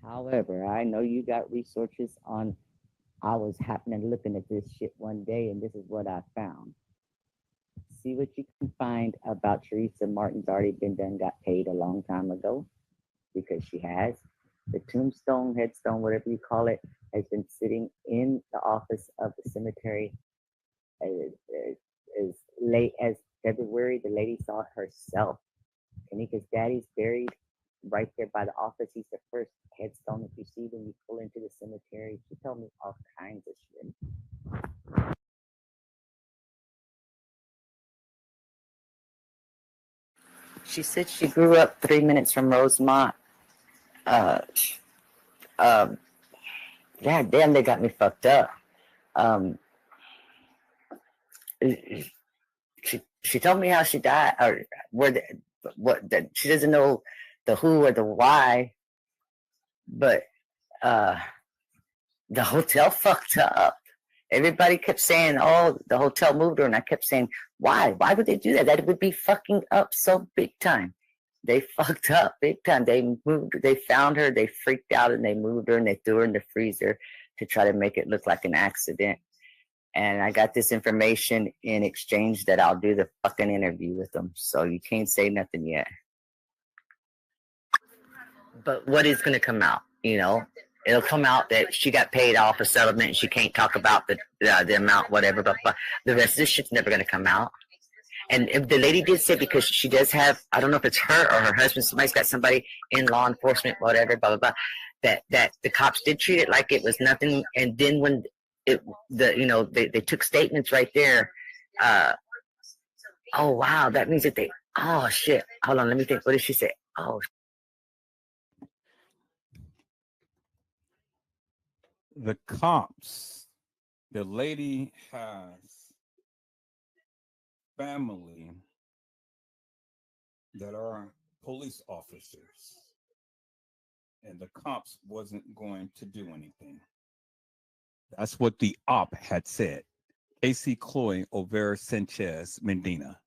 However, I know you got resources on. I was happening looking at this shit one day, and this is what I found. See what you can find about Teresa Martin's already been done, got paid a long time ago because she has. The tombstone, headstone, whatever you call it, has been sitting in the office of the cemetery as late as February. The lady saw it herself. Kenneka's daddy's buried right there by the office. He's the first headstone that you see when you pull into the cemetery. She told me all kinds of shit. She said she grew up 3 minutes from Rosemont. Uh, um, yeah, damn, they got me fucked up. Um, she told me how she died, or where the, what that she doesn't know the who or the why, but uh, the hotel fucked up. Everybody kept saying, "Oh, the hotel moved her," and I kept saying, "Why? Why would they do that? That would be fucking up so big time." They fucked up big time. They moved. They found her. They freaked out and they moved her and they threw her in the freezer to try to make it look like an accident. And I got this information in exchange that I'll do the fucking interview with them. So you can't say nothing yet. But what is going to come out? You know, it'll come out that she got paid off a settlement and she can't talk about the amount, whatever. But the rest of this shit's never going to come out. And if the lady did say, because she does have, I don't know if it's her or her husband, somebody's got somebody in law enforcement, whatever, blah, blah, blah, that the cops did treat it like it was nothing. And then when they took statements right there. Oh, wow. That means that oh, shit. Hold on. Let me think. What did she say? Oh, the cops, the lady has family that are police officers, and the cops wasn't going to do anything. That's what the op had said. Cassie Olvera Sanchez Medina.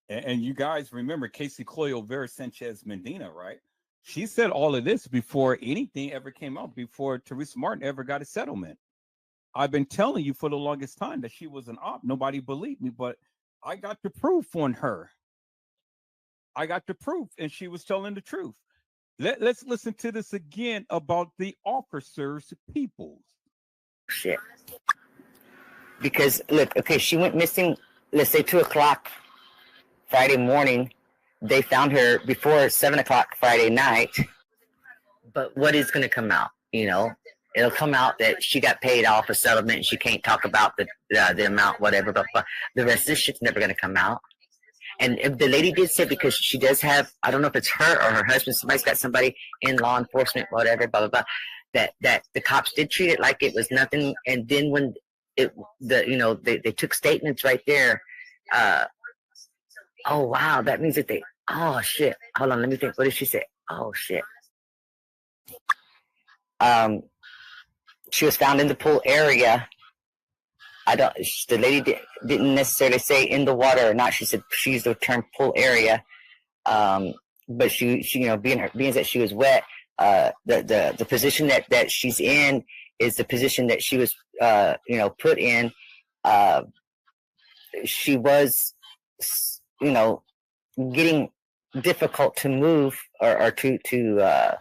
And you guys remember Cassie Olvera Sanchez Medina, right? She said all of this before anything ever came out, before Teresa Martin ever got a settlement. I've been telling you for the longest time that she was an op. Nobody believed me, but I got the proof on her. I got the proof, and she was telling the truth. Let's listen to this again about the officers' peoples. shit. Because, look, okay, she went missing, let's say 2 o'clock Friday morning. They found her before 7 o'clock Friday night. But what is going to come out? You know, it'll come out that she got paid off a settlement and she can't talk about the amount, whatever. But the rest of this shit's never going to come out. And if the lady did say, because she does have, I don't know if it's her or her husband, somebody's got somebody in law enforcement, whatever, blah, blah, blah, that the cops did treat it like it was nothing. And then when they took statements right there. Oh, wow. That means that oh, shit. Hold on. Let me think. What did she say? Oh, shit. She was found in the pool area. The lady didn't necessarily say in the water or not. She said she used the term pool area. But she being that she was wet, the position that she's in is the position that she was, put in. She was, getting difficult to move or to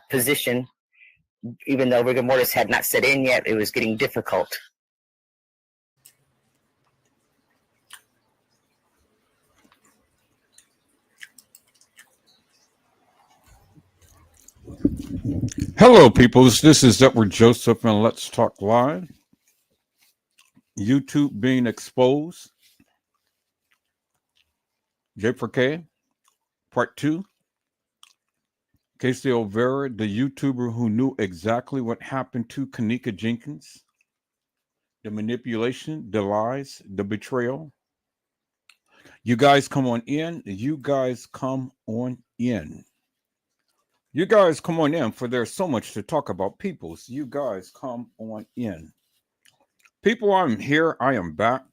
position, even though rigor mortis had not set in yet. It was getting difficult. Hello, peoples. This is Edward Joseph, and Let's Talk Live. YouTube being exposed. J4K, part 2. Cassie Olvera, the YouTuber who knew exactly what happened to Kenneka Jenkins. The manipulation, the lies, the betrayal. You guys come on in. You guys come on in. You guys come on in, for there's so much to talk about. Peoples, you guys come on in. People, I'm here. I am back,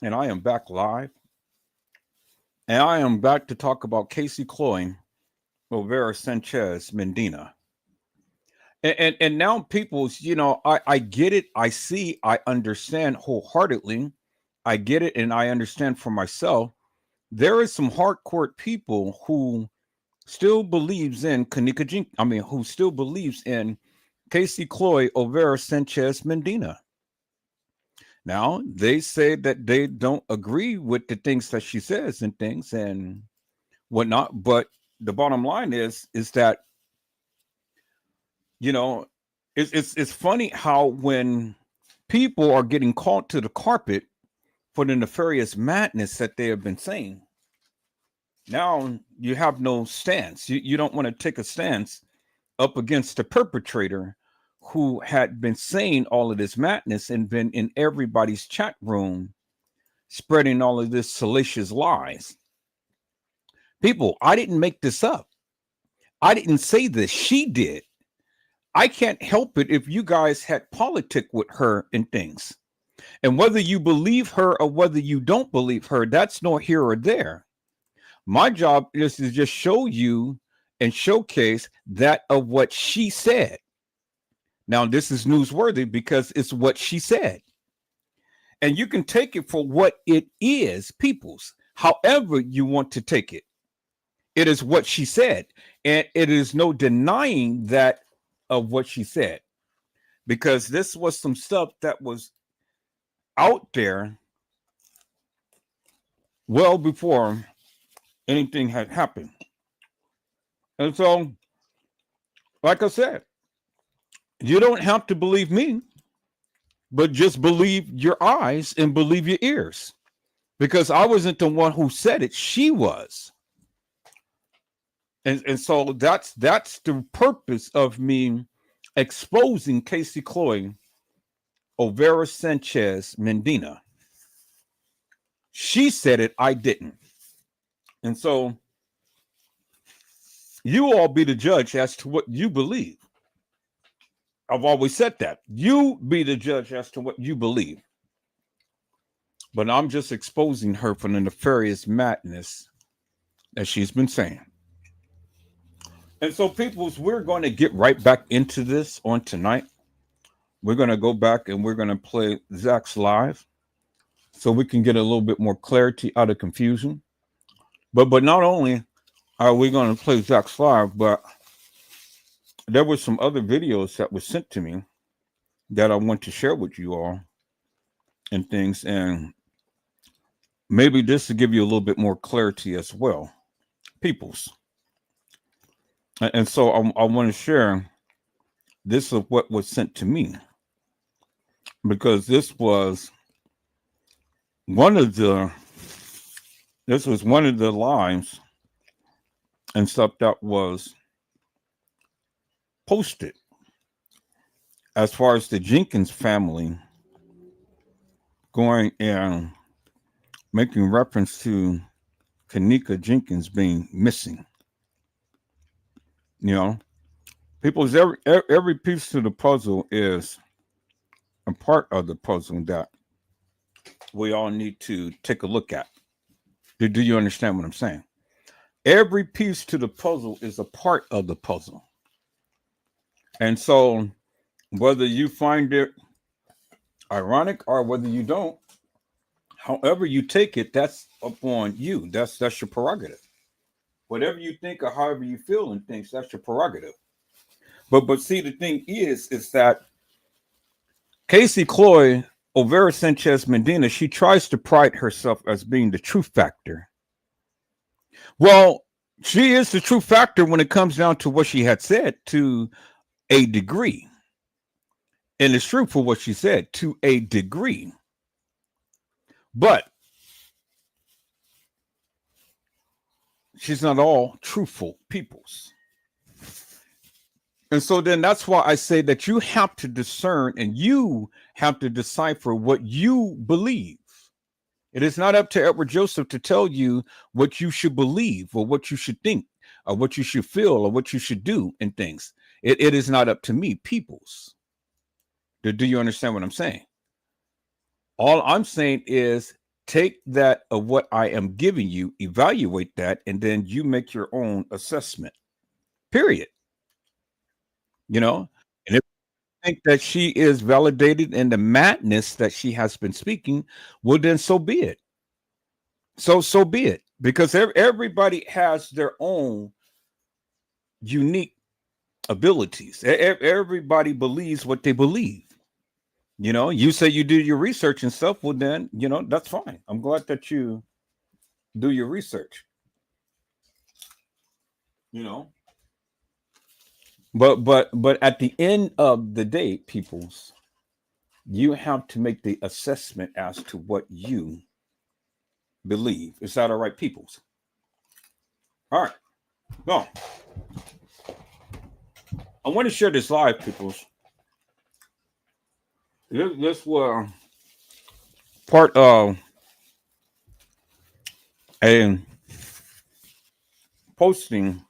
and I am back live. And I am back to talk about Cassie Olvera Sanchez Mendina. And now people's, I get it, I see, I understand wholeheartedly. I get it and I understand for myself. There is some hardcore people who still believes in Kenneka Jenkins. I mean, who still believes in Casey Chloe Olvera Sanchez Mendina. Now, they say that they don't agree with the things that she says and things and whatnot. But the bottom line is that, you know, it's funny how when people are getting called to the carpet for the nefarious madness that they have been saying, now you have no stance. You don't want to take a stance up against the perpetrator who had been saying all of this madness and been in everybody's chat room spreading all of this salacious lies. People, I didn't make this up. I didn't say this. She did. I can't help it if you guys had politic with her and things. And whether you believe her or whether you don't believe her, that's nor here or there. My job is to just show you and showcase that of what she said. Now, this is newsworthy because it's what she said. And you can take it for what it is, peoples, however you want to take it. It is what she said. And it is no denying that of what she said. Because this was some stuff that was out there well before anything had happened. And so, like I said, you don't have to believe me, but just believe your eyes and believe your ears. Because I wasn't the one who said it, she was. And so that's the purpose of me exposing Casey Chloe Olvera Sanchez Mendina. She said it, I didn't. And so you all be the judge as to what you believe. I've always said that. You be the judge as to what you believe. But I'm just exposing her for the nefarious madness that she's been saying. And so, peoples, we're going to get right back into this on tonight. We're going to go back and we're going to play Zach's live so we can get a little bit more clarity out of confusion. But not only are we going to play Zach's live, but there were some other videos that were sent to me that I want to share with you all and things. And maybe this to give you a little bit more clarity as well, peoples. And so I want to share this of what was sent to me, because this was one of the lives and stuff that was posted as far as the Jenkins family going and making reference to Kenneka Jenkins being missing. You know, people's every piece to the puzzle is a part of the puzzle that we all need to take a look at. Do you understand what I'm saying? Every piece to the puzzle is a part of the puzzle. And so whether you find it ironic or whether you don't, however you take it, that's upon you. That's your prerogative. Whatever you think or however you feel and things, that's your prerogative. But see, the thing is that Casey Chloe Olvera Sanchez Mendina, she tries to pride herself as being the true factor. Well, she is the true factor when it comes down to what she had said to a degree. And it's true for what she said to a degree. But she's not all truthful peoples. And so then that's why I say that you have to discern and you have to decipher what you believe. It is not up to Edward Joseph to tell you what you should believe or what you should think or what you should feel or what you should do and things. It is not up to me, peoples. Do you understand what I'm saying? All I'm saying is take that of what I am giving you, evaluate that, and then you make your own assessment. Period. You know, and if you think that she is validated in the madness that she has been speaking, well, then so be it. So be it, because everybody has their own unique abilities. Everybody believes what they believe. You know, you say you do your research and stuff. Well, then, you know, that's fine. I'm glad that you do your research. You know, but at the end of the day, peoples, you have to make the assessment as to what you believe. Is that all right, peoples? All right. Well, I want to share this live, peoples. This was part of a posting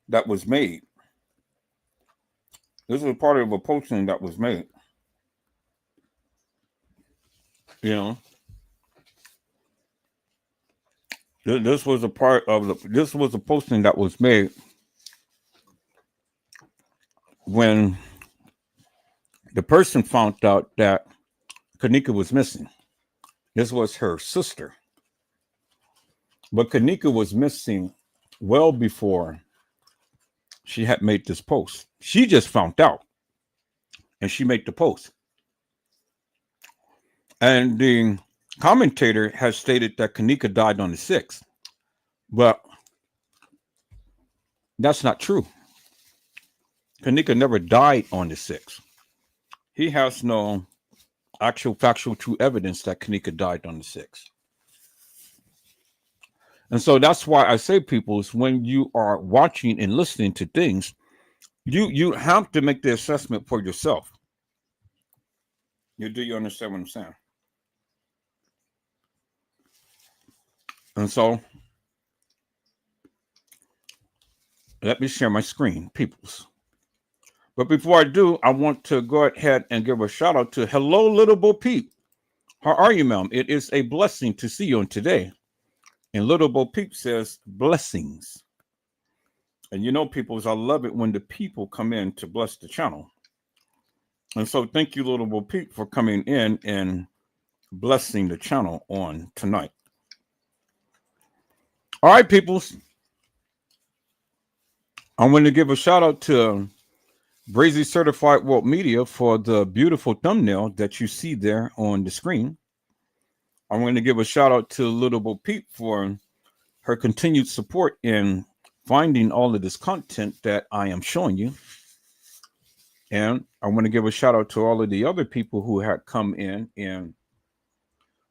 that was made. This was part of a posting that was made. You know, this was a part of this was a posting that was made when the person found out that Kenneka was missing. This was her sister. But Kenneka was missing well before she had made this post. She just found out and she made the post. And the commentator has stated that Kenneka died on the 6th. But that's not true. Kenneka never died on the 6th. He has no actual factual true evidence that Kenneka died on the 6th. And so that's why I say, people, is when you are watching and listening to things, you have to make the assessment for yourself. Do you understand what I'm saying? And so let me share my screen, peoples. But before I do, I want to go ahead and give a shout out to Hello Little Bo Peep. How are you, ma'am? It is a blessing to see you on today. And Little Bo Peep says blessings. And you know, peoples, I love it when the people come in to bless the channel. And so thank you, Little Bo Peep, for coming in and blessing the channel on tonight. All right, peoples. I'm going to give a shout out to Brazy Certified World Media for the beautiful thumbnail that you see there on the screen. I'm going to give a shout out to Little Bo Peep for her continued support in finding all of this content that I am showing you. And I want to give a shout out to all of the other people who had come in and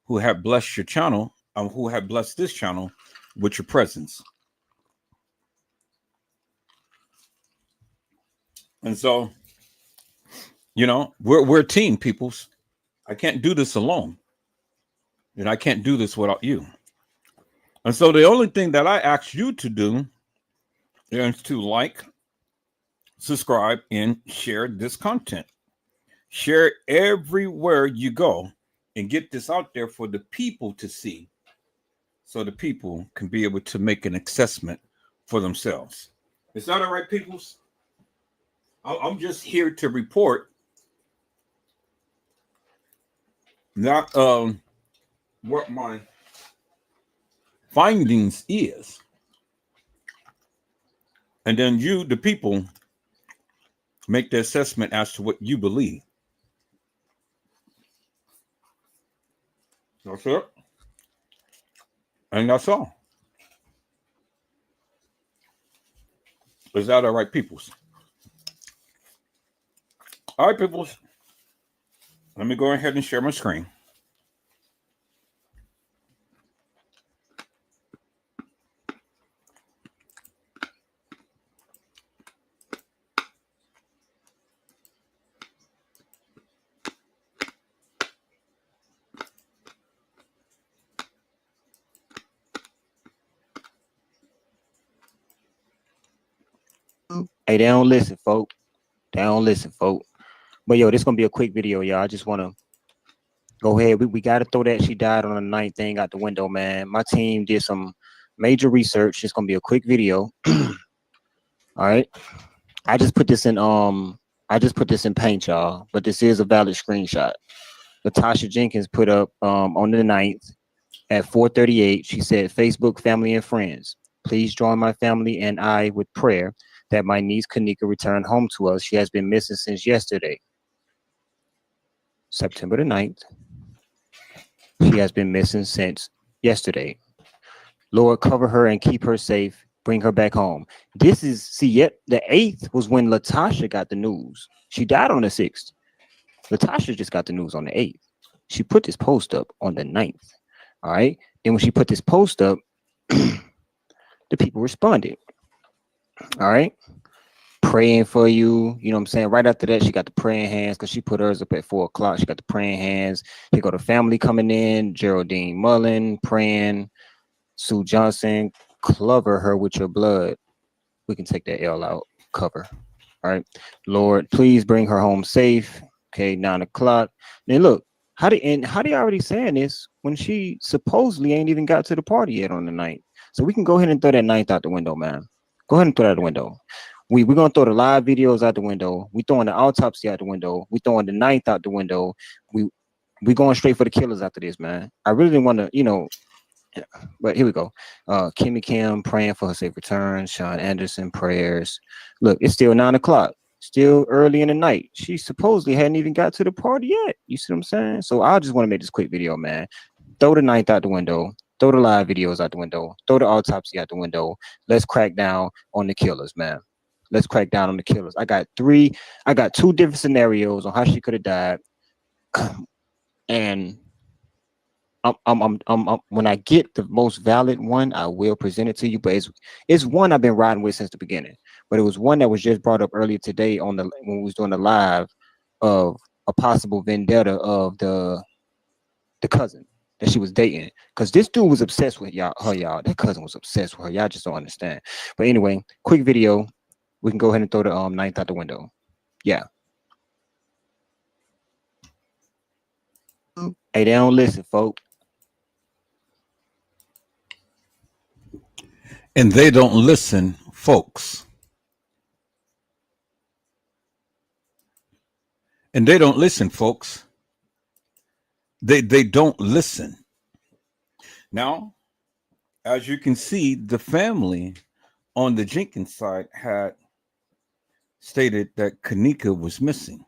who have blessed your channel, who have blessed this channel with your presence. And so, you know, we're a team, peoples. I can't do this alone. And I can't do this without you. And so the only thing that I ask you to do is to like, subscribe, and share this content. Share it everywhere you go and get this out there for the people to see, so the people can be able to make an assessment for themselves. Is that all right, peoples? I'm just here to report not what my findings is. And then you, the people, make the assessment as to what you believe. That's it. And that's all. Is that all right, peoples? All right, peoples. Let me go ahead and share my screen. Hey, they don't listen, folk. They don't listen, folk. But yo, this is gonna be a quick video, y'all. I just wanna go ahead. We gotta throw that she died on the 9th thing out the window, man. My team did some major research. It's gonna be a quick video. All right. I just put this in paint, y'all, but this is a valid screenshot. Latasha Jenkins put up on the 9th at 4:38. She said, Facebook, family, and friends, please join my family and I with prayer that my niece Kenneka return home to us. She has been missing since yesterday, September the 9th. She has been missing since yesterday. Lord, cover her and keep her safe. Bring her back home. This is, yet the 8th was when Latasha got the news. She died on the 6th. Latasha just got the news on the 8th. She put this post up on the 9th. All right. Then when she put this post up, the people responded. All right. Praying for you. You know what I'm saying? Right after that, she got the praying hands because she put hers up at 4 o'clock. She got the praying hands. Here go the family coming in. Geraldine Mullen praying. Sue Johnson, cover her with your blood. We can take that L out. Cover. All right. Lord, please bring her home safe. Okay, 9 o'clock. Then look, how they already saying this when she supposedly ain't even got to the party yet on the 9th? So we can go ahead and throw that 9th out the window, man. Go ahead and throw that out the window. We're gonna throw the live videos out the window. We throwing the autopsy out the window. We throwing the 9th out the window. We going straight for the killers after this, man. I really didn't want to, but here we go. Kimmy Kim praying for her safe return. Sean Anderson prayers. Look, it's still 9 o'clock. Still early in the night. She supposedly hadn't even got to the party yet. You see what I'm saying? So I just want to make this quick video, man. Throw the 9th out the window. Throw the live videos out the window. Throw the autopsy out the window. Let's crack down on the killers, man. Let's crack down on the killers. I got 2 different scenarios on how she could have died. And when I get the most valid one, I will present it to you. But it's one I've been riding with since the beginning. But it was one that was just brought up earlier today when we was doing the live of a possible vendetta of the cousin that she was dating. Because this dude was obsessed with y'all. That cousin was obsessed with her. Y'all just don't understand. But anyway, quick video. We can go ahead and throw the 9th out the window. Yeah. Hey, they don't listen, folks. And they don't listen, folks. And they don't listen, folks. They don't listen. Now, as you can see, the family on the Jenkins side had stated that Kenneka was missing.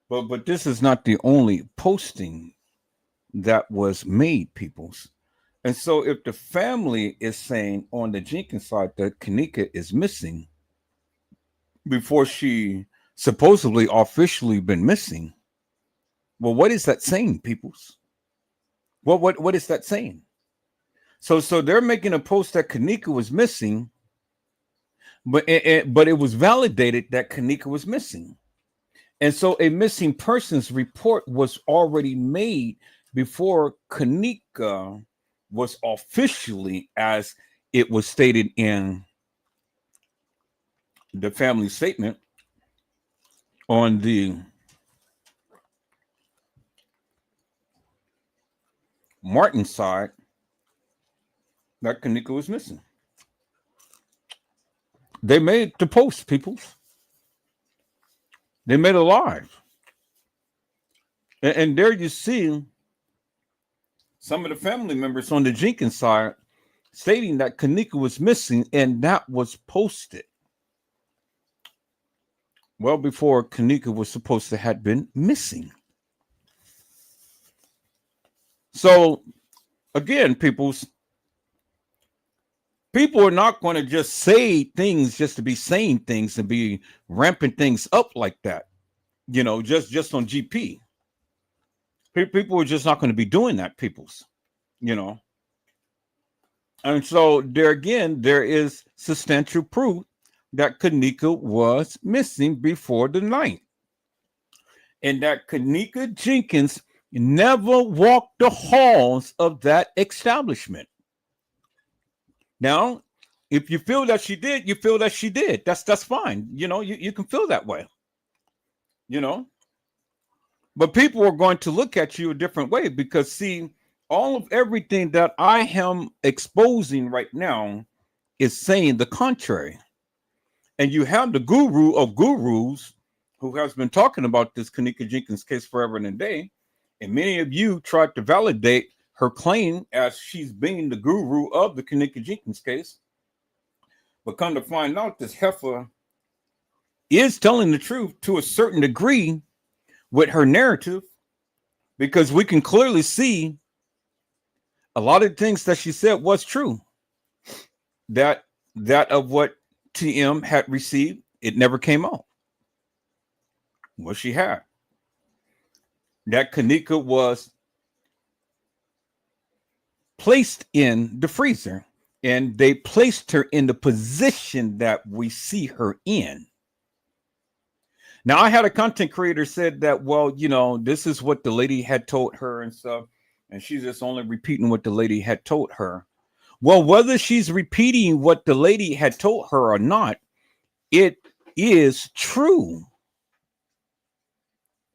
But this is not the only posting that was made, peoples. And so if the family is saying on the Jenkins side that Kenneka is missing before she supposedly officially been missing, well, what is that saying, peoples? What is that saying? So they're making a post that Kenneka was missing, but it was validated that Kenneka was missing. And so a missing persons report was already made before Kenneka was officially, as it was stated in the family statement on the Martin side, that Kenneka was missing. They made the post, people. They made it live. And there you see some of the family members on the Jenkins side stating that Kenneka was missing, and that was posted well before Kenneka was supposed to have been missing. So again, people are not going to just say things just to be saying things and be ramping things up like that, just on GP. People are just not going to be doing that, And so there is substantial proof that Kenneka was missing before the 9th. And that Kenneka Jenkins never walked the halls of that establishment. Now, if you feel that she did, you feel that she did. That's fine. You can feel that way. But people are going to look at you a different way because, see, all of everything that I am exposing right now is saying the contrary. And you have the guru of gurus who has been talking about this Kenneka Jenkins case forever and a day. And many of you tried to validate her claim as she's being the guru of the Kenneka Jenkins case. But come to find out, this heifer is telling the truth to a certain degree with her narrative, because we can clearly see a lot of things that she said was true. That of what TM had received, it never came out. What she had. That Kenneka was placed in the freezer, and they placed her in the position that we see her in. Now, I had a content creator said that, well, you know, this is what the lady had told her and stuff, and she's just only repeating what the lady had told her. Well, whether she's repeating what the lady had told her or not, it is true.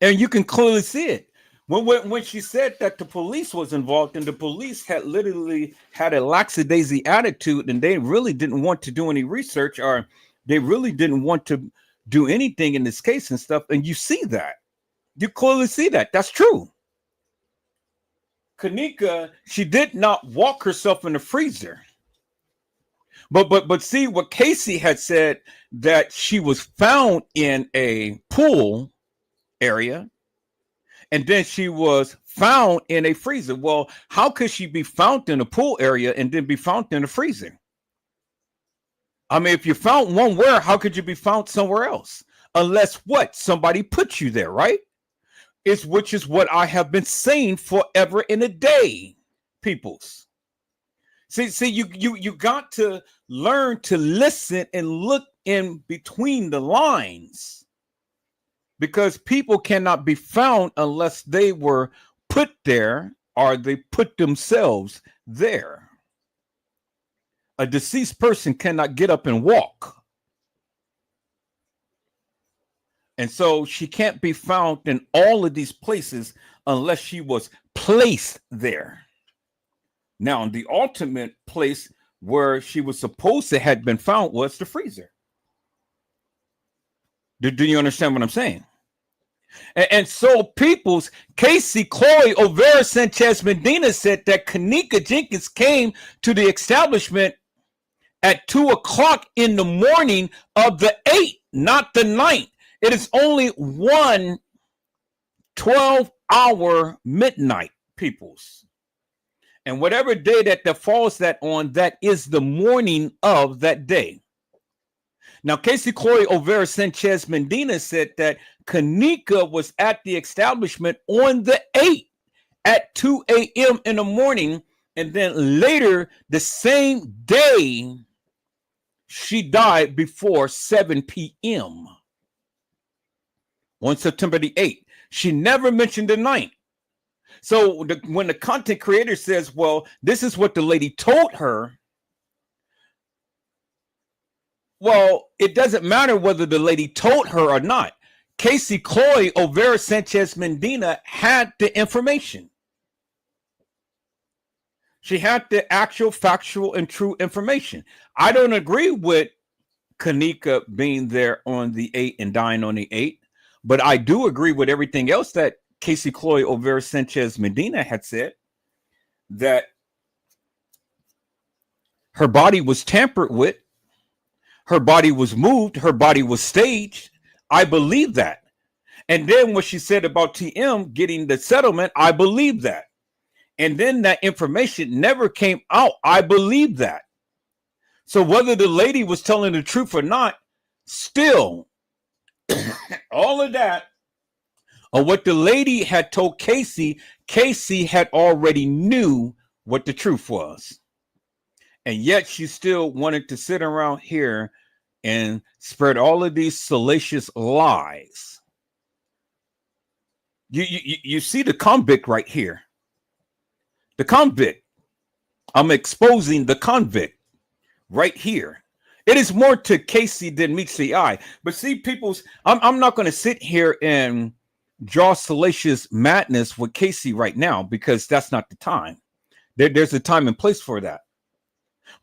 And you can clearly see it. When she said that the police was involved, and the police had literally had a lackadaisy attitude, and they really didn't want to do any research, or they really didn't want to do anything in this case and stuff. And you see that. You clearly see that. That's true. Kenneka, she did not walk herself in the freezer. But see what Casey had said, that she was found in a pool area, and then she was found in a freezer. Well, how could she be found in a pool area and then be found in a freezer? I mean, if you found one where, how could you be found somewhere else? Unless what? Somebody put you there, right? Which is what I have been saying forever and a day, peoples. See, you got to learn to listen and look in between the lines, because people cannot be found unless they were put there, or they put themselves there. A deceased person cannot get up and walk. And so she can't be found in all of these places unless she was placed there. Now, the ultimate place where she was supposed to have been found was the freezer. Do you understand what I'm saying? And so people's Cassie Chloe Olvera Sanchez Medina said that Kenneka Jenkins came to the establishment at 2 o'clock in the morning of the 8th, not the 9th. It is only one 12-hour midnight, peoples. And whatever day that falls that on, that is the morning of that day. Now, Cassie Chloe Olvera Sanchez Medina said that Kenneka was at the establishment on the 8th at 2 a.m. in the morning. And then later the same day, she died before 7 p.m. on September the 8th. She never mentioned the 9th. So when the content creator says, well, this is what the lady told her, well, it doesn't matter whether the lady told her or not. Cassie Chloe Olvera Sanchez Medina had the information. She had the actual factual and true information. I don't agree with Kenneka being there on the 8th and dying on the 8th, but I do agree with everything else that Cassie Chloe Olvera Sanchez Medina had said, that her body was tampered with, her body was moved, her body was staged. I believe that. And then what she said about TM getting the settlement, I believe that. And then that information never came out. I believe that. So whether the lady was telling the truth or not, still, all of that, or what the lady had told Casey, Casey had already knew what the truth was. And yet she still wanted to sit around here and spread all of these salacious lies. You see the convict right here. The convict. I'm exposing the convict right here. It is more to Casey than meets the eye. But see, people's, I'm not going to sit here and draw salacious madness with Casey right now, because that's not the time. There's a time and place for that.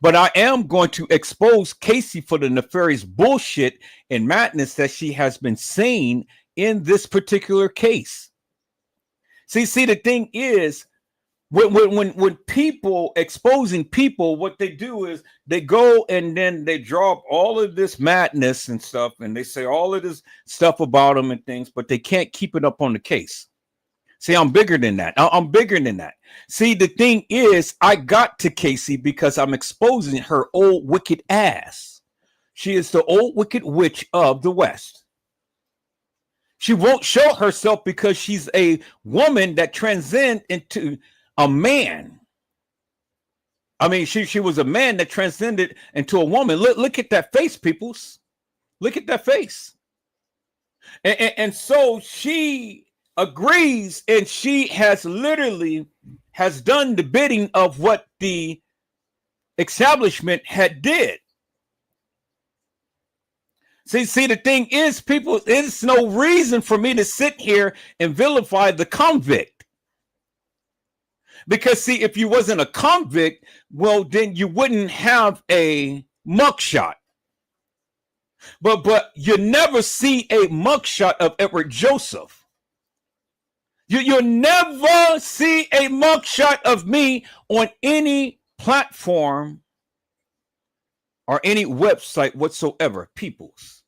But I am going to expose Casey for the nefarious bullshit and madness that she has been saying in this particular case. See, the thing is, when people exposing people, what they do is they go and then they draw up all of this madness and stuff, and they say all of this stuff about them and things, but they can't keep it up on the case. See, I'm bigger than that. I'm bigger than that. See, the thing is, I got to Casey because I'm exposing her old wicked ass. She is the old wicked witch of the West. She won't show herself because she's a woman that transcends into a man. I mean, she was a man that transcended into a woman. Look at that face, peoples. Look at that face. And so she agrees, and she has literally has done the bidding of what the establishment had did. See, the thing is, people, there's no reason for me to sit here and vilify the convict. Because, see, if you wasn't a convict, well, then you wouldn't have a mugshot. But you never see a mugshot of Edward Joseph. You'll never see a mugshot of me on any platform or any website whatsoever, peoples.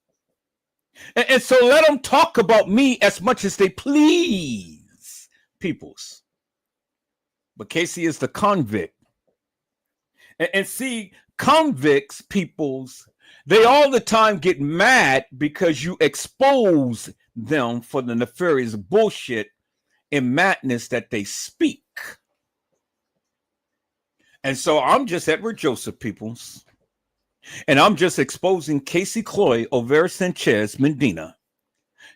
And so let them talk about me as much as they please, peoples. But Casey is the convict. And see, convicts, peoples, they all the time get mad because you expose them for the nefarious bullshit and madness that they speak. And so I'm just Edward Joseph, peoples. And I'm just exposing Cassie Chloe Olvera Sanchez Medina.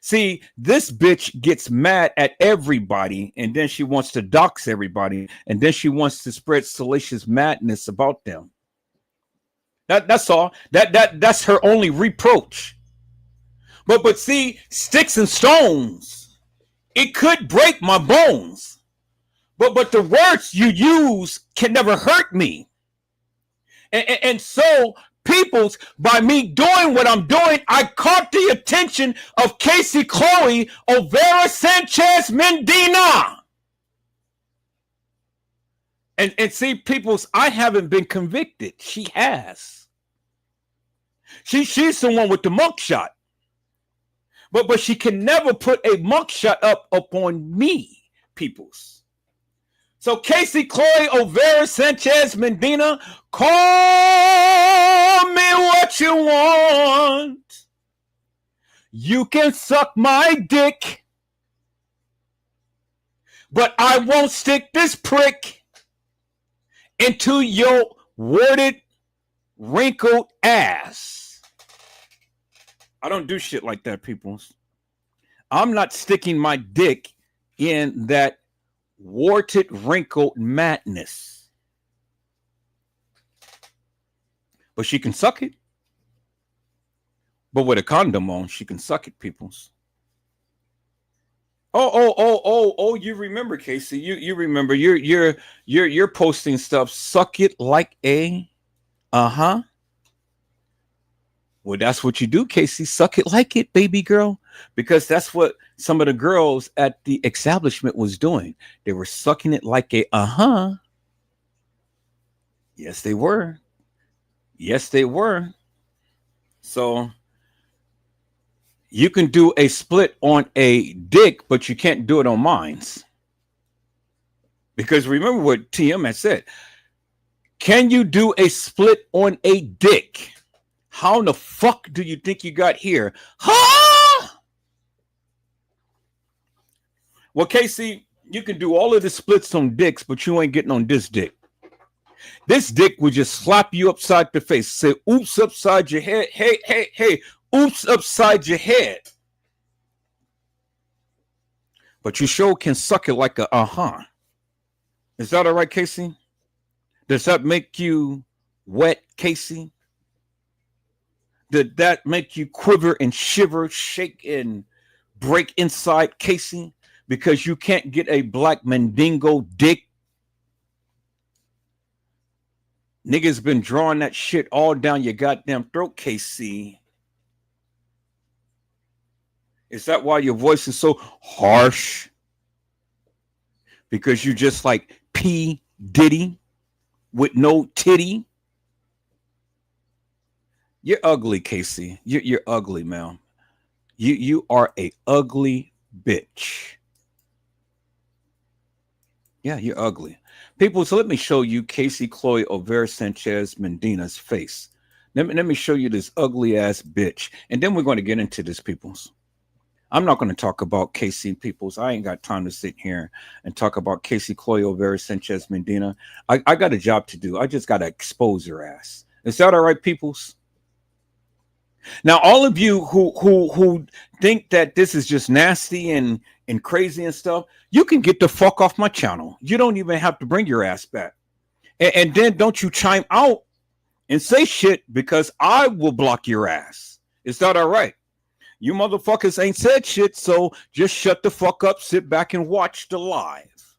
See, this bitch gets mad at everybody, and then she wants to dox everybody, and then she wants to spread salacious madness about them. That's all. That's her only reproach. But see, sticks and stones, it could break my bones. But the words you use can never hurt me. And so, peoples, by me doing what I'm doing, I caught the attention of Cassie Chloe Olvera Sanchez Medina. And see, peoples, I haven't been convicted. She has. She's the one with the mugshot. But she can never put a mugshot up on me, peoples. So Cassie Chloe Olvera Sanchez Medina, call me what you want. You can suck my dick, but I won't stick this prick into your worded, wrinkled ass. I don't do shit like that, peoples. I'm not sticking my dick in that warted, wrinkled madness. But she can suck it. But with a condom on, she can suck it, peoples. Oh, you remember, Casey. You remember. You're posting stuff. Suck it like a Well, that's what you do, Casey. Suck it like it, baby girl. Because that's what some of the girls at the establishment was doing. They were sucking it like a Yes, they were. Yes, they were. So you can do a split on a dick, but you can't do it on mines. Because remember what TM had said. Can you do a split on a dick? How in the fuck do you think you got here? Huh? Well, Casey, you can do all of the splits on dicks, but you ain't getting on this dick. This dick would just slap you upside the face. Say, oops, upside your head. Hey, oops, upside your head. But you sure can suck it like a Is that all right, Casey? Does that make you wet, Casey? Did that make you quiver and shiver, shake and break inside, Casey? Because you can't get a black mandingo dick? Niggas been drawing that shit all down your goddamn throat, KC. Is that why your voice is so harsh? Because you just like P. Diddy with no titty? You're ugly, Casey. You're ugly, man. You are a ugly bitch. Yeah, you're ugly. People, so let me show you Cassie Chloe Olvera Sanchez Medina's face. Let me show you this ugly ass bitch. And then we're going to get into this, peoples. I'm not going to talk about Casey, peoples. I ain't got time to sit here and talk about Cassie Chloe Olvera Sanchez Medina. I got a job to do. I just got to expose your ass. Is that all right, peoples? Now, all of you who think that this is just nasty and crazy and stuff, you can get the fuck off my channel. You don't even have to bring your ass back. And then don't you chime out and say shit, because I will block your ass. Is that all right? You motherfuckers ain't said shit, so just shut the fuck up, sit back and watch the live.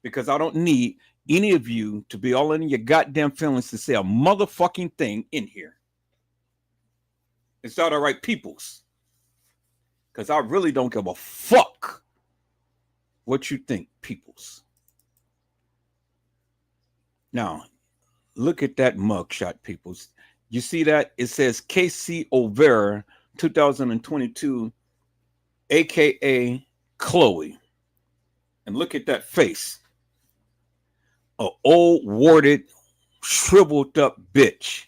Because I don't need any of you to be all in your goddamn feelings to say a motherfucking thing in here. Is that all right, peoples? Because I really don't give a fuck what you think, peoples. Now, look at that mugshot, peoples. You see that? It says Cassie Olvera, 2022, a.k.a. Chloe. And look at that face. An old, warded, shriveled up bitch.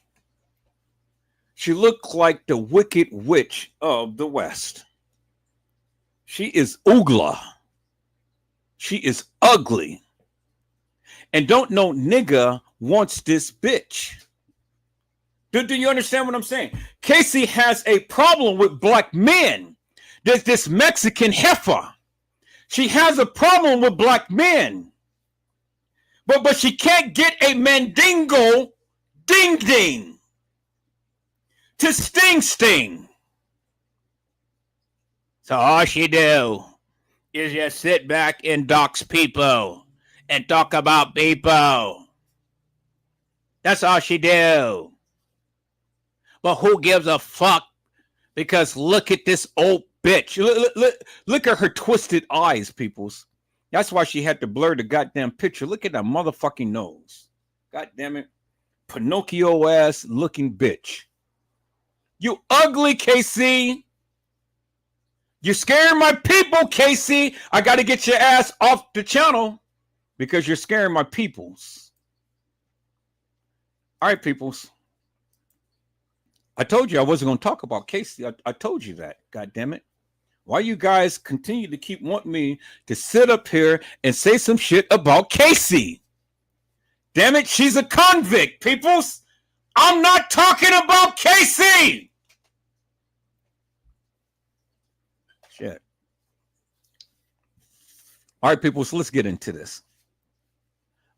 She looked like the wicked witch of the West. She is oogla. She is ugly. And don't know nigga wants this bitch. Do you understand what I'm saying? Casey has a problem with black men. There's this Mexican heifer. She has a problem with black men. But she can't get a mandingo ding ding to sting. So all she do is just sit back and dox people and talk about people. That's all she do. But who gives a fuck? Because look at this old bitch. Look at her twisted eyes, peoples. That's why she had to blur the goddamn picture. Look at that motherfucking nose. God damn it. Pinocchio ass looking bitch. You ugly, KC. You're scaring my people, KC. I got to get your ass off the channel because you're scaring my peoples. All right, peoples. I told you I wasn't going to talk about Casey. I told you that. God damn it. Why you guys continue to keep wanting me to sit up here and say some shit about Casey? Damn it, she's a convict, peoples. I'm not talking about Casey. Shit. All right, peoples, let's get into this.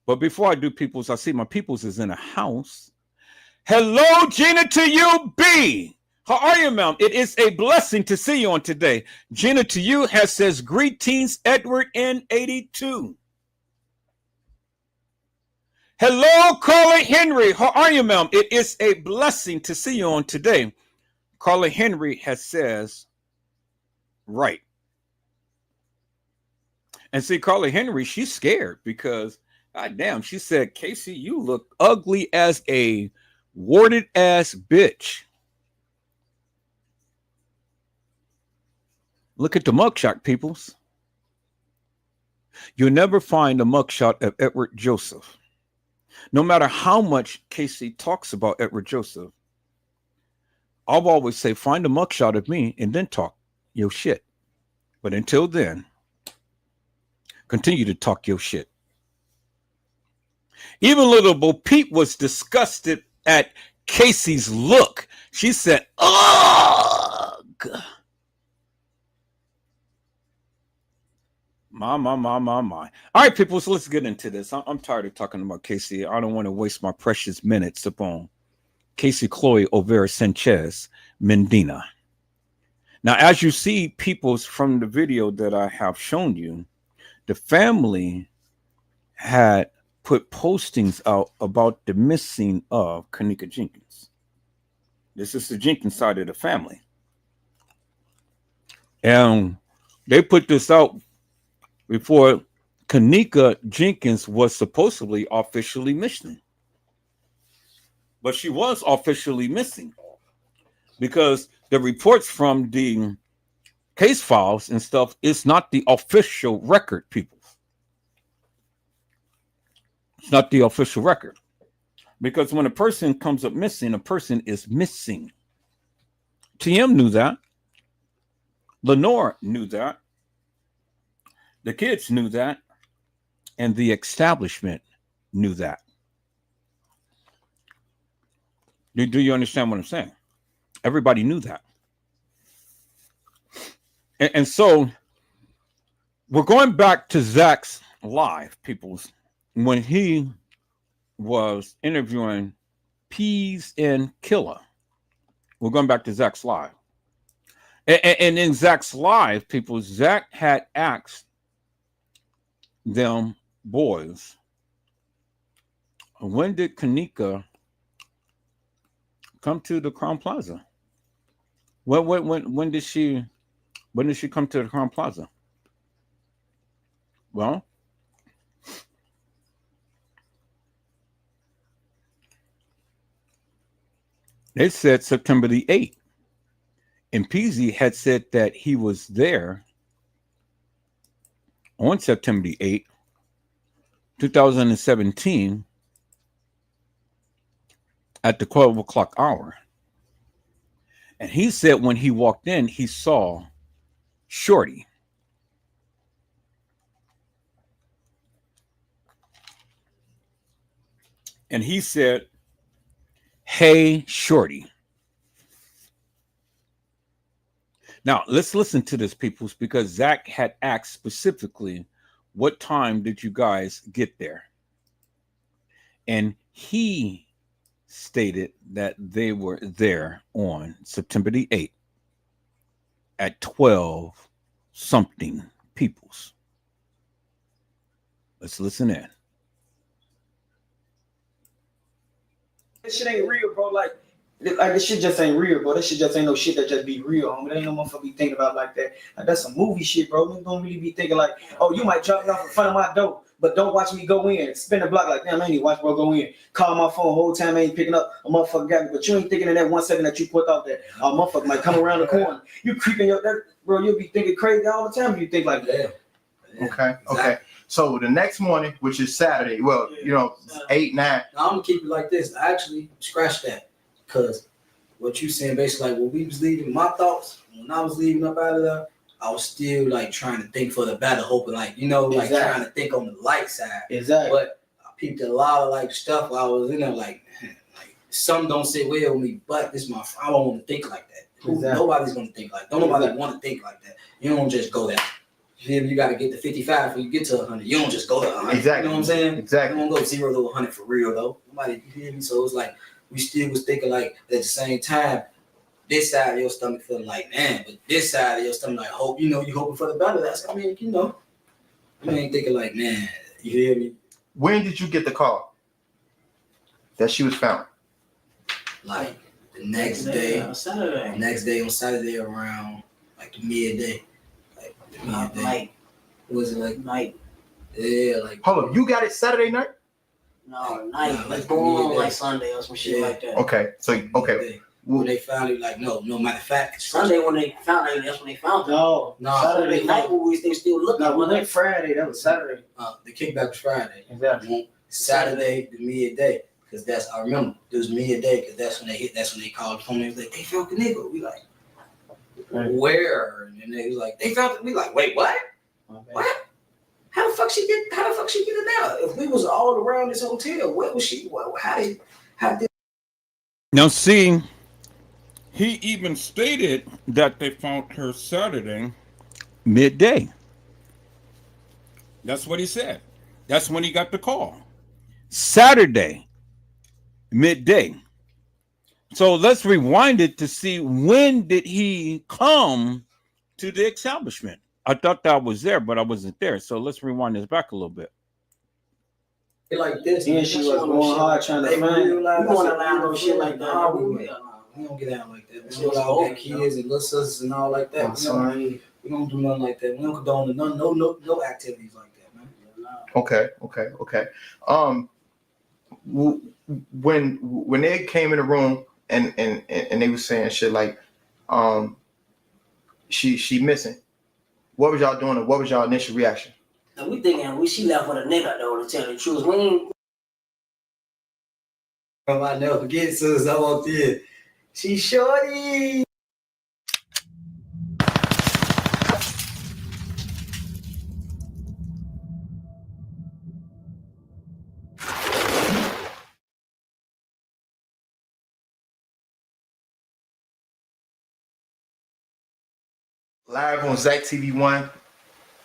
But before I do, peoples, I see my peoples is in a house. Hello, Gina to you, B. How are you, ma'am? It is a blessing to see you on today. Gina to you has says, greetings, Edward N82. Hello, Carla Henry. How are you, ma'am? It is a blessing to see you on today. Carla Henry has says, right. And see, Carla Henry, she's scared because, god damn, she said, Casey, you look ugly as a warded ass bitch. Look at the mugshot, peoples. You'll never find a mugshot of Edward Joseph. No matter how much Casey talks about Edward Joseph, I'll always say, find a mugshot of me and then talk your shit. But until then, continue to talk your shit. Even little Bo Peep was disgusted at Casey's look. She said, ugh. My. All right, people, so let's get into this. I'm tired of talking about Casey. I don't want to waste my precious minutes upon Cassie Chloe Olvera Sanchez Medina. Now, as you see, peoples, from the video that I have shown you, the family had put postings out about the missing of Kenneka Jenkins. This is the Jenkins side of the family. And they put this out before Kenneka Jenkins was supposedly officially missing. But she was officially missing because the reports from the case files and stuff is not the official record, people. It's not the official record. Because when a person comes up missing, a person is missing. TM knew that. Lenore knew that. The kids knew that. And the establishment knew that. Do you understand what I'm saying? Everybody knew that. And so we're going back to Zach's live, people, when he was interviewing Peas and Killa. We're going back to Zach's live. And in Zach's live, people, Zach had asked them boys, when did Kenneka come to the Crown Plaza? When did she come to the Crown Plaza? Well, they said September the 8th. And Peasy had said that he was there on September the 8th, 2017, at the 12 o'clock hour. And he said when he walked in, he saw Shorty. And he said, "Hey, Shorty." Now, let's listen to this, peoples, because Zach had asked specifically, what time did you guys get there? And he stated that they were there on September the 8th at 12 something peoples. Let's listen in. This shit ain't real, bro. Like this shit just ain't real, bro. This shit just ain't no shit that just be real, homie. There ain't no motherfucker be thinking about like that. Like, that's some movie shit, bro. Niggas don't really be thinking like, oh, you might drop me off in front of my door, but don't watch me go in. Spin the block like, damn, I ain't even watch bro go in. Call my phone the whole time, I ain't picking up. A motherfucker got me, but you ain't thinking in that 1 second that you put out that a motherfucker might come around the corner. You creeping up that, bro. You'll be thinking crazy all the time if you think like that. Okay. Okay. So the next morning, which is Saturday, well, 8, 9. Now, I'm gonna keep it like this. I actually scratch that because what you saying basically, like when we was leaving, my thoughts when I was leaving up out of there, I was still like trying to think for the better, hoping like like trying to think on the light side. Exactly. But I peeped a lot of like stuff while I was in there, like some don't sit well with me, but this my I don't want to think like that. Exactly. Nobody's gonna think like that. Don't nobody want to think like that. You don't just go there. You got to get to 55 before you get to 100. You don't just go to 100. Exactly. You know what I'm saying? Exactly. You don't go 0 to 100 for real though. Nobody, you hear me? So it's like we still was thinking like at the same time, this side of your stomach feeling like man, but this side of your stomach like hope. You hoping for the better. That's you ain't thinking like man. You hear me? When did you get the call that she was found? Like the next day, Saturday. Next day on Saturday around like the midday. Night. Was it like night? Yeah, like hold up, you got it Saturday night? No, night. Like going on like Sunday or some shit like that. Okay, so okay. When they found it, like no matter of fact, Sunday when they found it, that's when they found it. No, Saturday night when they still looking. No, we went Friday. That was Saturday. The kickback was Friday. Exactly. Saturday, the midday, because I remember it was midday, because that's when they hit. That's when they called the phone. They was like, they found the nigga. We like. Where? And they was like, they found it. We like, wait, what? What? How the fuck she get it now? If we was all around this hotel, where was she? How did? Now, see, he even stated that they found her Saturday midday. That's what he said. That's when he got the call. Saturday midday. So let's rewind it to see when did he come to the establishment. I thought that I was there, but I wasn't there. So let's rewind this back a little bit. like this. Then she was going hard trying to They find. real life. We wanna I said, lie you know, on shit food, like that. nah, We we don't get down like that. That's We what's all got open, kids and little sisters and all like that. I'm sorry. We don't do nothing like that. We don't condone no activities like that, man. Okay. When they came in the room and they were saying shit like, she missing. What was y'all doing? And what was y'all initial reaction? And we thinking she left with a nigga though, to tell the truth. We ain't I never forget, sis. I walked in. She shorty. Live on Zach TV 1.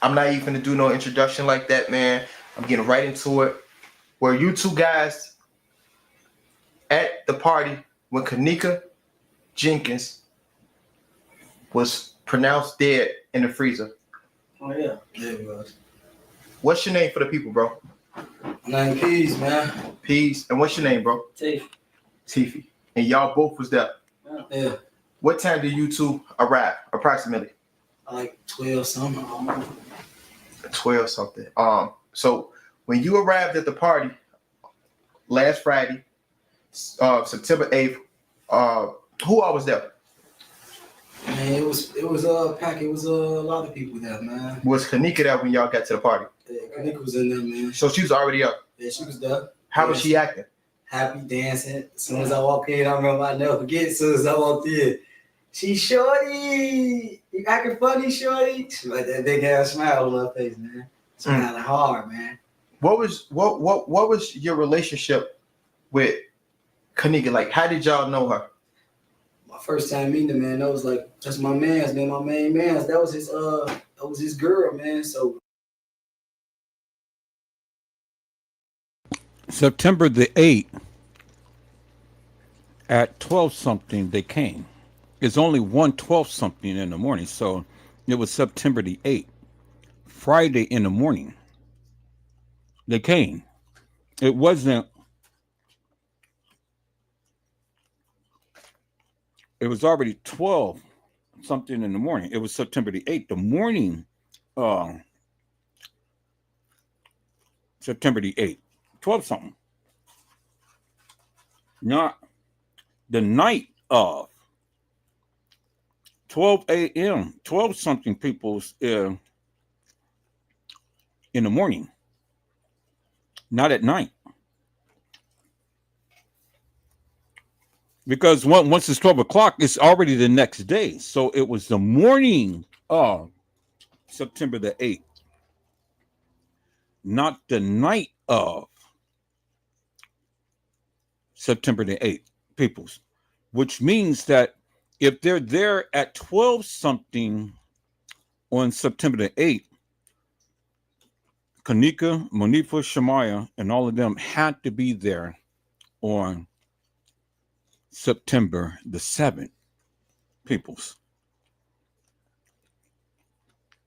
I'm not even gonna do no introduction like that, man. I'm getting right into it. Were you two guys at the party when Kenneka Jenkins was pronounced dead in the freezer? Oh yeah, it was. What's your name for the people, bro? My name Peace, man. Peace. And what's your name, bro? Tiff. Tiffy. And y'all both was there. Yeah. What time did you two arrive, approximately? Like 12 something. 12 something. So when you arrived at the party last Friday, September 8th, who all was there? Man, it was packed. It was a lot of people there, man. Was Kenneka there when y'all got to the party? Yeah, Kenneka was in there, man. So she was already up. Yeah, she was there. How was she acting? Happy, dancing. As soon as I walked in, I remember I never forget. As soon as I walked in, she shorty. You acting funny, shorty. She like that big ass smile on her face, man. Smiling hard, man. What was your relationship with Kenneka? Like, how did y'all know her? My first time meeting her, man, that's my man's, man, my main man's. That was his girl, man. So September the 8th at 12 something they came. It's only 1:12 something in the morning, so it was September the 8th. Friday in the morning they came. It wasn't. It was already 12 something in the morning. It was September the 8th. The morning, September the 8th, 12 something. Not the night of 12 a.m., 12 something people's in the morning, not at night. Because once it's 12 o'clock, it's already the next day. So it was the morning of September the 8th, not the night of September the 8th, peoples. Which means that if they're there at 12 something on September the 8th, Kenneka, Monifa, Shamaya, and all of them had to be there on September the 7th, peoples.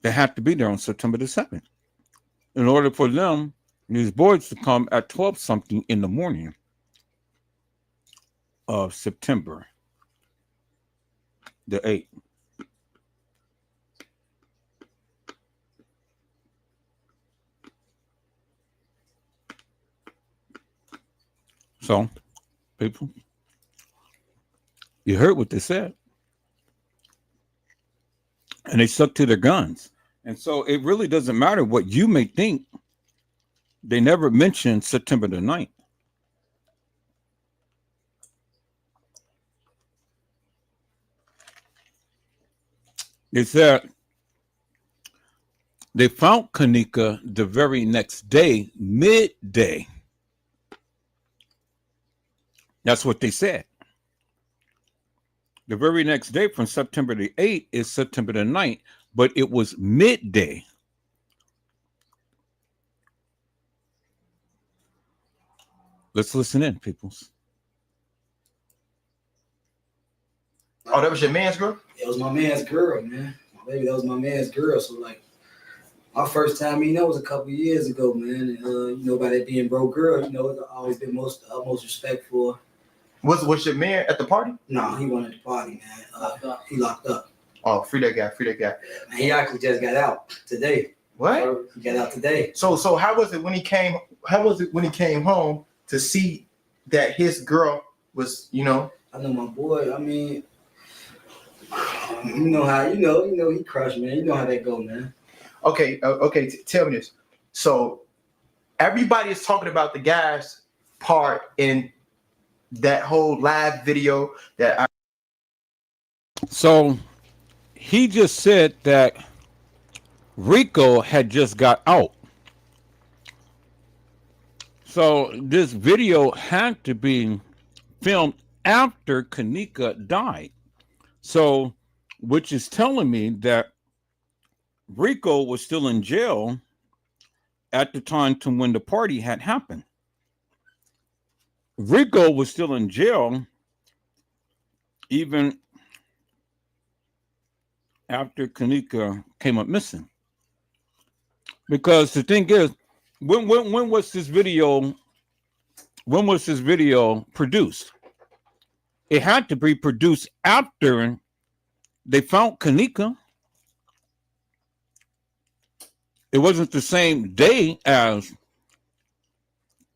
They had to be there on September the 7th in order for them, these boys, to come at 12 something in the morning of September the 8th. So, people, you heard what they said. And they stuck to their guns. And so it really doesn't matter what you may think. They never mentioned September the 9th. They said they found Kenneka the very next day, midday. That's what they said. The very next day from September the 8th is September the 9th, but it was midday. Let's listen in, peoples. Oh, that was your man's girl? it was my man's girl, man. My baby, that was my man's girl. So like, My first time, was a couple of years ago, man. And, by that being broke girl, it's always been most respectful. Was your man at the party? No, he wasn't at the party, man. He locked up. Oh, free that guy. Man, he actually just got out today. What? He got out today. So how was it when he came? How was it when he came home to see that his girl was, I know my boy. I mean, you know how he crushed, man. You know how that go, man. Okay. Tell me this. So everybody is talking about the guy's part in that whole live video that So he just said that Rico had just got out. So this video had to be filmed after Kenneka died. So, which is telling me that Rico was still in jail at the time to when the party had happened. Rico was still in jail even after Kenneka came up missing. Because the thing is, when was this video? When was this video produced? It had to be produced after they found Kenneka. It wasn't the same day as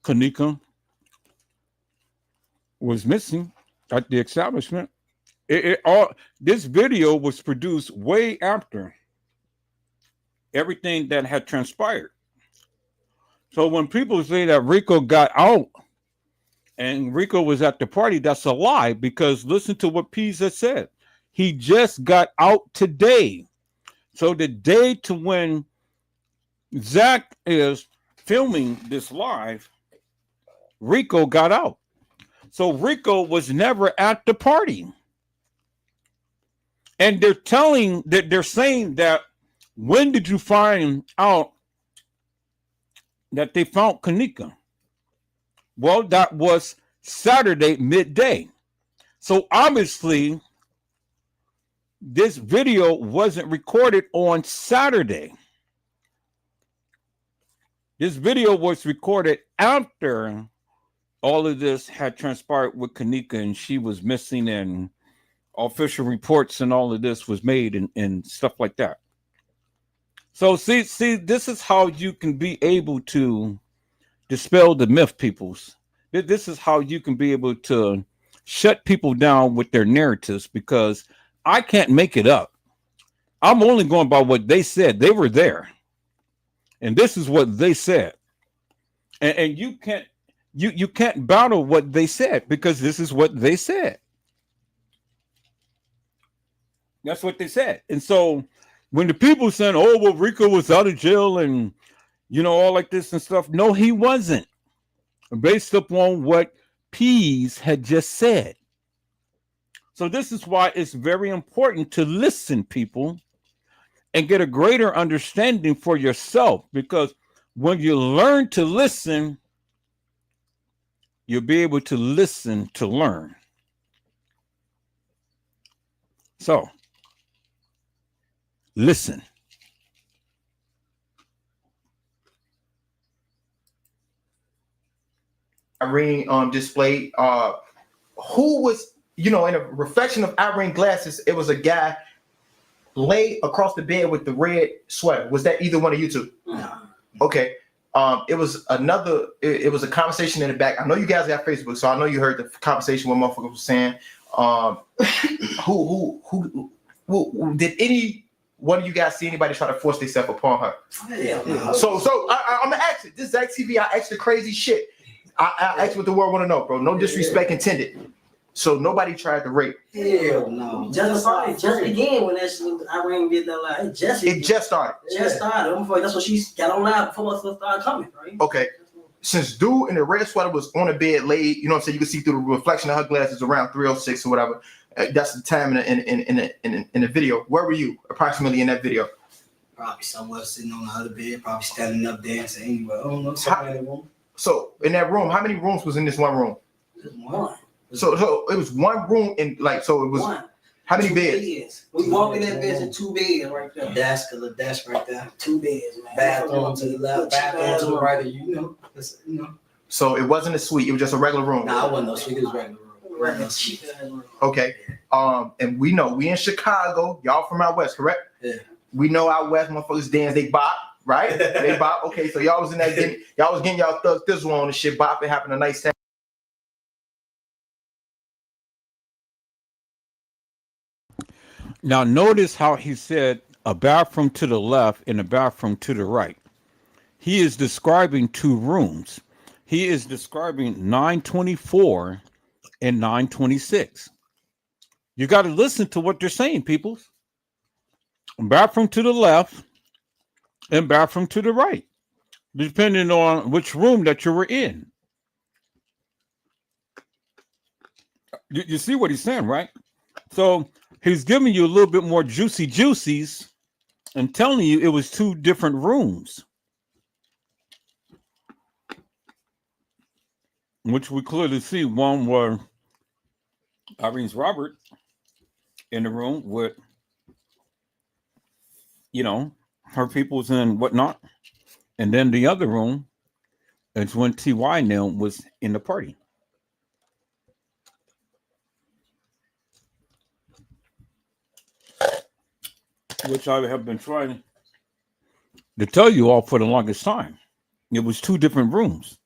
Kenneka was missing at the establishment. This video was produced way after everything that had transpired. So when people say that Rico got out and Rico was at the party, that's a lie, because listen to what Pisa said. He just got out today. So the day to when Zach is filming this live, Rico got out. So Rico was never at the party. And they're saying that, when did you find out that they found Kenneka? Well, that was Saturday midday. So obviously, this video wasn't recorded on Saturday. This video was recorded after all of this had transpired with Kenneka and she was missing, and official reports and all of this was made and stuff like that. So see, this is how you can be able to dispel the myth, peoples. This is how you can be able to shut people down with their narratives, because I can't make it up. I'm only going by what they said. They were there. And this is what they said. And you can't battle what they said, because this is what they said. That's what they said. And so when the people saying, oh, well, Rico was out of jail and, all like this and stuff. No, he wasn't. Based upon what Pease had just said. So this is why it's very important to listen, people, and get a greater understanding for yourself. Because when you learn to listen, you'll be able to listen to learn. So, listen. Irene displayed. Who was, in a reflection of Irene glasses, it was a guy laid across the bed with the red sweater. Was that either one of you two? No. Okay. It was another. It was a conversation in the back. I know you guys got Facebook, so I know you heard the conversation what motherfucker was saying. Who did any one of you guys see anybody try to force themselves upon her? Yeah. So I'm gonna ask it. This Zach TV, I asked the crazy shit. I asked what the world want to know, bro. No disrespect intended. So nobody tried to rape. Hell no. Just began when that Irene did that live. It just started. Just started. That's what she got on live before stuff started coming, right? Okay. Since dude in the red sweater was on the bed laid, you know what I'm saying? You can see through the reflection of her glasses around 3:06 or whatever. That's the time in the video. Where were you approximately in that video? Probably somewhere sitting on the other bed, probably standing up dancing anywhere. I don't know. Somewhere in the room. So in that room, how many rooms was in this one room? Just one. So it was one room, and so it was one. How many Two beds? We walk in that bitch in 2 beds right there. Desk right there. 2 beds, man. Bathroom to the left, bathroom to the right. You know. So it wasn't a suite. It was just a regular room. Nah, it wasn't no suite. It was regular room. Regular cheap ass room. Okay. And we know we in Chicago. Y'all from out west, correct? Yeah. We know out west motherfuckers dance. They bop, right? They bop. Okay. So y'all was in that. Y'all was getting y'all thug thizzle on and shit. Bop. It happened a nice time. Now, notice how he said a bathroom to the left and a bathroom to the right. He is describing 2 rooms. He is describing 924 and 926. You got to listen to what they're saying, people. Bathroom to the left and bathroom to the right, depending on which room that you were in. You see what he's saying, right? So he's giving you a little bit more juicies and telling you it was 2 different rooms, which we clearly see. One where Irene's Robert in the room with, her peoples and whatnot. And then the other room is when T.Y. now was in the party. Which I have been trying to tell you all for the longest time. It was 2 different rooms.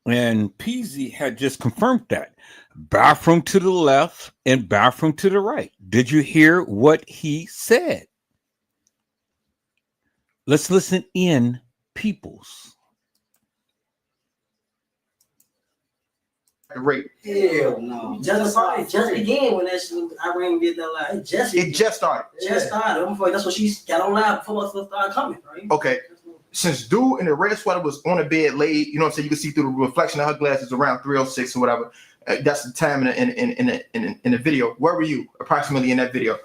And Peasy had just confirmed that. Bathroom to the left and bathroom to the right. Did you hear what he said? Let's listen in, peoples. Great. Hell no. Just began when that shit, Irene did that live. It just started. Just started. That's what she got on live before us started coming, right? Okay. Since dude in the red sweater was on the bed laid, you know what I'm saying? You can see through the reflection of her glasses around 3:06 or whatever. That's the time in the video. Where were you approximately in that video?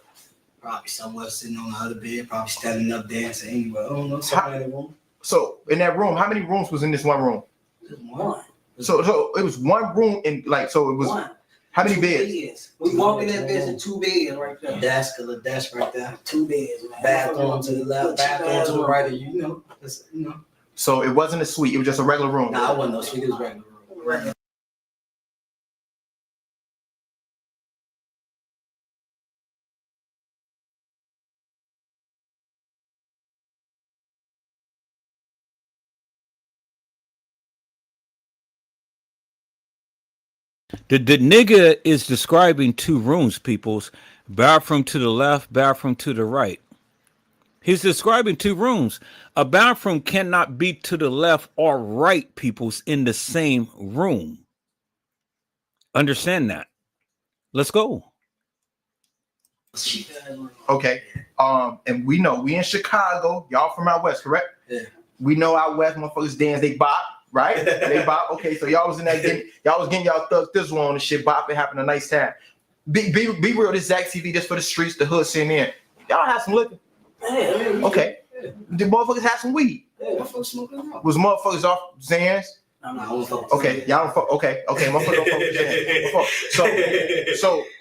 Probably somewhere sitting on the other bed, probably standing up dancing anywhere. I don't know. Somewhere in the room. So in that room, how many rooms was in this one room? Just one. So it was one room in so it was one. How many beds? We walk in that bitch in 2 beds right there. Desk right there. 2 beds, man. Bathroom to the left, bathroom to the right. You know. So it wasn't a suite. It was just a regular room. Nah, it wasn't no suite. It was regular room. The nigga is describing 2 rooms, peoples. Bathroom to the left, bathroom to the right. He's describing 2 rooms. A bathroom cannot be to the left or right, peoples, in the same room. Understand that. Let's go. Okay. And we know we in Chicago. Y'all from out west, correct? Yeah. We know out west motherfuckers dance. They bop, right? They bop. Okay. So y'all was in that. Y'all was getting y'all thug thizzle on and shit. Bop. It happened a nice time. Be real. This Zach TV just for the streets, the hood sitting in. Y'all have some liquor. Okay. The motherfuckers have some weed. Motherfuckers smoking. Was motherfuckers off Zans? Okay. Y'all don't fuck. Okay. Motherfuckers don't fuck with Zans.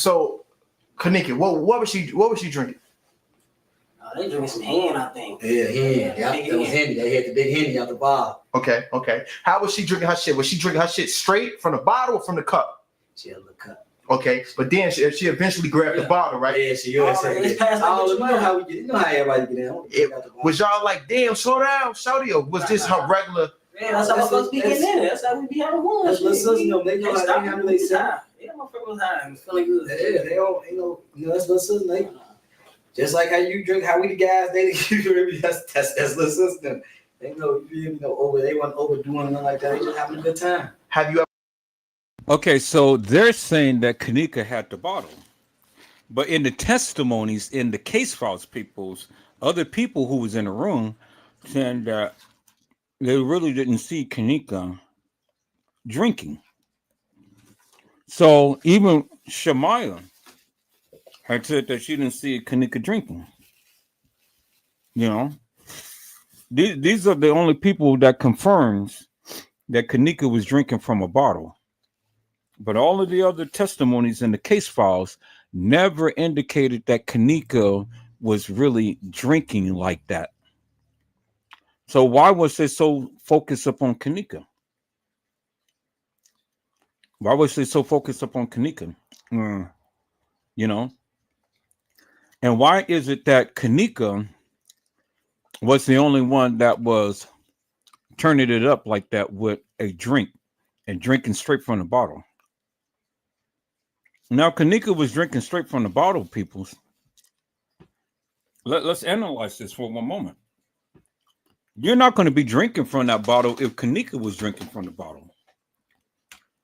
So. Kenneka, what was she drinking? They drinking some Hen, I think. Yeah. It was Henny. They had the big Henny out the bar. Okay. How was she drinking her shit? Was she drinking her shit straight from the bottle or from the cup? She had a little cup. Okay, but then she eventually grabbed the bottle, right? Yeah, she always said it. You know how we get. You know how everybody get in. Was y'all like, damn, slow down, shawty, or was this her regular? Man, that's how motherfuckers be getting in. That's how we be having one. That's what sisters know. They know how they handle their side. Yeah, motherfucker was high. It was feeling good. Yeah, they all, that's little sister. They, just like how you drink, how we the guys, that's little sister. They know, they weren't overdoing nothing like that. They just having a good time. Have you ever? Okay, so they're saying that Kenneka had the bottle. But in the testimonies, in the case files, other people who was in the room saying that they really didn't see Kenneka drinking. So even Shamaya had said that she didn't see Kenneka drinking. These are the only people that confirms that Kenneka was drinking from a bottle. But all of the other testimonies in the case files never indicated that Kenneka was really drinking like that. So why was they so focused upon Kenneka? Why was they so focused upon Kenneka? You know? And why is it that Kenneka was the only one that was turning it up like that with a drink and drinking straight from the bottle? Now, Kenneka was drinking straight from the bottle, peoples. Let's analyze this for one moment. You're not going to be drinking from that bottle if Kenneka was drinking from the bottle.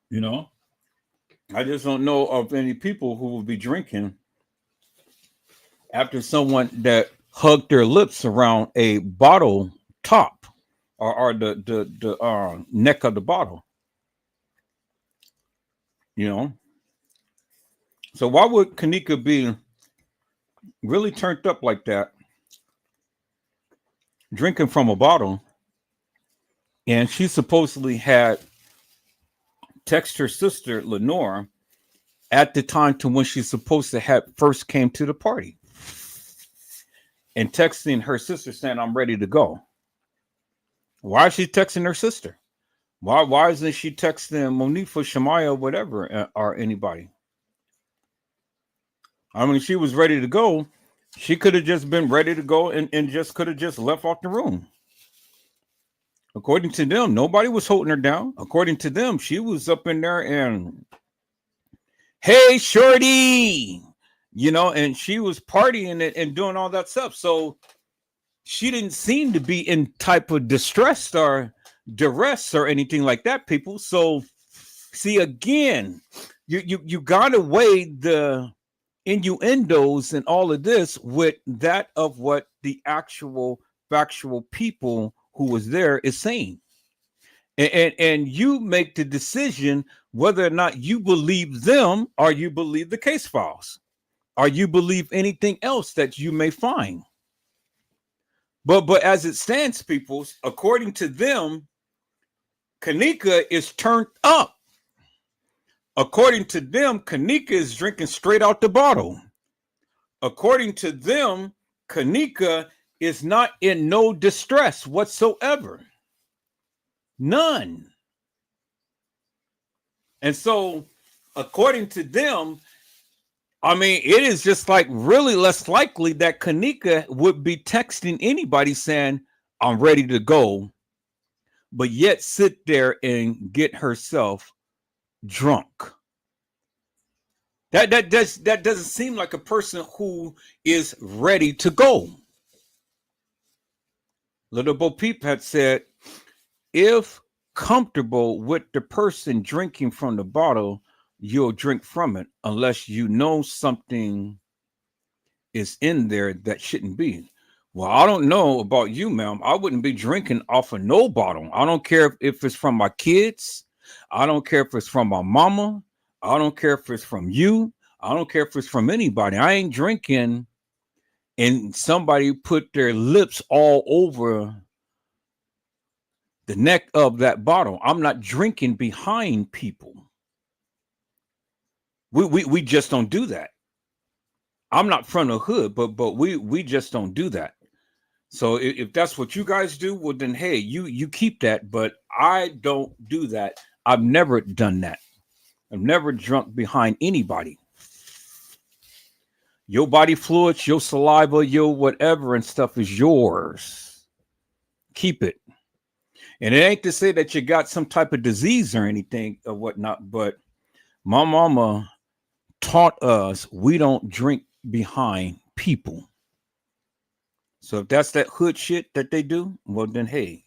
You know? I just don't know of any people who will be drinking after someone that hugged their lips around a bottle top or the neck of the bottle. You know? So why would Kenneka be really turned up like that, drinking from a bottle, and she supposedly had texted her sister Lenore at the time to when she's supposed to have first came to the party, and texting her sister saying, "I'm ready to go." Why is she texting her sister? Why isn't she texting Monique, Shamaya, whatever, or anybody? I mean, she was ready to go. She could have just been ready to go and just could have just left off the room. According to them, nobody was holding her down. According to them, she was up in there and, hey, shorty, you know, and she was partying and doing all that stuff. So she didn't seem to be in type of distress or duress or anything like that, people. So see, again, you gotta weigh the innuendos and all of this with that of what the actual factual people who was there is saying, and you make the decision whether or not you believe them or you believe the case files or you believe anything else that you may find. But as it stands, people, according to them, Kenneka is turned up. According to them, Kenneka is drinking straight out the bottle. According to them, Kenneka is not in no distress whatsoever. None. And so, according to them, I mean, it is just like really less likely that Kenneka would be texting anybody saying, "I'm ready to go," but yet sit there and get herself drunk. That doesn't seem like a person who is ready to go. Little Bo Peep had said, if comfortable with the person drinking from the bottle, you'll drink from it unless you know something is in there that shouldn't be. Well, I don't know about you, ma'am. I wouldn't be drinking off of no bottle. I don't care if it's from my kids. I don't care if it's from my mama. I don't care if it's from you. I don't care if it's from anybody. I ain't drinking and somebody put their lips all over the neck of that bottle. I'm not drinking behind people. We just don't do that. I'm not from the hood, but we just don't do that. So if that's what you guys do, well then hey, you keep that, but I don't do that. I've never done that. I've never drunk behind anybody. Your body fluids, your saliva, your whatever and stuff is yours. Keep it. And it ain't to say that you got some type of disease or anything or whatnot, but my mama taught us we don't drink behind people. So if that's that hood shit that they do, well then hey,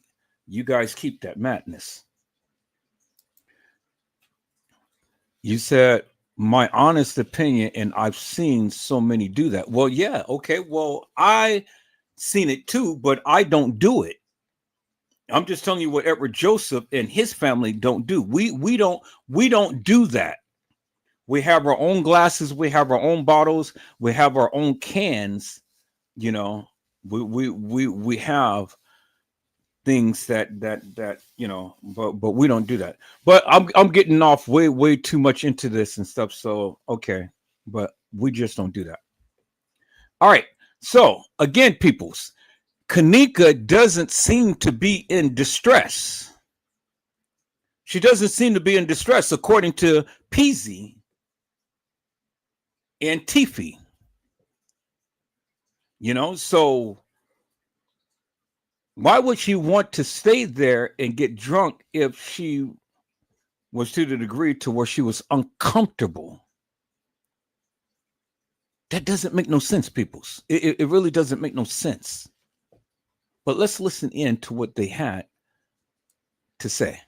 you guys keep that madness. You said my honest opinion, and I've seen so many do that. Well, yeah, okay. Well, I seen it too, but I don't do it. I'm just telling you what Edward Joseph and his family don't do. We don't do that. We have our own glasses, we have our own bottles, we have our own cans. You know, we have things that you know, but we don't do that. But I'm getting off way too much into this and stuff. So okay, but we just don't do that. All right. So again, peoples, Kenneka doesn't seem to be in distress. She doesn't seem to be in distress, according to Peasy and Tiffy. You know, so why would she want to stay there and get drunk if she was to the degree to where she was uncomfortable? That doesn't make no sense, peoples. It really doesn't make no sense. But let's listen in to what they had to say.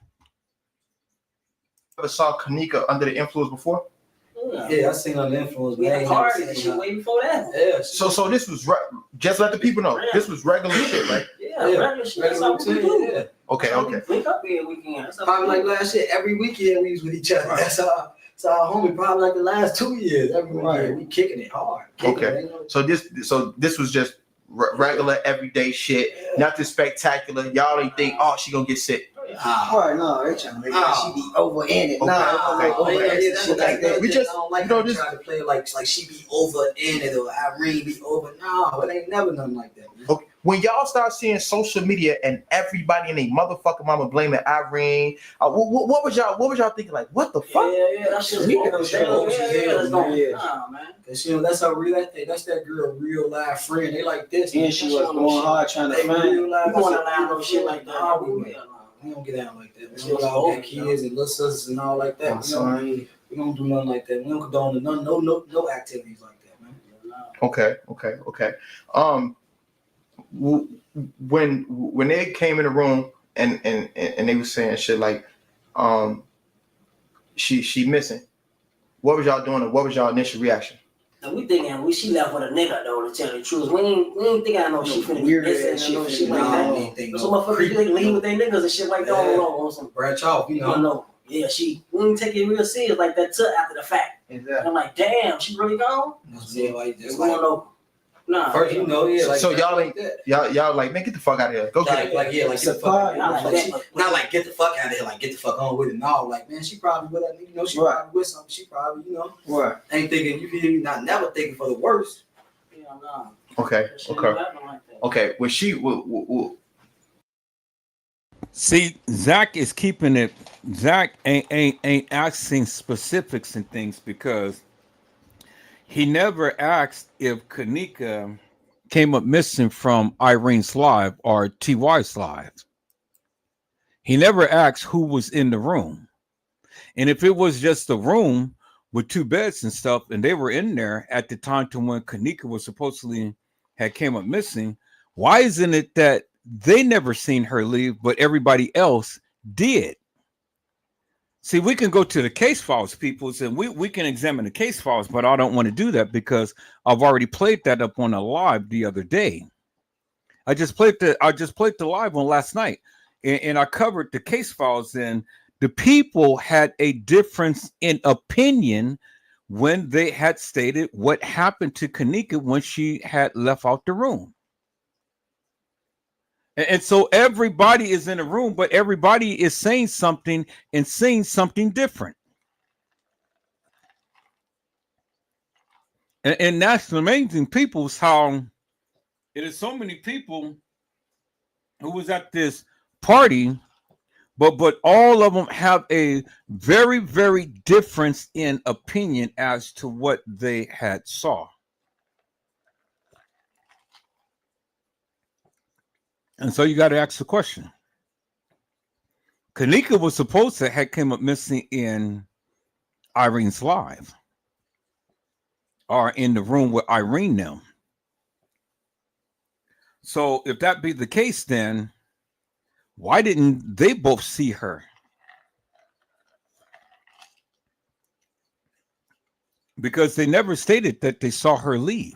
Ever saw Kenneka under the influence before? Yeah, I seen her influence. We had a party and shit way before that. Yeah. So this was just let the people know. This was regular shit, right? Yeah, regular shit. That's all we do. Yeah. Okay. Link up every weekend. Probably like last year, every weekend we was with each other. That's our homie. Probably like the last 2 years, every weekend we kicking it hard. So this was just regular everyday shit, nothing spectacular. Y'all ain't think, oh, she gonna get sick. No, they trying to make she be over in it. Shit like that. We just don't like to try to play like she be over in it or Irene be over. No, it ain't never nothing like that. Okay. When y'all start seeing social media and everybody and they motherfucking mama blaming Irene, what was y'all thinking? Like, what the fuck? Yeah, that's just man. Cause that's her real. That's that girl real life friend. They like this. And she was going hard trying to find. Real life. We going around no shit like that. We don't get down like that. We all got kids and little sisters and all like that. We don't do nothing like that. We don't condone no activities like that, man. Okay. When they came in the room and they were saying shit like, she missing. What was y'all doing? And what was y'all initial reaction? And we thinking she left with a nigga though, to tell the truth. We ain't thinking I know she finna be missing and shit like that. So motherfuckers they leave with their niggas and shit like that on some branch off, you know. Yeah, we didn't take it real serious like that till after the fact. Exactly. And I'm like, damn, she really gone? Yeah, like we don't know. Nah. First, you know, yeah. Like so y'all ain't y'all like, man, get the fuck out of here. Go get it. Like get the fuck out of here. Not like get the fuck out of here, like get the fuck on with it. No, like man, she probably with that, you know, she probably with something. She probably, you know, ain't thinking, you feel me? Not never thinking for the worst. Yeah, nah. Okay. Well, she see, Zach is keeping it. Zach ain't asking specifics and things because he never asked if Kenneka came up missing from Irene's live or TY's live. He never asked who was in the room. And if it was just a room with 2 beds and stuff, and they were in there at the time to when Kenneka was supposedly had came up missing, why isn't it that they never seen her leave, but everybody else did? See, we can go to the case files, people, and we can examine the case files, but I don't want to do that because I've already played that up on a live the other day. I just played the live one last night, and I covered the case files, and the people had a difference in opinion when they had stated what happened to Kenneka when she had left out the room. And so everybody is in a room, but everybody is saying something and saying something different. And that's the amazing people is how it is so many people who was at this party, but all of them have a very, very difference in opinion as to what they had saw. And so you got to ask the question. Kenneka was supposed to have came up missing in Irene's live or in the room with Irene now. So if that be the case, then why didn't they both see her? Because they never stated that they saw her leave.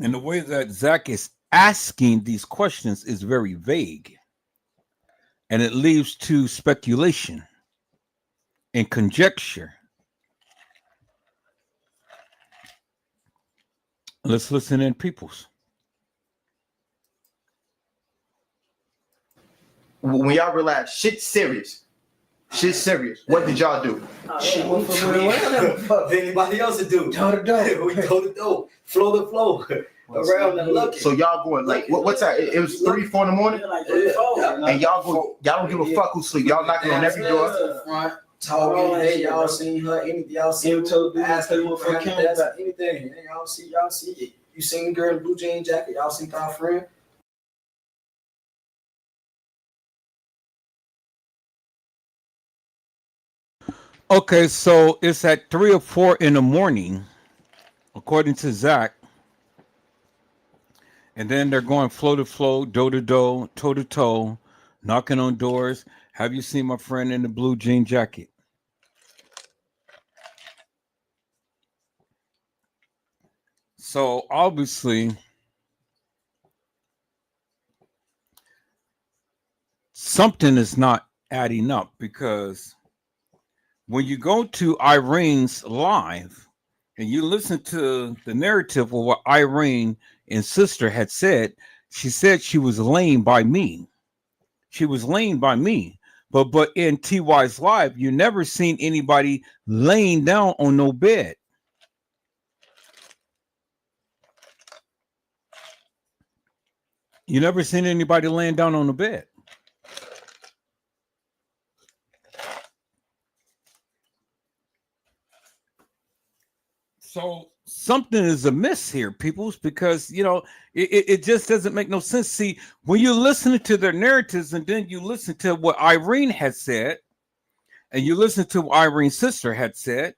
And the way that Zach is asking these questions is very vague. And it leads to speculation and conjecture. Let's listen in, peoples. When y'all realize shit's serious, what did y'all do? Shit, what fuck anybody else to do? Door to door. We go to door, flow to flow, around the lucky. So y'all going like what time? It was 3, 4 in the morning, and y'all don't give a fuck who sleep. Y'all knocking on every door. Front, talking. Hey, y'all seen her? Anything? Y'all seen her? Ask her for anything. Hey, y'all see it. You seen the girl in the blue jean jacket? Y'all seen our friend? Okay, so it's at 3 or 4 in the morning, according to Zach. And then they're going flow to flow, door to door, toe to toe, knocking on doors. Have you seen my friend in the blue jean jacket? So obviously, something is not adding up, because when you go to Irene's live and you listen to the narrative of what Irene and sister had said, she said she was laying by me. She was laying by me. But in TY's live, you never seen anybody laying down on no bed. You never seen anybody laying down on the bed. So something is amiss here, peoples, because, you know, it just doesn't make no sense. See, when you listen to their narratives and then you listen to what Irene had said, and you listen to what Irene's sister had said,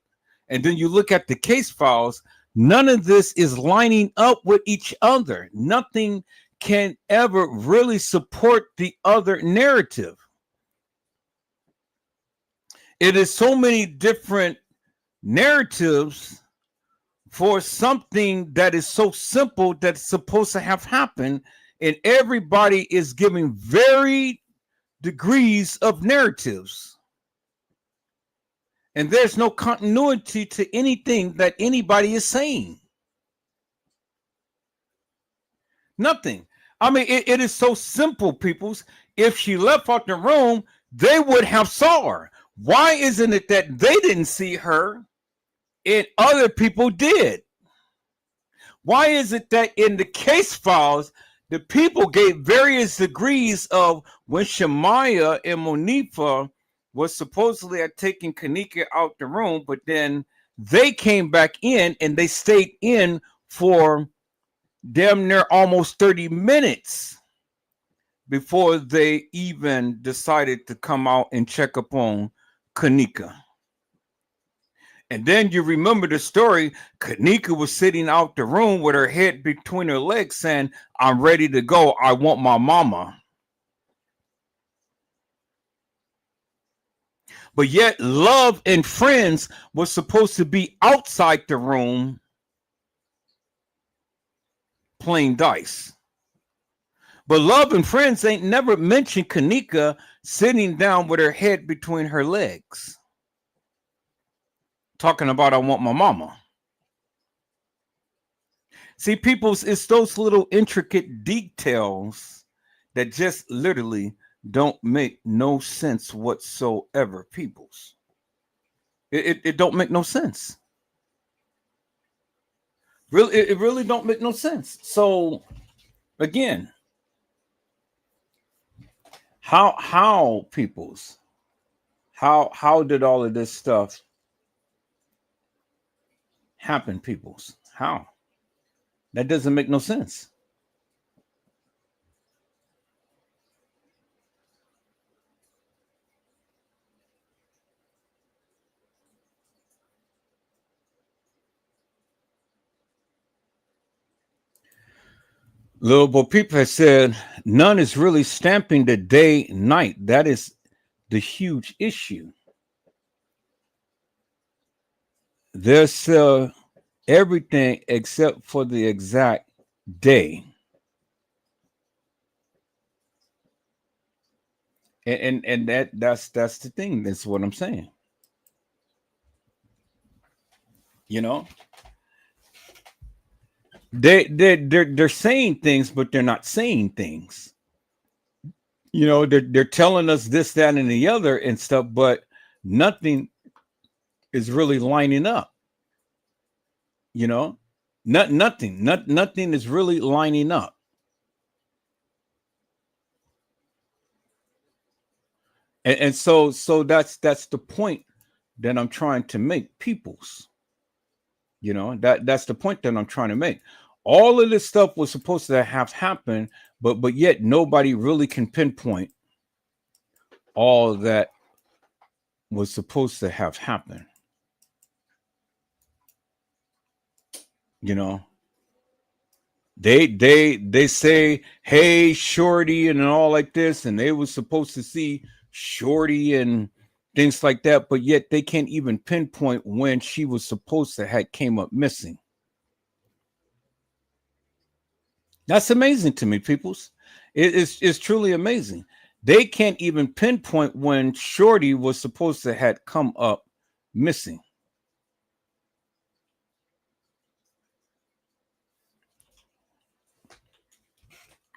and then you look at the case files, none of this is lining up with each other. Nothing can ever really support the other narrative. It is so many different narratives for something that is so simple that's supposed to have happened, and everybody is giving varied degrees of narratives. And there's no continuity to anything that anybody is saying. Nothing. I mean, it is so simple, peoples. If she left out the room, they would have saw her. Why isn't it that they didn't see her and other people did? Why is it that in the case files, the people gave various degrees of when Shemaya and Monifa was supposedly taking Kenneka out the room, but then they came back in and they stayed in for damn near almost 30 minutes before they even decided to come out and check up on Kenneka. And then you remember the story, Kenneka was sitting out the room with her head between her legs saying, I'm ready to go. I want my mama. But yet Love and friends was supposed to be outside the room playing dice. But Love and friends ain't never mentioned Kenneka sitting down with her head between her legs, talking about I want my mama. See, people, it's those little intricate details that just literally don't make no sense whatsoever, peoples. It don't make no sense. Really, it really don't make no sense. So again, how peoples, how did all of this stuff happen, peoples? How? That doesn't make no sense. Little Bo Peep has said, none is really stamping the day night. That is the huge issue. There's everything except for the exact day. And that's the thing. That's what I'm saying. You know? they're saying things, but they're not saying things. You know, they're telling us this, that, and the other and stuff, but nothing is really lining up. You know, nothing is really lining up. And so that's the point that I'm trying to make, peoples. You know, that's the point that I'm trying to make. All of this stuff was supposed to have happened, but yet nobody really can pinpoint all that was supposed to have happened. You know, they say, hey, Shorty, and all like this, and they were supposed to see Shorty and things like that, but yet they can't even pinpoint when she was supposed to have came up missing. That's amazing to me, peoples. It's truly amazing. They can't even pinpoint when Shorty was supposed to have come up missing.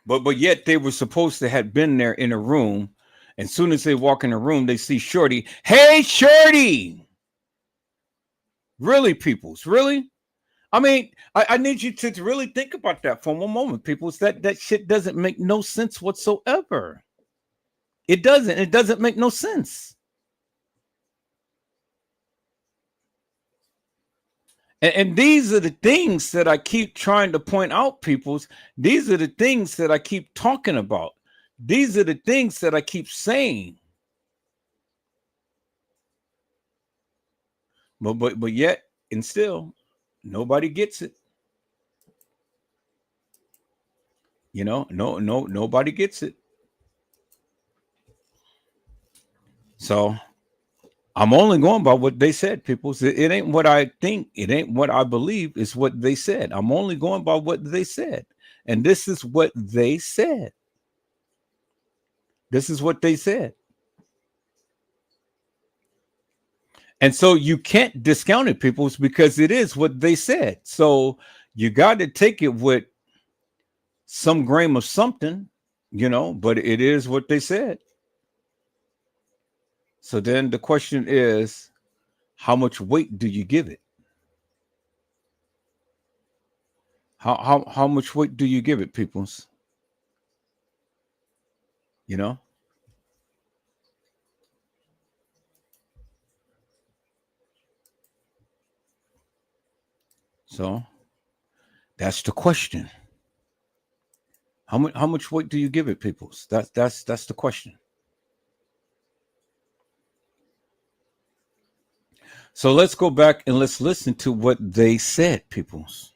But yet they were supposed to have been there in a room. And soon as they walk in the room, they see Shorty. Hey, Shorty! Really, peoples? Really? I mean, I need you to really think about that for one moment, peoples. That shit doesn't make no sense whatsoever. It doesn't. It doesn't make no sense. And these are the things that I keep trying to point out, peoples. These are the things that I keep talking about. These are the things that I keep saying. But yet, and still, nobody gets it. You know, nobody gets it. So I'm only going by what they said, people. It ain't what I think. It ain't what I believe. It's what they said. I'm only going by what they said. And this is what they said. This is what they said. And so you can't discount it, people, because it is what they said. So you got to take it with some grain of something, you know, but it is what they said. So then the question is, how much weight do you give it? How much weight do you give it, peoples? You know? So that's the question. How much weight do you give it, peoples? That's the question. So let's go back and let's listen to what they said, peoples.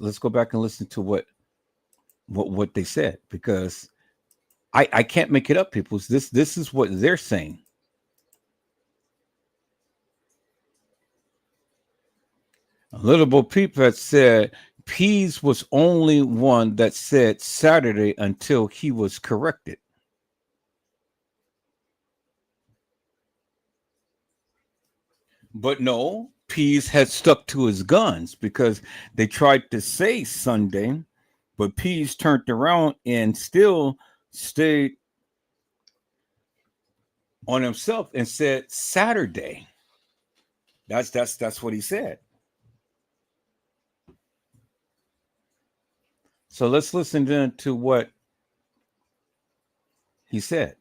Let's go back and listen to what they said, because I can't make it up, peoples. This is what they're saying. A little Bo Peep had said Peas was only one that said Saturday until he was corrected. But no, Peas had stuck to his guns because they tried to say Sunday, but Peas turned around and still stayed on himself and said Saturday. That's what he said. So let's listen then to what he said.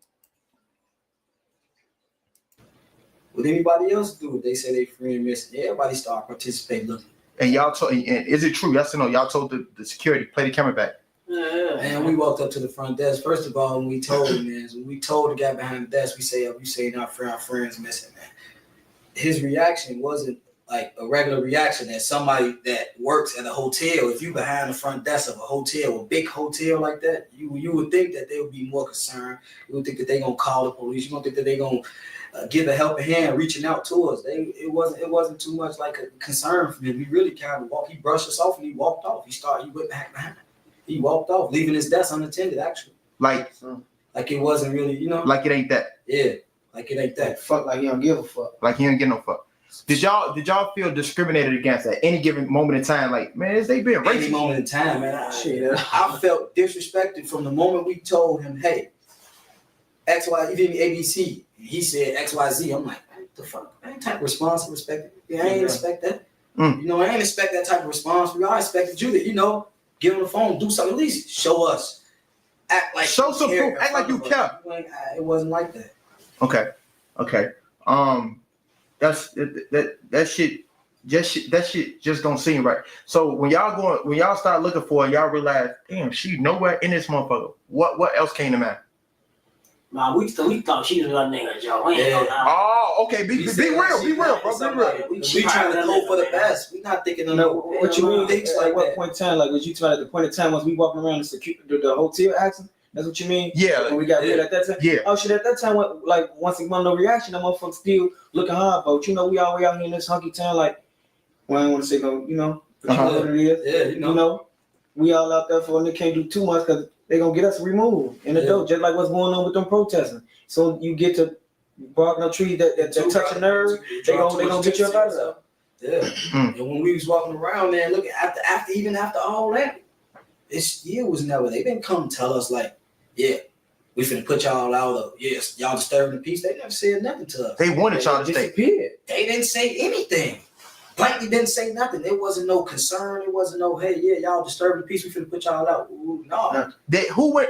What anybody else do? They say they free and missing. Everybody start participating, looking. And y'all told, and is it true? Yes or no? Y'all told the security, play the camera back. Yeah. And we walked up to the front desk. First of all, when we told him, man, when we told the guy behind the desk, we say our friends missing, man. His reaction wasn't like a regular reaction as somebody that works at a hotel. If you behind the front desk of a hotel, a big hotel like that, you would think that they would be more concerned. You would think that they're gonna call the police. You don't think that they're gonna give a helping hand, reaching out to us. It wasn't too much like a concern for him. He really kind of walked. He brushed us off and he walked off. He went back behind. He walked off, leaving his desk unattended. Actually, like it wasn't really, you know, like it ain't that. Yeah, like it ain't that. Fuck, like he don't give a fuck. Like he don't give no fuck. Did y'all feel discriminated against at any given moment in time? Like, man, is they being racist? Any moment in time, man. I felt disrespected from the moment we told him, hey, X, Y, you did me ABC. He said X, Y, Z. I'm like, what the fuck? I ain't type of response to respect it. Yeah, I ain't expect that. You know, I ain't expect that type of response. I expected you to, you know, get on the phone, do something, at least show us. Act like show some proof. Act like you care. It wasn't like that. Okay. That shit just don't seem right. So when y'all start looking for it, y'all realize, damn, she nowhere in this motherfucker. What else came to mind? Nah, we thought she was a nigga, Joe. We ain't know now. Oh, okay. Be real, bro. Be real. We trying to go for the best. We not thinking of what you mean. At what point in time? Like, was you talking at the point in time once we walking around the hotel acting? That's what you mean? Yeah. When we got rid at that time? Yeah. Oh shit, at that time, like, once it wasn't no reaction, that motherfucker still looking hard, but you know, we all way out here in this hunky town, like, well, I don't want to say no, you know, but you know what it is. Yeah, you know, we all out there for, and they can't do too much because they gonna get us removed in the door, just like what's going on with them protesting. So you get to barking up trees that touch a nerve, they gonna get you up out of there. Yeah. And when we was walking around, man, look after all that, it still was never. They didn't come tell us like, yeah, we finna put y'all out of, yes, y'all disturbing the peace. They never said nothing to us. They wanted y'all to stay. They didn't say anything. Blankly didn't say nothing. There wasn't no concern. It wasn't no, hey, yeah, y'all disturbing the peace. We finna put y'all out. Ooh, no. Who went?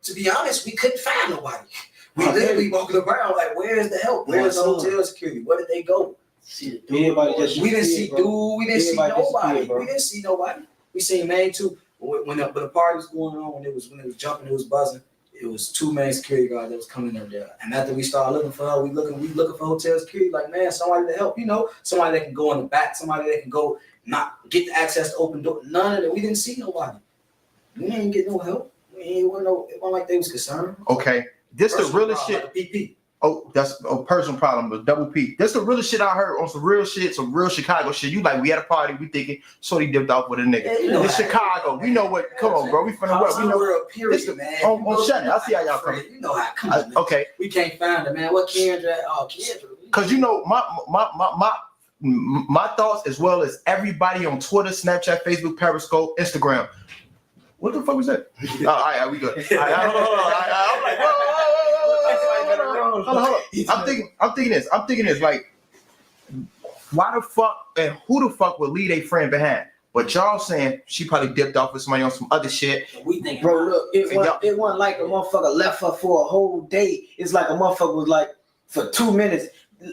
To be honest, we couldn't find nobody. We literally walking around like, where's the help? Where's the hotel security? Where did they go? We didn't see dude. We didn't see nobody. We didn't see nobody. We seen main two when the party was going on. When it was jumping, it was buzzing. It was two main security guards that was coming up there. And after we started looking for her, we looking for hotel security. Like, man, somebody to help. You know, somebody that can go in the back. Somebody that can go not get the access to open door. None of that. We didn't see nobody. We didn't get no help. It wasn't like they was concerned. Okay. This the realest shit. Like PP. Oh, that's a personal problem, but double P. That's the realest shit I heard on some real shit, some real Chicago shit. You like, we had a party, we thinking, so he dipped off with a nigga. Yeah, you know it's Chicago. We know what, come on, bro. We finna what? We know. Period, man. Shut it. I see how y'all coming. You know how it comes, man. Okay. We can't find it, man. What Kendra? Oh, Kendra. Because you know, my thoughts as well as everybody on Twitter, Snapchat, Facebook, Periscope, Instagram. What the fuck was that? All right, we good. I'm like, hold on. I'm thinking this. Like, why the fuck and who the fuck would leave a friend behind? But y'all saying she probably dipped off with somebody on some other shit. We think, bro, look, it wasn't like a motherfucker left her for a whole day. It's like a motherfucker was like for 2 minutes.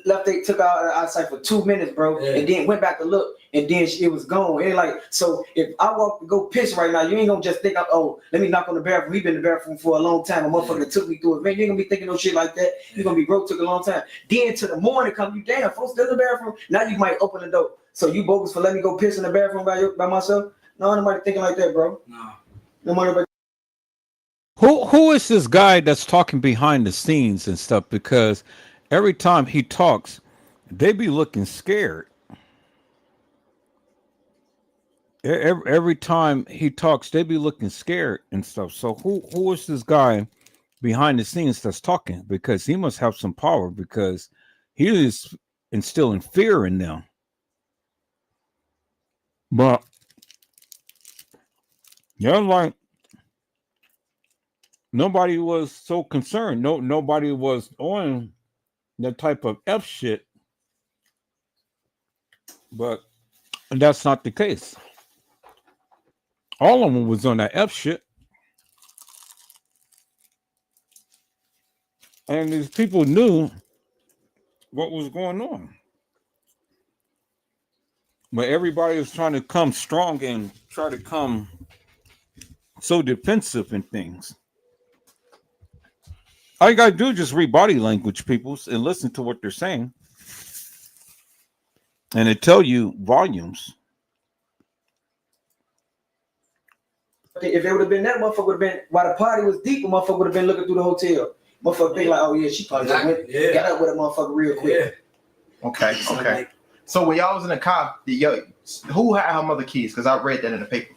Left, they took out outside for 2 minutes, bro, and then went back to look, and then it was gone. And like, so if I walk to go piss right now, you ain't gonna just think, oh, let me knock on the bathroom. We've been in the bathroom for a long time. A motherfucker took me through it. Man, you ain't gonna be thinking no shit like that. You're gonna be broke, took a long time. Then to the morning come, you damn, folks, there's a bathroom. Now you might open the door. So you bogus for letting me go piss in the bathroom by myself? No, nobody thinking like that, bro. No. Nobody. Who is this guy that's talking behind the scenes and stuff? Because every time he talks, they be looking scared. Every time he talks, they be looking scared and stuff. So who is this guy behind the scenes that's talking? Because he must have some power, because he is instilling fear in them. But yeah, like nobody was so concerned. Nobody was on that type of F shit. But that's not the case. All of them was on that F shit. And these people knew what was going on. But everybody was trying to come strong and try to come so defensive in things. All you gotta do is just read body language, people, and listen to what they're saying. And it tell you volumes. If it would have been that, motherfucker would have been, while the party was deep, a motherfucker would have been looking through the hotel. Motherfucker think like, oh yeah, she probably just went, got up with a motherfucker real quick. Yeah. Okay. So when y'all was in the car, who had her mother keys? Because I read that in the paper.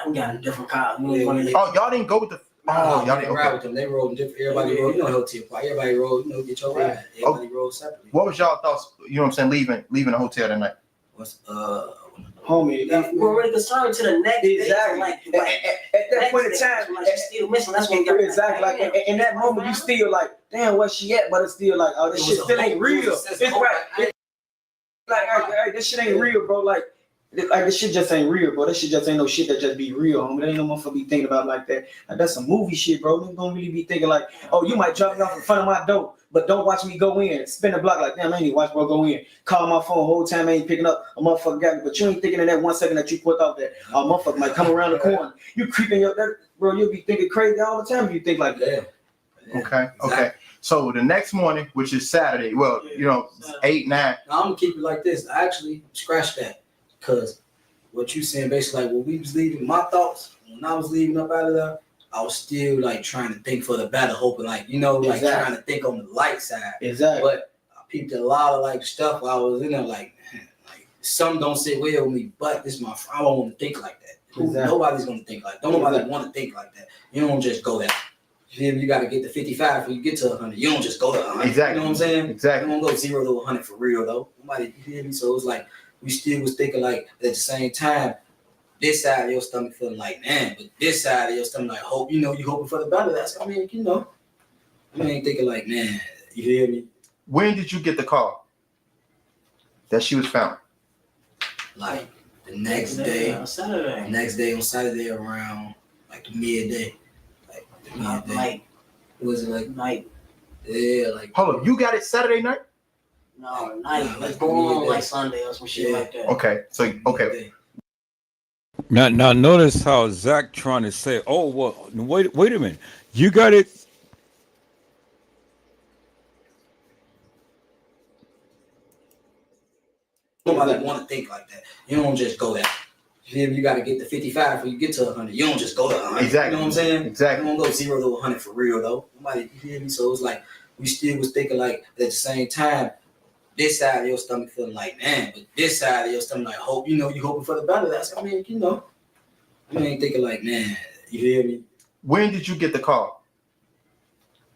we got a different car. Oh, y'all didn't go with the. Oh, y'all didn't ride with them. They rode different. Everybody rode, hotel party. Everybody rode, get your ride. Everybody rode separately. What was y'all thoughts? You know what I'm saying? Leaving the hotel that night. Homie, we're really concerned to the next day. Exactly. At that point in time, like she's still missing. That's when exactly. Like in that moment, you still like, damn, where she at? But it's still like, oh, this shit still ain't real. It's right. Like, this shit ain't real, bro. Like this shit just ain't real, bro. This shit just ain't no shit that just be real, homie. There ain't no motherfucker be thinking about like that. Like, that's some movie shit, bro. You don't really be thinking like, oh, you might drop me off in front of my door, but don't watch me go in. Spin the block like, damn, I ain't even watch bro go in. Call my phone whole time, I ain't picking up. A motherfucker got me, but you ain't thinking in that 1 second that you put off that a motherfucker might come around the corner. You creeping your that, bro. You'll be thinking crazy all the time if you think like that. Okay. So the next morning, which is Saturday, 8, 9. I'm gonna keep it like this. I actually scratch that, because what you saying basically, like when we was leaving, my thoughts when I was leaving up out of there, I was still like trying to think for the better, hoping like trying to think on the light side. Exactly. But I peeped a lot of like stuff while I was in there, like some don't sit well with me, but this my I don't want to think like that. Exactly. Nobody's gonna think like that. Don't nobody want to think like that. You don't just go there. You got to get to 55 before you get to 100. You don't just go to 100. Exactly. You know what I'm saying? Exactly. You don't go 0 to 100 for real though. Nobody, you hear me? So it's like we still was thinking like at the same time, this side of your stomach feeling like man, but this side of your stomach like hope. You hoping for the better. That's thinking like man. You hear me? When did you get the call that she was found? Like the next day on Saturday. Next day on Saturday around like the midday. Night. Was it like night? Yeah, like. Hold up, you got it Saturday night? No, night. Like going on like Sunday or some shit like that. Okay, so okay. Now notice how Zach trying to say, "Oh, well, wait a minute, you got it." Nobody want to think like that. You don't just go there. You got to get to 55 before you get to 100. You don't just go to 100. Exactly. You know what I'm saying? Exactly. You don't go 0 to 100 for real though. Nobody, you hear me? So it's like we still was thinking like at the same time, this side of your stomach feeling like man, but this side of your stomach like hope. You hoping for the better. That's you ain't thinking like man. You hear me? When did you get the call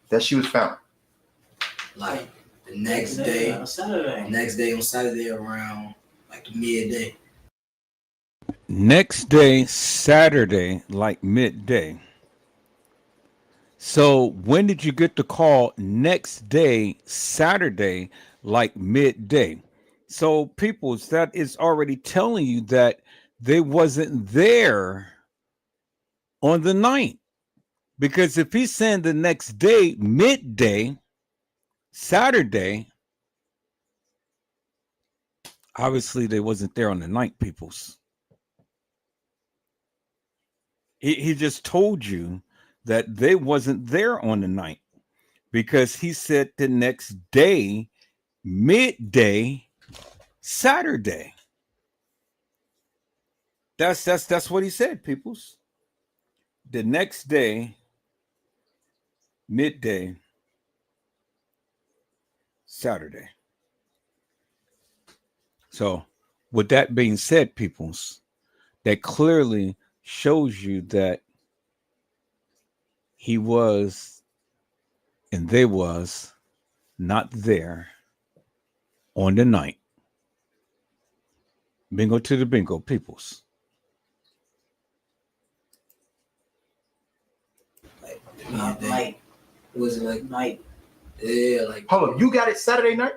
that she was found? Like the next day on Saturday. Next day on Saturday around like the midday. Next day, Saturday, like midday. So when did you get the call? Next day, Saturday, like midday. So peoples, that is already telling you that they wasn't there on the 9th. Because if he's saying the next day, midday, Saturday, obviously they wasn't there on the 9th, peoples. He just told you that they wasn't there on the 9th because he said the next day, midday, Saturday. That's what he said, peoples. The next day, midday, Saturday. So, with that being said, peoples, that clearly shows you that he was and they was not there on the 9th. Bingo to the bingo, peoples. Night. Was it like night? Yeah, like. Hold up, you got it Saturday night?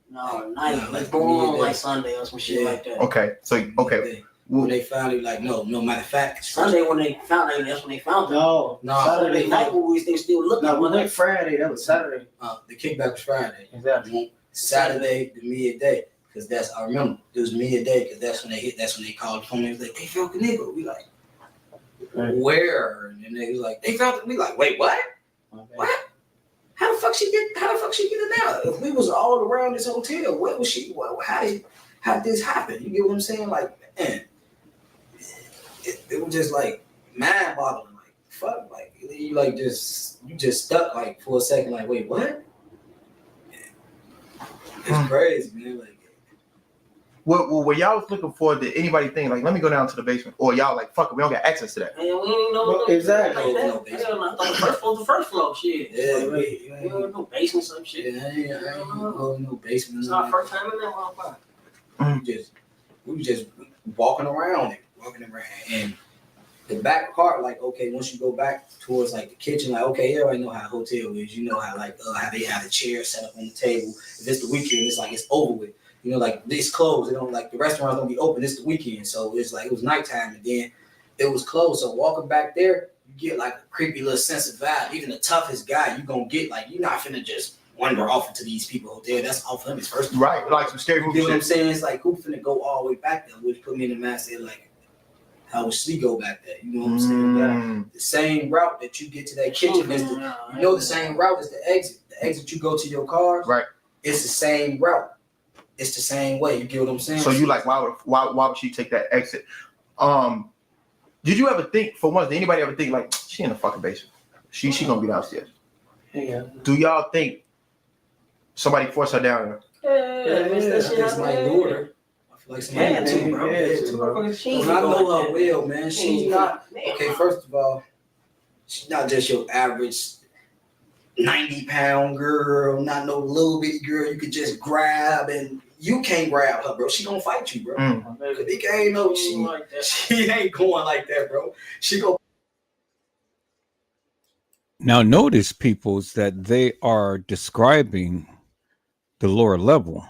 No, night. Like going on like Sunday or some shit like that. Okay, so okay. When they found it, like no matter of fact. Sunday when they found it, that's when they found it. No. Saturday night when they still looking. No, we went Friday. That was Saturday. The kickback was Friday. Exactly. Saturday the midday, because that's I remember it was midday because that's when they hit. That's when they called the phone. They was like, they found Kenneka. We like, where? And they was like, they found it. We like, wait, what? Okay. What? How the fuck she get it now? If we was all around this hotel, what was she? How did this happen? You get what I'm saying? Like, man, it was just like mind boggling. Like, fuck, like you just stuck like for a second. Like, wait, what? It's crazy, man. Like, What y'all was looking for? Did anybody think like, let me go down to the basement, or y'all like, fuck it, we don't got access to that? Man, we ain't know Exactly. like that. Hell no, I thought the first floor was the first floor. Shit. Yeah, we don't know basement some shit. Yeah, I ain't go no basement. It's our first time in that motherfucker. We was just walking around, and the back part, like, okay, once you go back towards like the kitchen, like, okay, everybody know how a hotel is. You know how like how they have a chair set up on the table. If it's the weekend, it's like it's over with. You know, like this closed. They don't like the restaurants don't be open. It's the weekend, so it's like it was nighttime, and then it was closed. So walking back there, you get like a creepy little sense of vibe. Even the toughest guy, you gonna get like you're not finna just wander off into these people hotel. That's off limits first. Right, like some scary movie. You know what I'm saying? It's like who finna go all the way back there, which put me in the mindset like. How would she go back there? You know what I'm saying? Yeah. The same route that you get to that kitchen is the same route as the exit. The exit you go to your cars, right? It's the same route. It's the same way. You get what I'm saying? So you like why would she take that exit? Did you ever think for once? Did anybody ever think like she in the fucking basement? She gonna be downstairs? Yeah. Do y'all think somebody forced her down there? It's like Lord. Like somebody had to, bro. I know her well, man. She's not okay. First of all, she's not just your average 90-pound girl, not no little bitty girl you could just grab and you can't grab her, bro. She gonna fight you, bro. Kenneka ain't no she ain't going like that, bro. She go. Now notice, peoples, that they are describing the lower level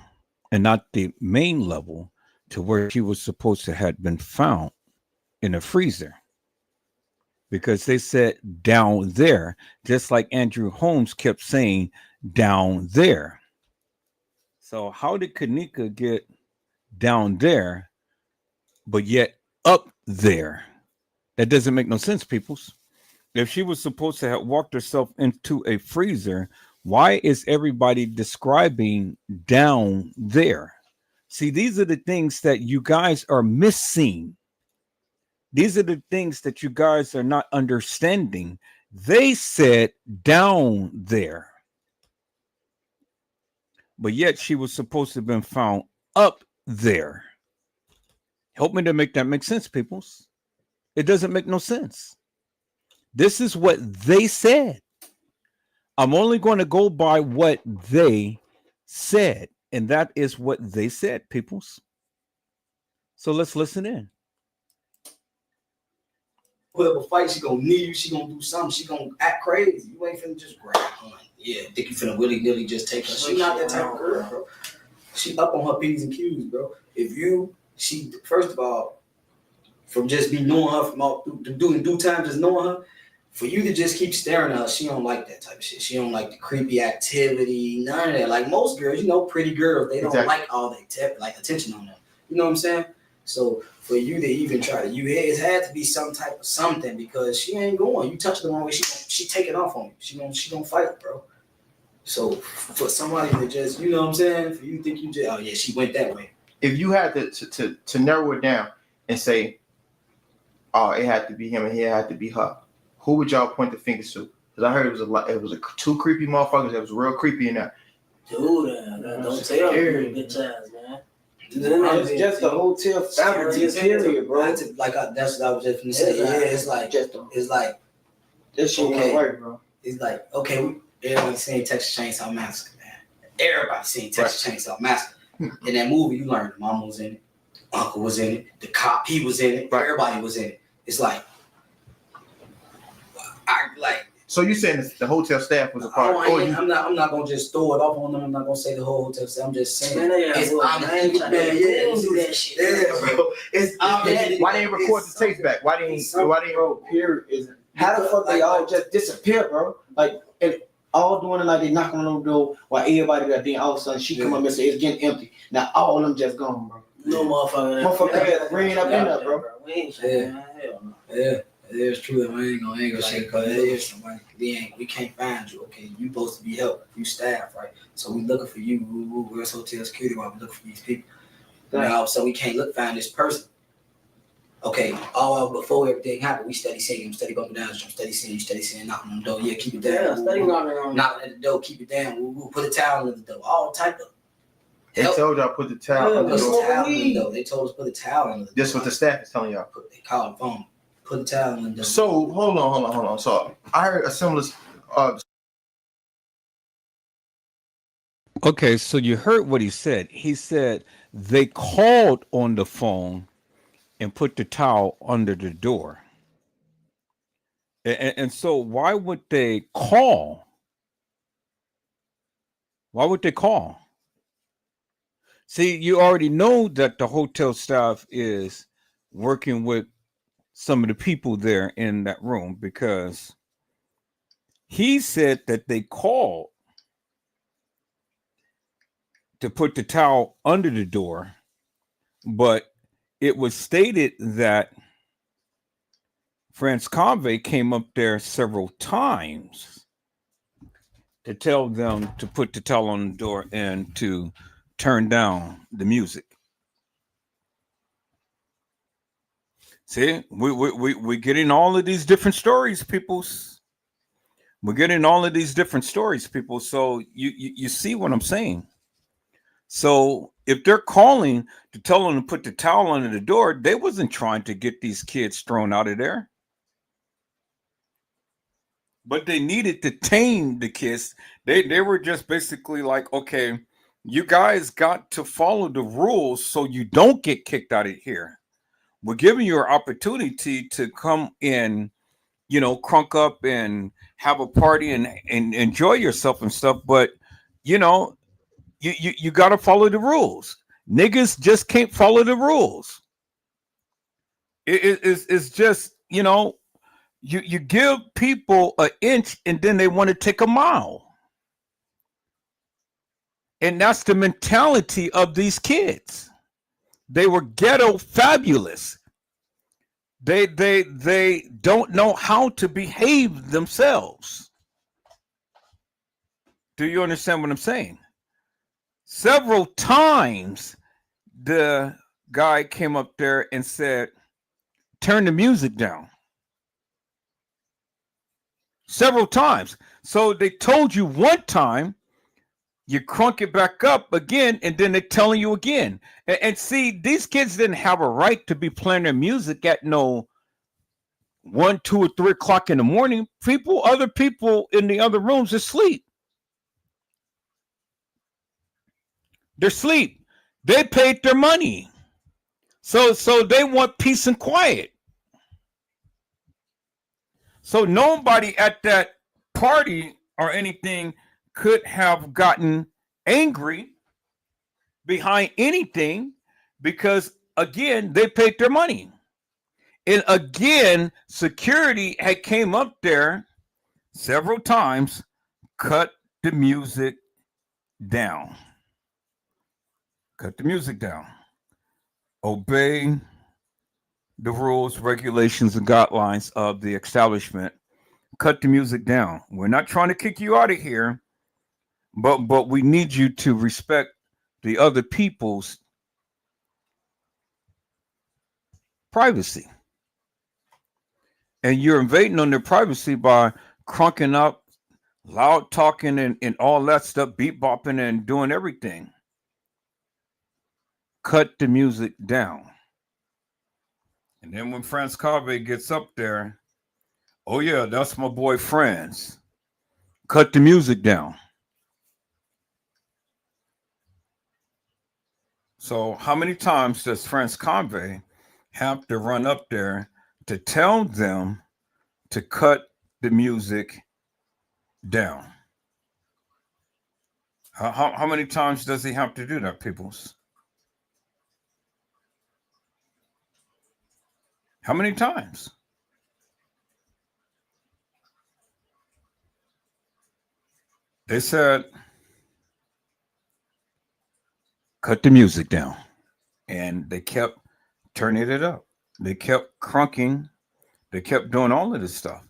and not the main level. To where she was supposed to have been found in a freezer. Because they said down there, just like Andrew Holmes kept saying down there. So how did Kenneka get down there, but yet up there? That doesn't make no sense, peoples. If she was supposed to have walked herself into a freezer, why is everybody describing down there? See, these are the things that you guys are missing. These are the things that you guys are not understanding. They said down there. But yet she was supposed to have been found up there. Help me to make that make sense, peoples. It doesn't make no sense. This is what they said. I'm only going to go by what they said. And that is what they said, peoples. So let's listen in. Whoever fights, she gonna knee you, she gonna do something, she gonna act crazy. You ain't finna just grab her. Yeah, think you finna willy-nilly just take her. She not that type of girl, bro. She up on her P's and Q's, bro. She first of all, from just me knowing her from all doing due time, just knowing her, for you to just keep staring at her, she don't like that type of shit. She don't like the creepy activity, none of that. Like most girls, you know, pretty girls, they don't like all that like attention on them. You know what I'm saying? So for you to even try to, it had to be some type of something because she ain't going. You touch the wrong way, she take it off on you. She gonna fight, bro. So for somebody to just, you know what I'm saying? For you to think you just, oh yeah, she went that way. If you had to narrow it down and say, oh, it had to be him and it had to be her, who would y'all point the fingers to? Because I heard it was two creepy motherfuckers that was real creepy in there. Dude, don't tell me, bitch ass, man. It's just the hotel family, period, bro. That's what I was just gonna say. Yeah, it's like this shit okay, won't work, bro. It's like, okay, everybody seen Texas Chainsaw Massacre, man. Everybody seen Texas Chainsaw Massacre. In that movie, you learned mama was in it, uncle was in it, the cop, he was in it, everybody was in it. It's like, So you saying the hotel staff was a part? I'm not gonna just throw it off on them. I'm not gonna say the whole hotel staff. I'm just saying. Man, Why didn't record the tapes back? Why didn't? Bro, period. How the fuck they all just disappear, bro? Like, and all doing it like they knocking on the door while everybody got there. All of a sudden she come up and say it's getting empty. Now all of them just gone, bro. No motherfucker. Motherfucker ran up in there, bro. We ain't saying hell no. Yeah. It's true. I ain't gonna say because there's somebody. We can't find you. Okay, you supposed to be helped. You staff, right? So we looking for you. We're hotel security while we looking for these people. Now, so we can't find this person. Okay, all before everything happened, we steady seeing him, steady bumping down, steady seeing, knocking on the door. Yeah, keep it down. Yeah, steady knocking at the door, keep it down. We'll put a towel in the door. All type of. They told y'all put the towel under the door. They told us put the towel under the door. This is what the staff is telling y'all. They called the phone. Put the towel under the door. So hold on. So I heard a similar. Okay, so you heard what he said. He said they called on the phone and put the towel under the door. And so why would they call? Why would they call? See, you already know that the hotel staff is working with some of the people there in that room, because he said that they called to put the towel under the door, but it was stated that France Convey came up there several times to tell them to put the towel on the door and to turn down the music. See, we're getting all of these different stories, peoples. We're getting all of these different stories, people. So you see what I'm saying? So if they're calling to tell them to put the towel under the door, they wasn't trying to get these kids thrown out of there. But they needed to tame the kids. They were just basically like, okay, you guys got to follow the rules so you don't get kicked out of here. We're giving you an opportunity to come in, crunk up and have a party and enjoy yourself and stuff. But, you got to follow the rules. Niggas just can't follow the rules. It's just, you give people an inch and then they want to take a mile. And that's the mentality of these kids. They were ghetto fabulous. They don't know how to behave themselves. Do you understand what I'm saying? Several times the guy came up there and said, turn the music down. Several times. So they told you one time, you crunk it back up again, and then they're telling you again. And see, these kids didn't have a right to be playing their music at no 1, 2, or 3 o'clock in the morning. Other people in the other rooms are asleep. They're asleep. They paid their money. So they want peace and quiet. So nobody at that party or anything could have gotten angry behind anything, because again, they paid their money. And again, security had came up there several times, cut the music down. Cut the music down. Obey the rules, regulations, and guidelines of the establishment. Cut the music down. We're not trying to kick you out of here, but we need you to respect the other people's privacy. And you're invading on their privacy by crunking up, loud talking, and all that stuff, beat bopping and doing everything. Cut the music down. And then when France Carvey gets up there, oh yeah, that's my boy Franz. Cut the music down. So how many times does France Convey have to run up there to tell them to cut the music down? How many times does he have to do that, peoples? How many times? They said, cut the music down. And they kept turning it up. They kept crunking. They kept doing all of this stuff.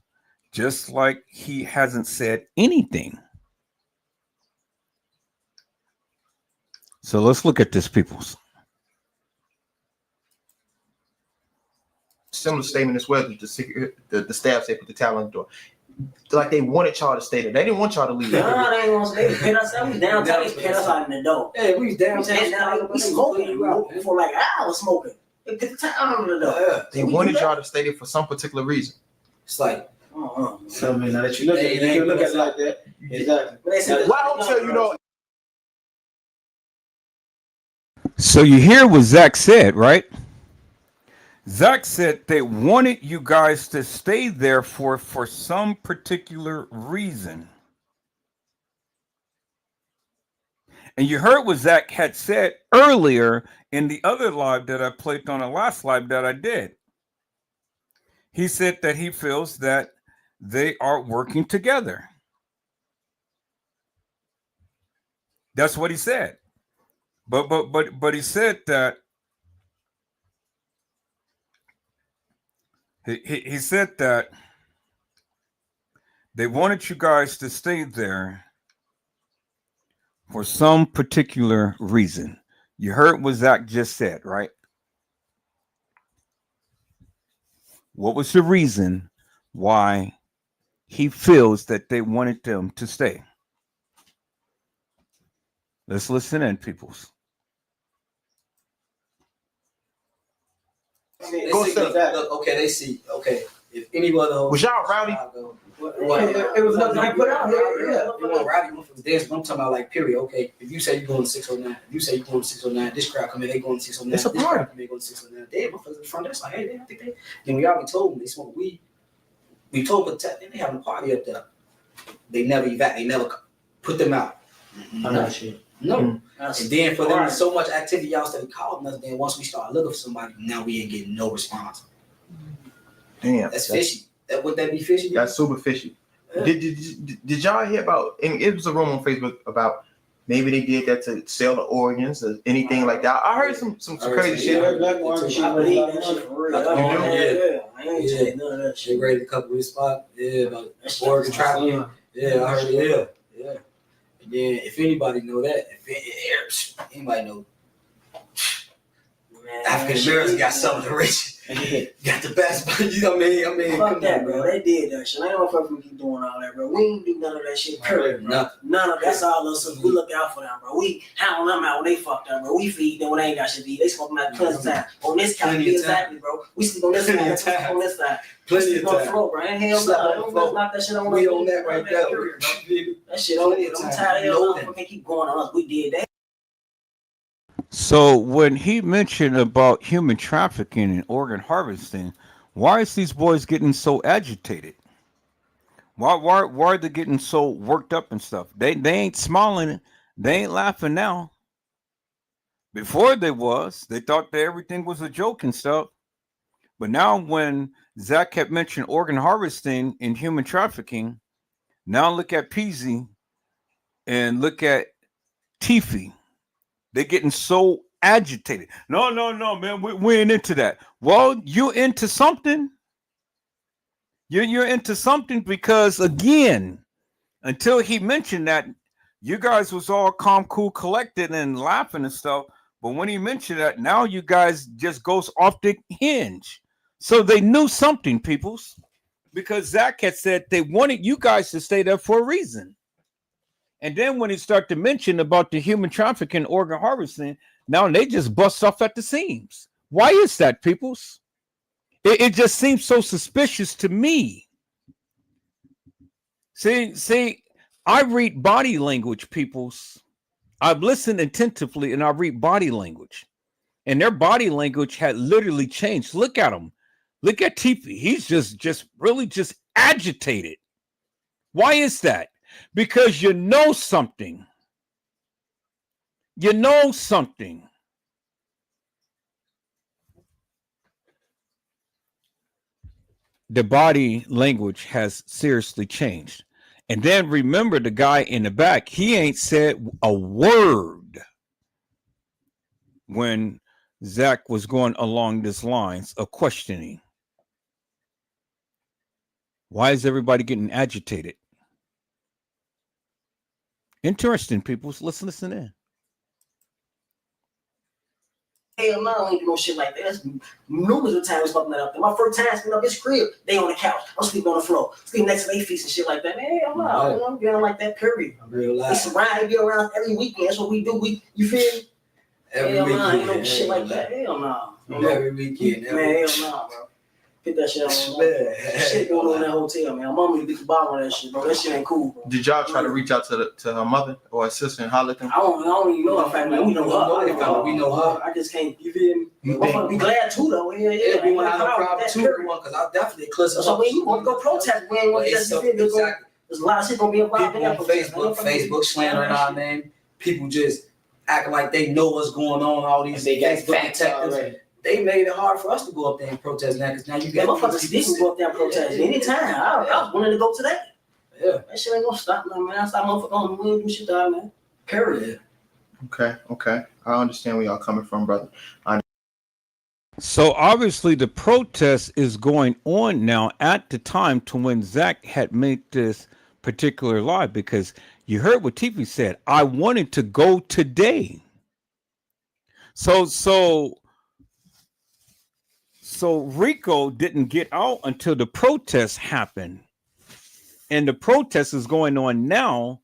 Just like he hasn't said anything. So let's look at this, peoples. Similar statement as well. The staff said put the towel on the door. like they wanted y'all to stay there. They didn't want y'all to leave. No, they ain't want to stay. Pin us out. We downtown. They pin us out in the door. Yeah, we was downtown. Now we smoking for like an hour smoking. They put the time on the door. Yeah. They wanted y'all to stay there for some particular reason. It's like, So, man, now that you look at it, you look at it like that. Exactly. Well, I don't tell you, know. So you hear what Zach said, right? Zach said they wanted you guys to stay there for some particular reason. And you heard what Zach had said earlier in the other live that I played on the last live that I did. He said that he feels that they are working together. That's what he said. But he said that he said that they wanted you guys to stay there for some particular reason. You heard what Zach just said, right? What was the reason why he feels that they wanted them to stay? Let's listen in, peoples. Okay, they see. Okay, if anyone Was y'all rowdy? It was nothing I put out. Yeah. It wasn't rowdy. I'm talking about like period. Okay, if you say you're going to 609, if you say you're going to 609, this crowd come in, they going to 609. It's a this party. crowd come in, going to 609. They motherfuckers in front. That's like, hey, I think they. Then we already told them they smoke weed. We told them they having a party up there. They never They never put them out. No. And then for them, so much activity, y'all started calling us. Then once we start looking for somebody, now we ain't getting no response. Damn, That's fishy. Would that be fishy? That's super fishy. Yeah. Did y'all hear about? And it was a rumor on Facebook about maybe they did that to sell the organs or anything like that. I heard some crazy shit. I believe that shit for real. I ain't saying none of that shit. They raided a couple of spots. Yeah, about organ trafficking. Yeah, I heard it. Yeah. And then if anybody know that, if anybody know, African Americans got some of the rich. Got the best, you know what I mean? Fuck that, bro. They did that shit. I don't fuck with you doing all that, bro. We ain't do none of that shit. Period. None of that's all us. We look out for them, bro. We hound them out when they fucked up, bro. We feed them when they ain't got shit to eat. They smoke them out plenty of time. On this kind of exactly, bro. We sleep on this side. We sleep on this side. Plenty of time. Floor, bro. Ain't hell no. Don't knock that shit on. We on that right there. That shit on it. I'm tired of hell. Fucking keep going on us. We did that. So when he mentioned about human trafficking and organ harvesting, why is these boys getting so agitated? Why are they getting so worked up and stuff? They ain't smiling, they ain't laughing now. Before they thought that everything was a joke and stuff. But now when Zach had mentioned organ harvesting and human trafficking, now look at Peasy and look at Tiffy. They're getting so agitated. No, man. We ain't into that. Well, you're into something. You're into something because, again, until he mentioned that, you guys was all calm, cool, collected, and laughing and stuff. But when he mentioned that, now you guys just goes off the hinge. So they knew something, peoples, because Zach had said they wanted you guys to stay there for a reason. And then when he started to mention about the human trafficking, organ harvesting, now they just bust off at the seams. Why is that, peoples? It just seems so suspicious to me. See, I read body language, peoples. I've listened attentively and I read body language. And their body language had literally changed. Look at him. Look at Tiffy. He's just really agitated. Why is that? Because you know something. You know something. The body language has seriously changed. And then remember the guy in the back, he ain't said a word when Zach was going along these lines of questioning. Why is everybody getting agitated? Interesting, people. Let's listen in. hell no, I ain't do no shit like that. That's numerous times fucking that up there. My first time spending up his crib, they on the couch. I'm sleeping on the floor, sleeping next to their feet and shit like that. Man, hell no, I'm getting like that. Period. Real We life. surround, be around every weekend. That's what we do. You feel me? Every Hell no, weekend. ain't no shit like that. Hell no. Every weekend. Man, hell no, bro. Get that shit on. Shit going on in that hotel, man. My mama get the bottom of that shit, bro. That shit ain't cool, bro. Did y'all try to reach out to her mother or her sister and holler at them? I don't even know her family. We know her. We know her. I just can't. You feel me? Motherfucker be glad too, though. Yeah. We won't have no problem too, because I definitely close us So up. when you want to go protest, we ain't want to just feel me. Exactly. There's a lot of shit gonna be involved People in on that. Facebook slandering our name. People just acting like they know what's going on. All these They got Facebook facts detectives. already. They made it hard for us to go up there and protest now, because now you Yeah, got motherfuckers still go up there and protest anytime. I was willing to go today. Yeah. That shit ain't gonna stop, man. I stop motherfuckers on do shit to man. Period. Okay. I understand where y'all coming from, brother. So obviously the protest is going on now at the time to when Zach had made this particular live, because you heard what TV said. I wanted to go today. So Rico didn't get out until the protest happened. And the protest is going on now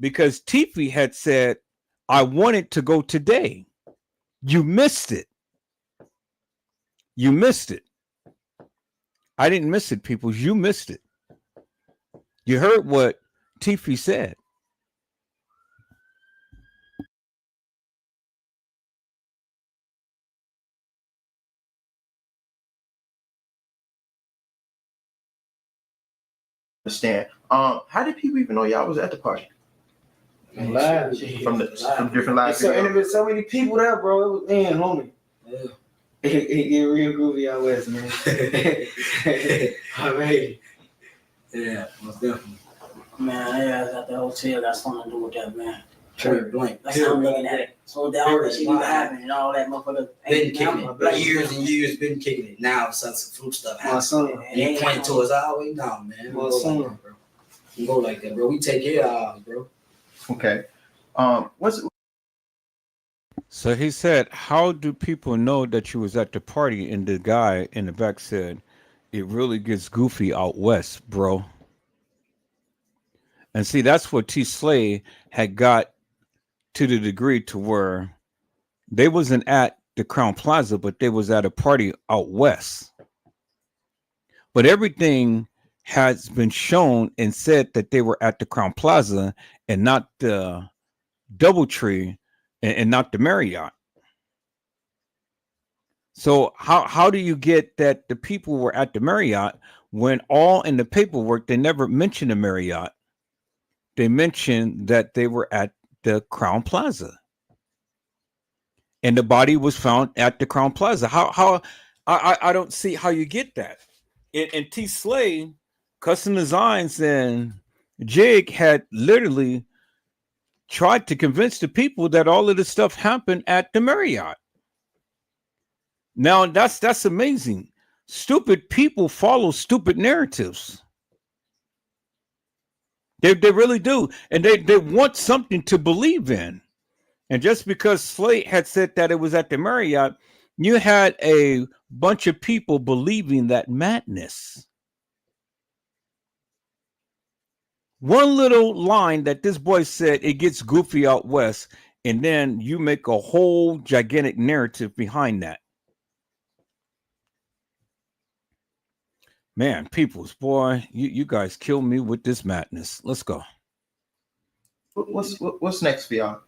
because Tiffy had said, I wanted to go today. You missed it. You missed it. I didn't miss it, people. You missed it. You heard what Tiffy said. Understand. How did people even know y'all was at the party? Live. From different live So, and videos? there was so many people there, bro. It was, man, homie. Yeah. It get real groovy out west, man. I mean, Yeah, most definitely. Man, yeah, at the hotel got something to do with that, man. Point blank. That's how I'm looking at it. So that all that shit even happened and all that motherfucker. Been kicking it. Years and years been kicking it. Now some fluke stuff my happens. son. And you point to us, always no, man. My We son. go like that, bro. We go like that, bro. We take care of ours, bro. Okay. So he said, how do people know that you was at the party? And the guy in the back said, it really gets goofy out west, bro. And see, that's what T Slay had got to the degree to where they wasn't at the Crown Plaza, but they was at a party out west. But everything has been shown and said that they were at the Crown Plaza and not the Doubletree and not the Marriott. So how do you get that the people were at the Marriott when all in the paperwork they never mentioned the Marriott? They mentioned that they were at the Crown Plaza. And the body was found at the Crown Plaza. How I don't see how you get that. And T Slay, Custom Designs, and Jig had literally tried to convince the people that all of this stuff happened at the Marriott. Now that's amazing. Stupid people follow stupid narratives. They really do. And they want something to believe in. And just because Slate had said that it was at the Marriott, you had a bunch of people believing that madness. One little line that this boy said, it gets goofy out west, and then you make a whole gigantic narrative behind that. Man, peoples, boy, you guys kill me with this madness. Let's go. What's next for y'all?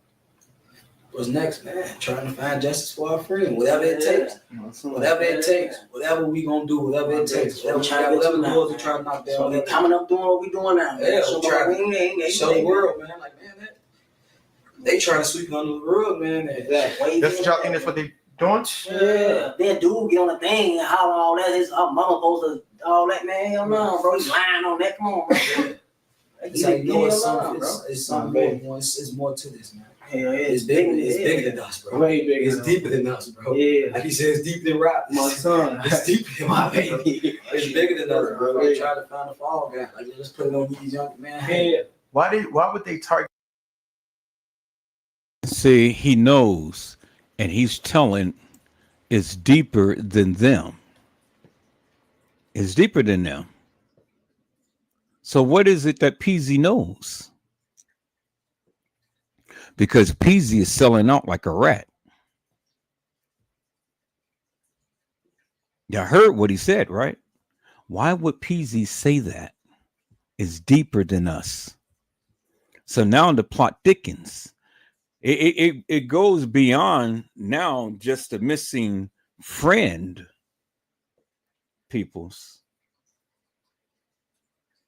What's next, man? Trying to find justice for our friend. Whatever it takes. Whatever it takes. Whatever we gonna do. Whatever it takes. Whatever doors we try to knock down. So we coming up doing what we doing now. Yeah, So we try to show the world, man. Like, man, they trying to sweep under the rug, man. That's what y'all think that's what they doing? Yeah, that dude get on the thing and holler all that. His mama supposed to all that, man. Hell no, bro. He's lying on that. Come on, bro. It's like, you know, it's something more. It's more to this, man. Hell yeah, It's bigger than us, bro. Way bigger. It's deeper than us, bro. Yeah. Like he said, it's deeper than rap. My son. It's deeper than my baby. It's bigger than us, bro. They try to find a fall guy. Like, let's put it on these young man. Yeah. Why would they target? See, he knows, and he's telling is deeper than them. It's deeper than them. So what is it that Peasy knows? Because Peasy is selling out like a rat. You heard what he said, right? Why would Peasy say that? It's deeper than us. So now the plot thickens. It goes beyond now just a missing friend, peoples.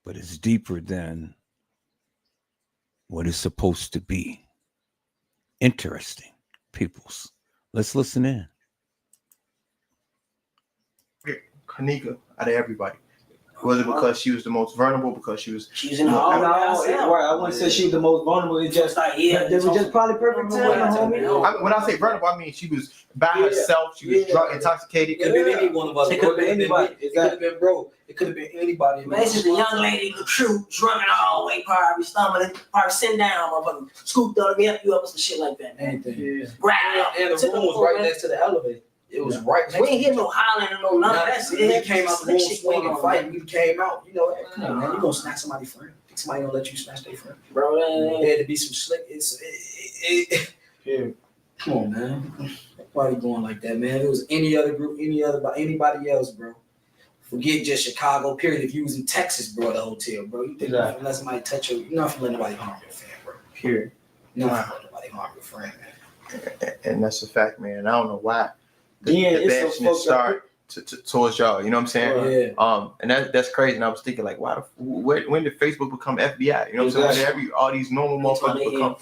But it's deeper than what it's supposed to be. Interesting, peoples. Let's listen in. Kenneka, out of everybody, was it because she was the most vulnerable? Because she was in the hall. I wouldn't say she was the most vulnerable. It's just like they was just probably perfect time, homie. When I say vulnerable, I mean she was by herself. She was drunk, intoxicated. It could have been any one of us. It could have been anybody. It could have been bro. It could have been anybody. Man, it's just a young lady, the crew, drunk and all the way, probably stumbling, probably sitting down, motherfucker, scooped up, me up you up or some shit like that. Anything. Yeah. And the room was right next to the elevator. It was right next to we ain't getting no hollering and no nothing. That's it. He came out the room swinging, fighting. We came out, you know, come on, man. You gonna snatch somebody's friend. Somebody gonna let you snatch their friend. Bro, there had to be some slick. Come on, man. Why you going like that, man? If it was any other group, anybody else, bro. Forget just Chicago, period. If you was in Texas, bro, the hotel, bro. You think not let somebody touch you, you're not gonna let nobody harm your friend, bro. Period. You're not gonna let nobody harm your friend, man. And that's a fact, man. I don't know why. The it's so start towards y'all, you know what I'm saying? Yeah. And that's crazy. And I was thinking, like, when did Facebook become FBI? You know what I'm saying? All these normal motherfuckers become.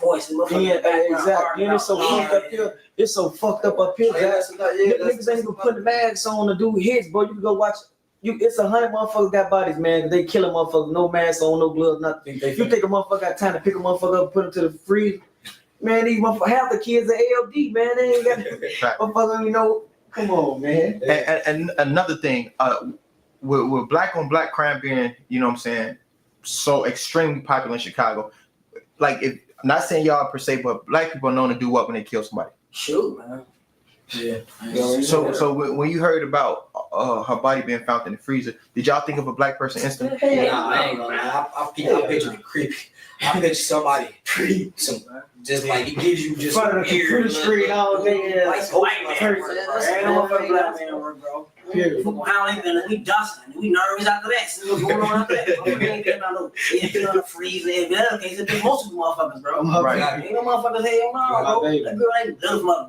Exactly. And it's so fucked up here. It's so fucked up here. Niggas ain't even putting masks on to do hits, bro. You can go watch. It's 100 motherfuckers got bodies, man. They kill a motherfucker, no mask on, no gloves, nothing. You think a motherfucker got time to pick a motherfucker up and put him to the freeze? Man, these motherfuckers, half the kids are ALD, man. They ain't got motherfucker, you know. Come on, man. And another thing, with black on black crime being, you know what I'm saying, so extremely popular in Chicago, like, I'm not saying y'all per se, but black people are known to do what when they kill somebody? Shoot, man. Yeah. So when you heard about her body being found in the freezer, did y'all think of a black person instantly? Nah, I ain't gonna lie. I picture the creepy. I picture somebody just like it gives you just front of the computer screen all day. Like white man, bro. How ain't we dusting? We nervous after that. See what's going on after that? We ain't getting on no freezing. In the other case, it's most of the motherfuckers, bro. Right. Ain't no motherfuckers hell no, bro. That girl ain't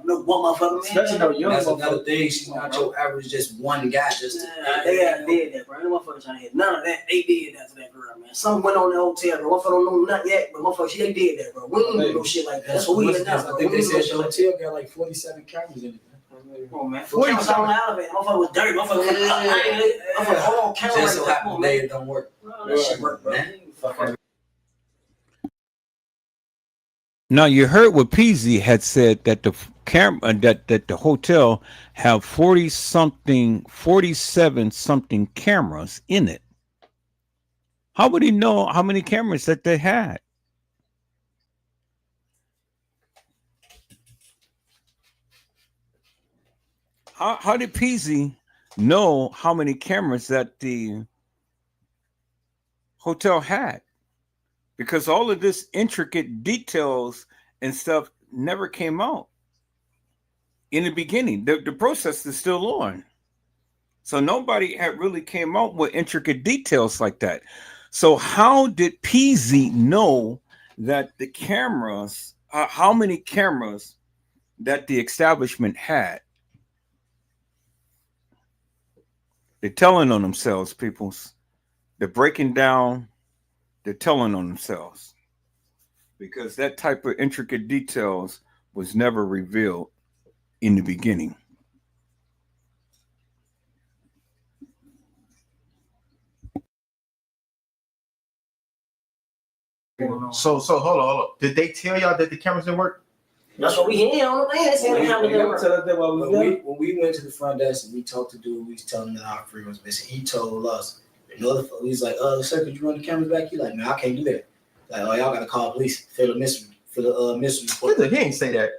no one motherfucker, man. Especially no young That's motherfucker. another thing. She's not your average, just one guy. Just they did that, bro. No motherfuckers trying to hit none of that. They did that to that girl, man. Some went on the hotel, bro. Motherfucker don't know nothing yet, but motherfucker, they did that, bro. We ain't do no shit like that. That's what we did. I think they said the hotel got like 47 cameras in it. Come on, man. Cameras on the elevator. Motherfucker was dirty. Motherfucker hold on, camera. Just so happened today it don't work. That shit work, bro. Now you heard what Peasy had said that the camera that the hotel have 47 something cameras in it. How would he know how many cameras that they had? How did Peasy know how many cameras that the hotel had? Because all of this intricate details and stuff never came out in the beginning. The process is still on. So nobody had really came out with intricate details like that. So how did Peasy know that the cameras, how many cameras that the establishment had? They're telling on themselves, peoples. They're breaking down. They're telling on themselves. Because that type of intricate details was never revealed in the beginning. So hold on. Did they tell y'all that the cameras didn't work? That's what we hear on the man. That's the camera didn't work. When we went to the front desk and we talked to dude, we was telling him that our friend was missing. He told us, he's like, sir, could you run the cameras back? He like, man, I can't do that. Like, oh, y'all gotta call police for the mystery report. He ain't say that.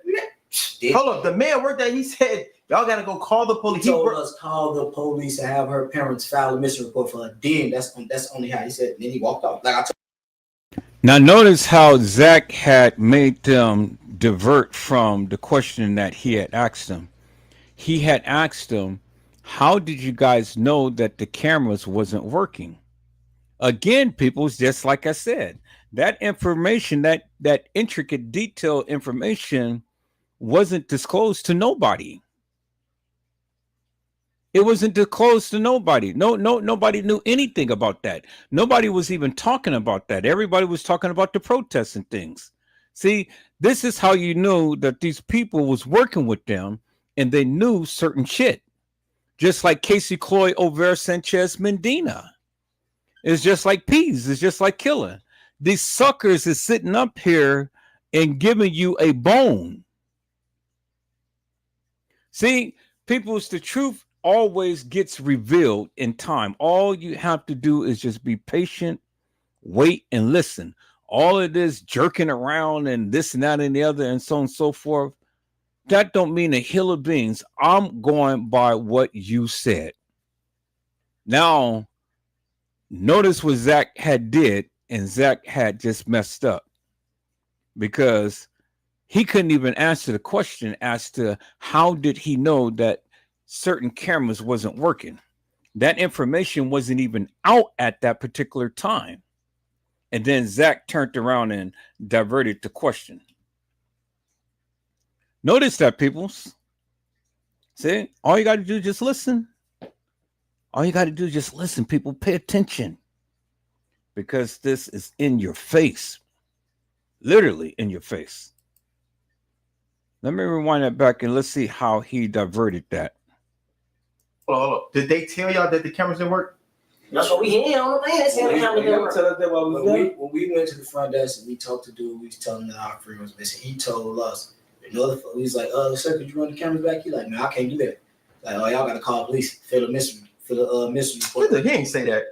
Did. Hold up, the man worked there. He said Y'all gotta go call the police. He told us call the police and have her parents file a missing report for her. Then that's only how he said. Then he walked off. Like I told. Now notice how Zach had made them divert from the question that he had asked them. He had asked them, how did you guys know that the cameras wasn't working? Again, people, just like I said, that information, that intricate, detailed information wasn't disclosed to nobody. It wasn't disclosed to nobody. Nobody knew anything about that. Nobody was even talking about that. Everybody was talking about the protests and things. See, this is how you knew that these people was working with them and they knew certain shit. Just like Cassie Olvera Sanchez Medina. It's just like Peas. It's just like Killer. These suckers is sitting up here and giving you a bone. See, people's the truth always gets revealed in time. All you have to do is just be patient, wait, and listen. All of this jerking around and this and that and the other and so on and so forth, that don't mean a hill of beans. I'm going by what you said. Now, notice what Zach had did, and Zach had just messed up because he couldn't even answer the question as to how did he know that certain cameras wasn't working. That information wasn't even out at that particular time. And then Zach turned around and diverted the question. Notice that, peoples. See, all you got to do is just listen. All you got to do is just listen, people. Pay attention. Because this is in your face. Literally in your face. Let me rewind that back and let's see how he diverted that. Hold on. Did they tell y'all that the cameras didn't work? That's what we hear on the man. Saying the camera didn't work. Tell us that while we was there. When we went to the front desk and we talked to dude, we was telling him that our friend was missing. He told us, we was like, sir, could you run the cameras back? He like, no, I can't do that. Like, oh, y'all gotta call police, fill a mystery report. He didn't say that.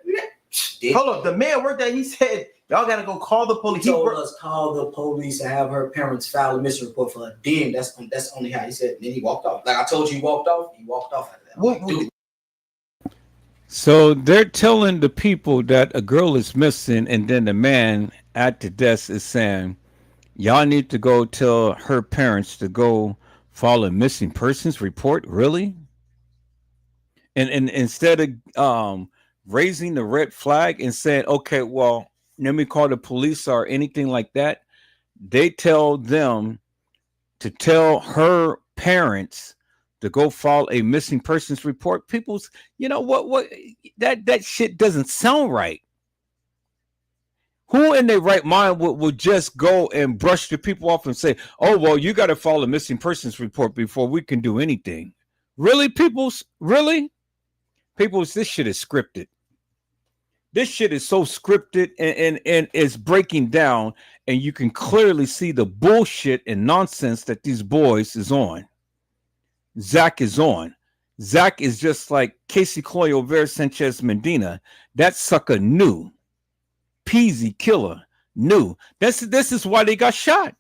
Yeah. Hold up, the man worked there. He said, y'all gotta go call the police. He told us call the police and have her parents file a missing report for her. Then that's only how he said. And then he walked off. Like I told you, he walked off. He walked off after that. What, dude. So they're telling the people that a girl is missing, and then the man at the desk is saying, y'all need to go tell her parents to go file a missing persons report. Really? And instead of raising the red flag and saying, okay, well, let me call the police or anything like that, they tell them to tell her parents to go file a missing persons report. People's, you know what that shit doesn't sound right. Who in their right mind would just go and brush the people off and say, oh, well, you got to file a missing persons report before we can do anything? Really, peoples? Really? Peoples, this shit is scripted. This shit is so scripted and it's breaking down, and you can clearly see the bullshit and nonsense that these boys is on. Zach is on. Zach is just like Cassie Olvera Sanchez Medina. That sucker knew. Peasy Killer knew. This is why they got shot.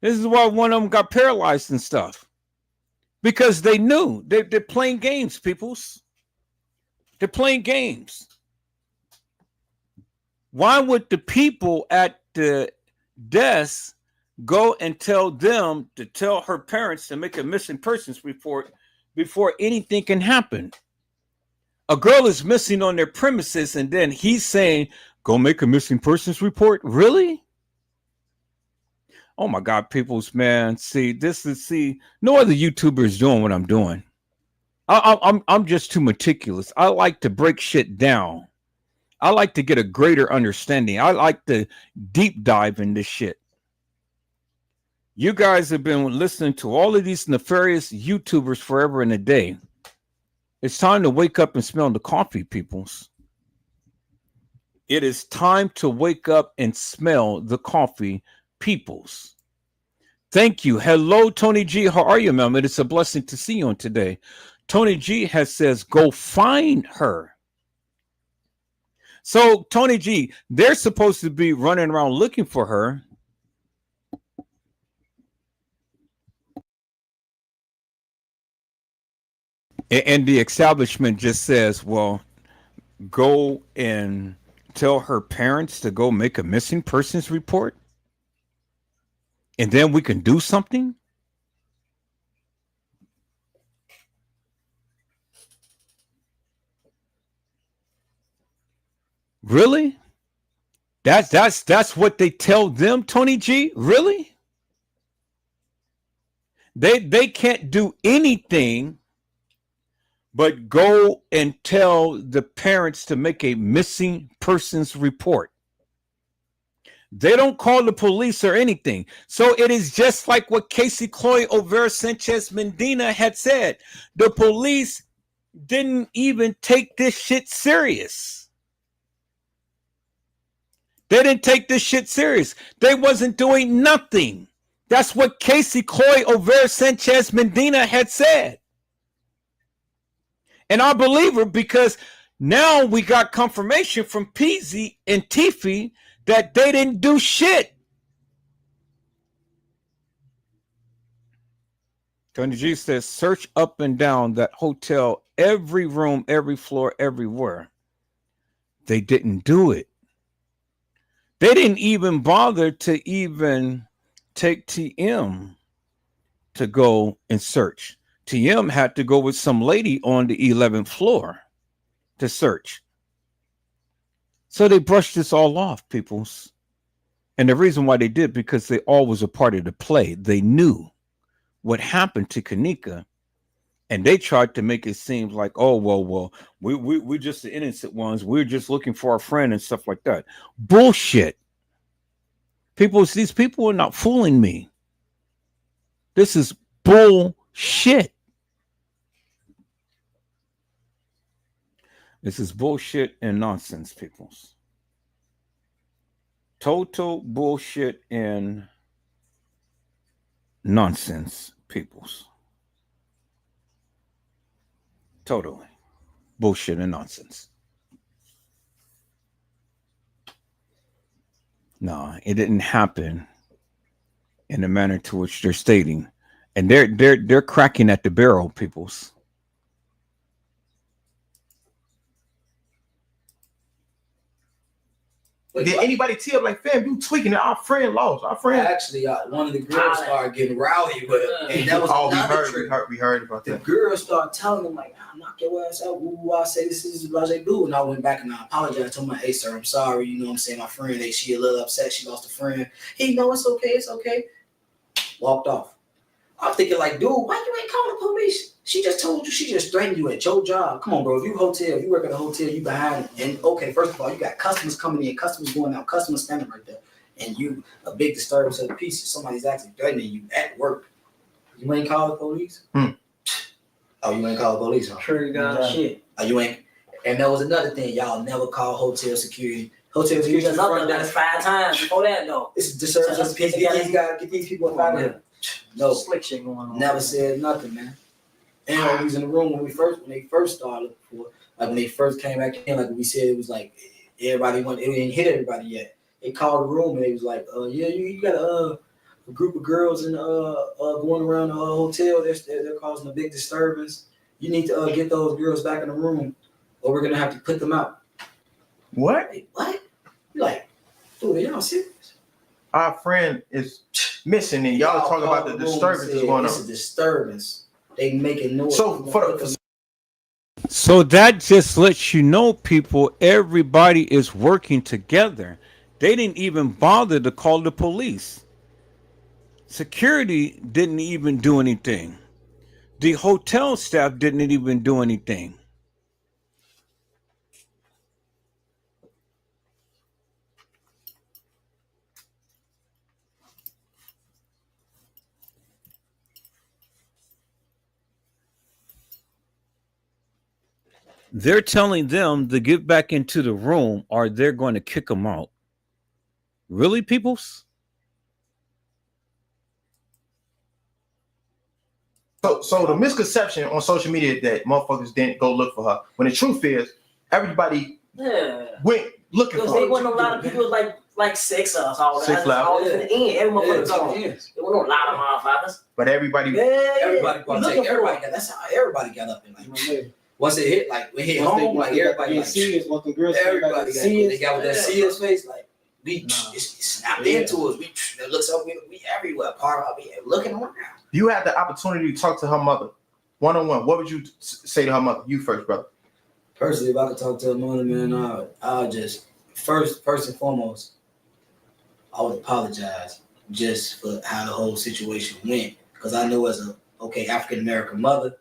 This is why one of them got paralyzed and stuff. Because they knew. They're playing games, peoples. They're playing games. Why would the people at the desk go and tell them to tell her parents to make a missing persons report before anything can happen? A girl is missing on their premises, and then he's saying, go make a missing persons report? Really? Oh my God, peoples, man. See, no other YouTuber is doing what I'm doing. I'm just too meticulous. I like to break shit down. I like to get a greater understanding. I like to deep dive in this shit. You guys have been listening to all of these nefarious YouTubers forever and a day. It's time to wake up and smell the coffee, peoples. It is time to wake up and smell the coffee, peoples. Thank you. Hello, Tony G. How are you, ma'am? It's a blessing to see you on today. Tony G says, go find her. So, Tony G, they're supposed to be running around looking for her. And the establishment just says, well, go and tell her parents to go make a missing persons report, and then we can do something. Really? That's what they tell them, Tony G? Really? They can't do anything but go and tell the parents to make a missing persons report. They don't call the police or anything. So it is just like what Cassie Olvera Sanchez Medina had said. The police didn't even take this shit serious. They didn't take this shit serious. They wasn't doing nothing. That's what Cassie Olvera Sanchez Medina had said. And I believe her because now we got confirmation from Peasy and Tiffy that they didn't do shit. Tony G says, search up and down that hotel, every room, every floor, everywhere. They didn't do it. They didn't even bother to even take TM to go and search. TM had to go with some lady on the 11th floor to search. So they brushed this all off, peoples. And the reason why they did, because they all was a part of the play. They knew what happened to Kenneka, and they tried to make it seem like, oh, well, we're just the innocent ones. We're just looking for our friend and stuff like that. Bullshit. These people are not fooling me. This is bullshit. This is bullshit and nonsense, peoples. Total bullshit and nonsense, peoples. Totally bullshit and nonsense. No, it didn't happen in the manner to which they're stating, and they're cracking at the barrel, peoples. Did anybody tell like, fam, you tweaking it? Our friend lost. Our friend. Actually, one of the girls started getting rowdy with him, and that was we heard about the that. girl started telling him like, "I'll knock your ass out." Ooh, I say this is what they do, and I went back and I apologized. Told him, "Hey, sir, I'm sorry. You know what I'm saying? My friend, she a little upset. She lost a friend. He know it's okay. It's okay." Walked off. I'm thinking like, dude, why you ain't calling the police? She just told you, she just threatened you at your job. Come on, bro. If you work at a hotel, you behind. And okay, first of all, you got customers coming in, customers going out, customers standing right there. And you, a big disturbance of the peace. Somebody's actually threatening you at work. You ain't call the police? Oh, you ain't call the police, huh? Sure you got shit. Oh, you ain't. And that was another thing. Y'all never call hotel security. Hotel security. That's nothing. That's 5 times before that, though. It's a disturbance of the peace. Get these people out of here. No, slick shit going on. Never said nothing, man. And we was in the room when they first started looking for, like when they first came back in, like we said, it was like everybody it didn't hit everybody yet. They called the room and they was like, yeah, you got a group of girls in going around the hotel. They're causing a big disturbance. You need to get those girls back in the room, or we're gonna have to put them out. What? What? You're like, dude, y'all serious? Our friend is missing, and y'all talking about the disturbance that's going on. It's a disturbance. They making noise. So that just lets you know, people, everybody is working together. They didn't even bother to call the police. Security didn't even do anything. The hotel staff didn't even do anything. They're telling them to get back into the room or they're going to kick them out. Really, peoples? So the misconception on social media that motherfuckers didn't go look for her, when the truth is everybody went looking for her. Because there wasn't a lot of people like like 6 of us all that. 6 left. All in the end. Every motherfucker gone. Yeah. There was no lot of motherfuckers. But everybody, Everybody got. That's how everybody got up and like. Once it hit, like we hit home, like everybody like serious. Once the girls everybody got they got with that serious face, like we Nah. it snapped into us. We it looks up, we everywhere. Part of it, looking around. you had the opportunity to talk to her mother one-on-one. What would you say to her mother? You first, brother. Personally, if I could talk to her mother, man, I'll just first and foremost, I would apologize just for how the whole situation went, because I know as a African American mother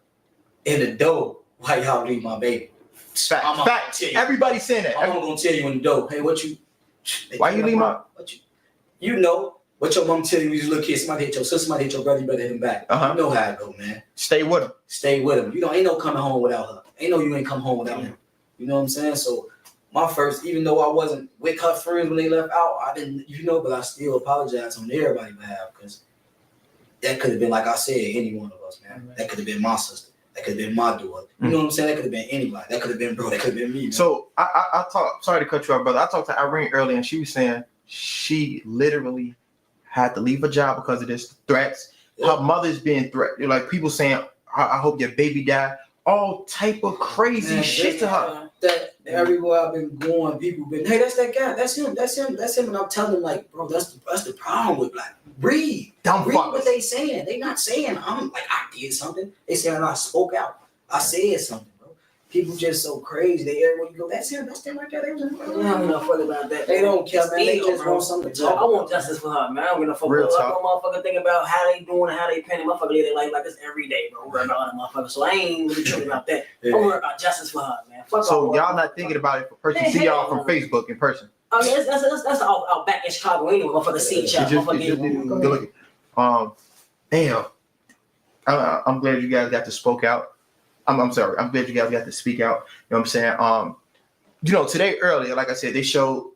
in the door, why y'all leave my baby? Fact. Everybody's saying that. I'm gonna tell you in the door, hey, what you? Why you leave my? What you know what your mom tell you when you was a little kid? Somebody hit your sister, somebody hit your brother, you better hit him back. Uh-huh. You know how it go, man. Stay with him. Stay with him. You know, ain't no coming home without her. Ain't no you ain't come home without him. You know what I'm saying? So my first, even though I wasn't with her friends when they left out, I didn't, but I still apologize on everybody's behalf, because that could have been, like I said, any one of us, man. That could have been my sister. That could have been my daughter. You know what I'm saying? That could have been anybody. That could have been bro. That could have been me. Man. So I talked. Sorry to cut you off, brother. I talked to Irene earlier, and she was saying she literally had to leave her job because of this threats. Yeah. Her mother's being threatened. Like people saying, "I hope your baby die." All type of crazy shit to her. That everywhere I've been going, people been, hey, that's that guy. That's him. And I'm telling them, like, bro, that's the problem with black. Read what they saying. They not saying I'm like I did something. They saying I spoke out. I said something, bro. People just so crazy. They everywhere you go, that's him right there. They don't give no fuck about that. They don't care, man. They just bro. want something to talk. I want justice for her, man. I don't give no fuck Real about talk. no motherfucker think about how they doing and how they penning. Motherfucker live their life like this every day, bro. Worry about other motherfuckers. So I ain't really tripping about that. Yeah. I'm worried about justice for her, man. Fuck So all y'all not thinking about it for person. See y'all from Facebook in person. I mean, that's all back in Chicago anyway. Motherfucker see each other. Good looking. Damn. I'm glad you guys got to spoke out. I'm sorry. I'm glad you guys got to speak out. You know what I'm saying? Today earlier, like I said, they showed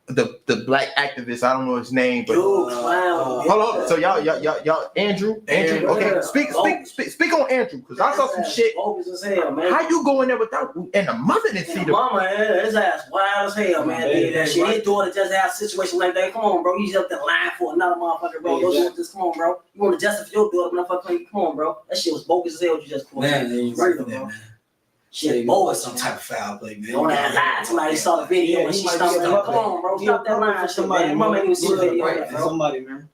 the black activist. I don't know his name, but Dude, wow. hold on. So y'all, Andrew. Okay, speak on Andrew, because I saw some shit. Bogus as hell, man. How you go in there without and the mother didn't see the mama? His ass wild as hell, man. Did that shit. His daughter just had a situation like that. Come on, bro. You just up there lying for another motherfucker, bro. Don't do this. Come on, bro. You want to justify your daughter, motherfucker? Come on, bro. That shit was bogus as hell. You just pulled. Man, they ain't right, man. Shit, bogus, some type of foul play, man. Don't have lied. Somebody saw the video and she stopped. Come on, bro. Stop that lying shit, man. Mama ain't even see the video, bro. Somebody, man.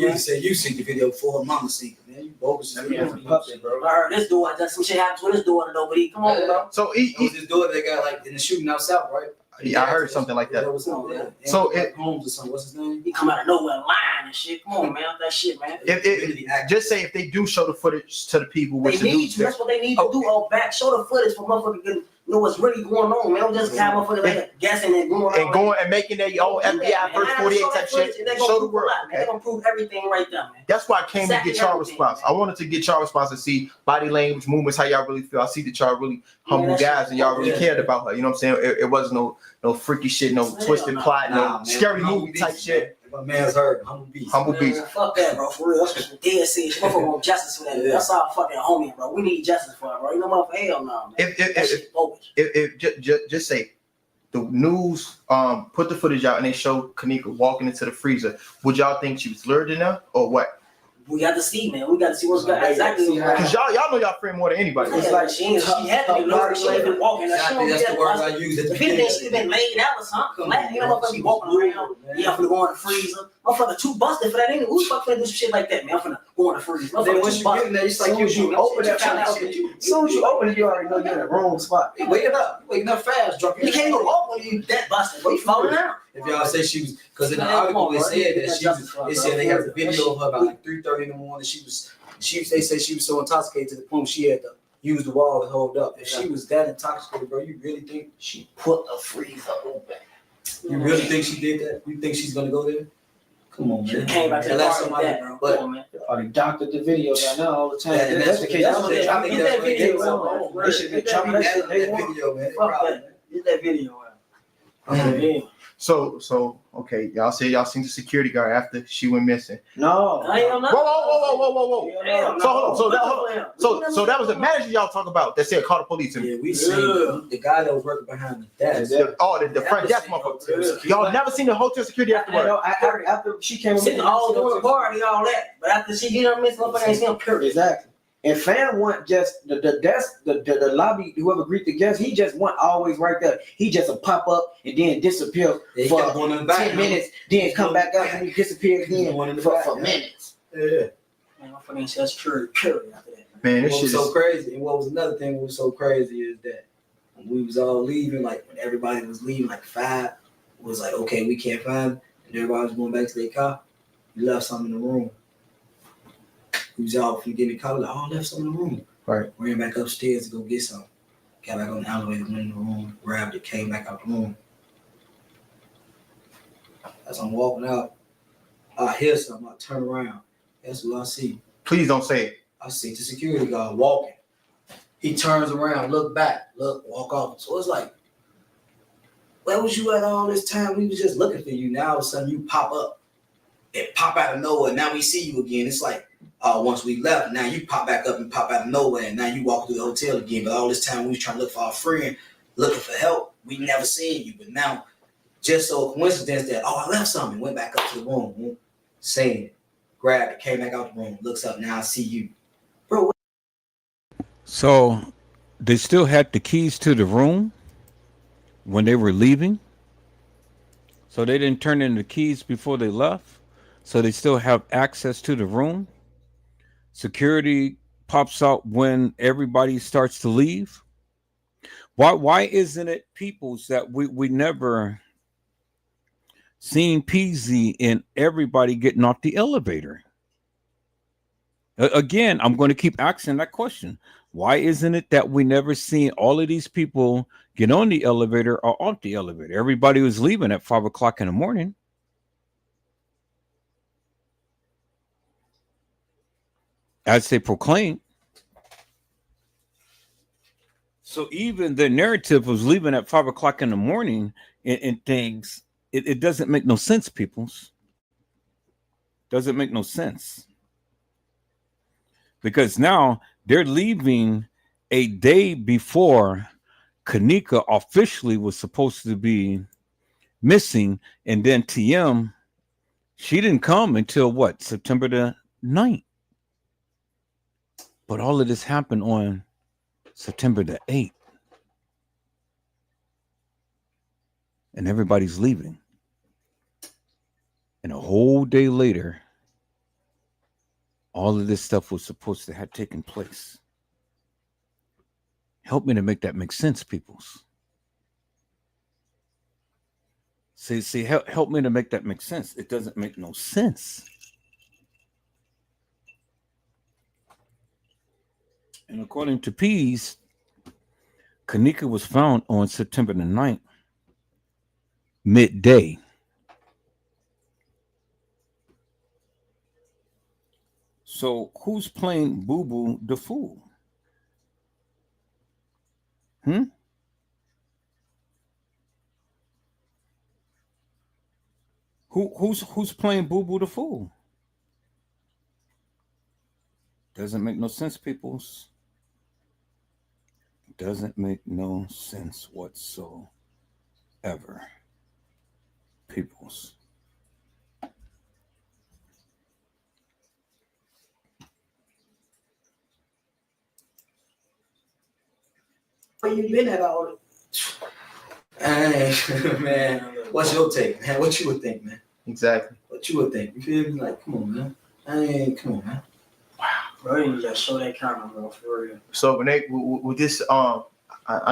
You said you seen the video before her mama seen it, man. You bogus as hell. Bro. I heard this daughter, some shit happens with his daughter, though, but come on, bro. So it was his daughter that got like in the shooting out south, right? Yeah, I heard something like that. So Holmes or something. What's his name? He come out of nowhere lying and shit. Come on, man. That shit, man. Just say if they do show the footage to the people, they need to. That's what they need to do. All back, show the footage for motherfuckers to know what's really going on, man. Don't just have motherfuckers like guessing and going and making their own FBI first 48 type shit. Show the world. They're gonna prove everything right there, man. That's why I came to get y'all response. I wanted to get y'all response and see body language, movements, how y'all really feel. I see that y'all really humble guys and y'all really cared about her. You know what I'm saying? It wasn't no freaky shit, no twisted plot, no scary movie type shit. My man's hurt. Humble beast. Fuck that, bro. For real. That's what dead serious. Motherfucker want justice for that. That's our fucking homie, bro. We need justice for her, bro. You know, motherfucker, hell no, man. If just say the news put the footage out and they showed Kenneka walking into the freezer, would y'all think she was lured enough or what? We got to see, man. We got to see what's going on. Exactly. Because y'all know y'all friend more than anybody. It's like she had to be lured. She ain't been walking. That's the word I use. If anything, she's been laid out or something. You know, motherfucker be walking around. Yeah, I'm finna go in the freezer. Motherfucker too busted for that. Ain't who the fuck finna do some shit like that, man? I'm finna go in the freezer. Then once you get in there, it's like you open that shit. As soon as you open it, you already know you're in the wrong spot. You waking up fast, drunk. You can't even walk when you that busted. Bro, you falling out. If y'all say she was, because in the article they said that she was, they said they had a video of her about like 3:30 in the morning. They said she was so intoxicated to the point she had to use the wall to hold up. If she was that intoxicated, bro, you really think she put a freezer open? You really think she did that? You think she's gonna go there? Come on, man. She came back to the party with that, bro. But come on, man. They doctored the video right now all the time. Yeah, That's the case. That's what they Get that video out. They should be chopping that shit. video, man. Fuck that. Get that video out. Okay. So okay, y'all say y'all seen the security guard after she went missing. No. Whoa. Damn, So hold on. So that was the man. manager y'all talk about that said call the police. Yeah, we seen the guy that was working behind the desk. The front desk motherfucker. Y'all never seen the hotel security afterward. After she came Sitting all doing the party, all that. But after she get on miss, motherfucker ain't seen him, period. Exactly. And fam want just the desk, the lobby, whoever greet the guests, he just want always right there. He just a pop up and then disappear for 10 minutes, then come back up and he disappear again for minutes. Yeah. Man, motherfucker ain't just period after that. Man, What this was shit so is crazy, and what was another thing that was so crazy is that when we was all leaving, like when everybody was leaving, like 5, was like, okay, we can't find him, and everybody was going back to their car. We left something in the room. We was all from getting in the car, like, oh, left something in the room. Right. Ran back upstairs to go get something. Got back on the elevator, went in the room, grabbed it, came back out the room. As I'm walking out, I hear something, I turn around. That's what I see. please don't say it. I see the security guard walking. He turns around, look back, walk off. So it's like, where was you at all this time? We was just looking for you. Now all of a sudden you pop up. It pop out of nowhere. Now we see you again. It's like, once we left, now you pop back up and pop out of nowhere. And now you walk through the hotel again. But all this time we was trying to look for our friend, looking for help. We never seen you. But now, just so coincidence that, I left something. Went back up to the room, saying it. Grabbed it, came back out the room, looks up, now I see you. Bro. So they still had the keys to the room when they were leaving. So they didn't turn in the keys before they left. So they still have access to the room. Security pops out when everybody starts to leave. Why isn't it people's that we never seen PZ and everybody getting off the elevator? Again, I'm going to keep asking that question. Why isn't it that we never seen all of these people get on the elevator or off the elevator? Everybody was leaving at 5 o'clock in the morning. As they proclaimed. So even the narrative was leaving at 5 o'clock in the morning and things, it doesn't make no sense, peoples. Doesn't make no sense. Because now they're leaving a day before Kenneka officially was supposed to be missing. And then TM, she didn't come until what? September the 9th. But all of this happened on September the 8th. And everybody's leaving. And a whole day later, all of this stuff was supposed to have taken place. Help me to make that make sense, peoples. See, help me to make that make sense. It doesn't make no sense. And according to P's, Kenneka was found on September the 9th, midday. So who's playing Boo Boo the Fool? Who's playing Boo Boo the Fool? Doesn't make no sense, peoples. Doesn't make no sense whatsoever, peoples. Where you been at all? Hey, man, what's your take, man? What you would think, man? Exactly. What you would think? You feel me? Like, come on, man. Come on, man. Bro, you just show that camera, bro, for real. So when they with this I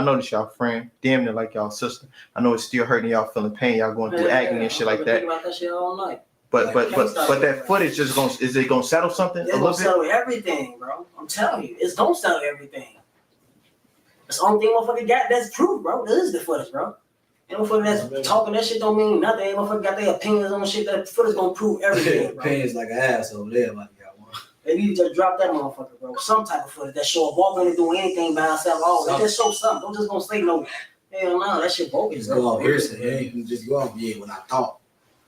know this y'all friend, damn near like y'all sister. I know it's still hurting y'all, feeling pain, y'all going through agony and shit like that. About that shit all night. But that footage is it gonna settle something It's a little gonna bit? settle everything, bro. I'm telling you, it's gonna settle everything. That's the only thing motherfucker got that's proof, bro. This is the footage, bro. And motherfucker that's talking that shit don't mean nothing. Ain't motherfucker got their opinions on shit. That footage gonna prove everything, bro. Opinions like an ass over there, like y'all want. Maybe you just drop that motherfucker, bro. Some type of footage that show up walking and doing anything by herself. Oh, they just show something. Don't just gonna say no. Hell no, that shit bogus. Just go off hearsay. Yeah, you can just go off. Yeah, what I thought.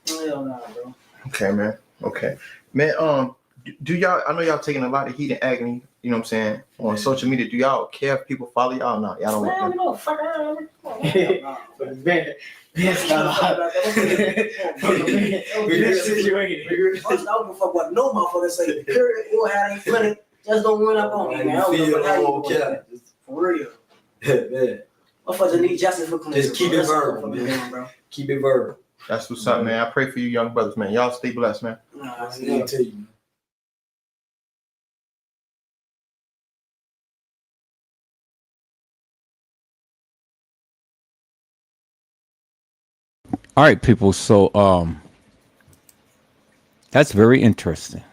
Hell no, bro. Okay, man. Okay, man. Do y'all? I know y'all taking a lot of heat and agony. You know what I'm saying on social media. Do y'all care if people follow y'all? No, y'all don't Man, want you know, fuck around. Man, that's not this situation. I don't give a fuck what no motherfucker say. Curry, you have any funny, just don't run up on me, man. I don't give a fuck how you do it. For real. Man. Motherfuckers need justice for Kenneka. Just keep it That's all verbal, motherfuckers man. doing, bro. Keep it verbal. That's what's up, man. I pray for you, young brothers, man. Y'all stay blessed, man. Nah, I need to tell you. All right, people. So that's very interesting.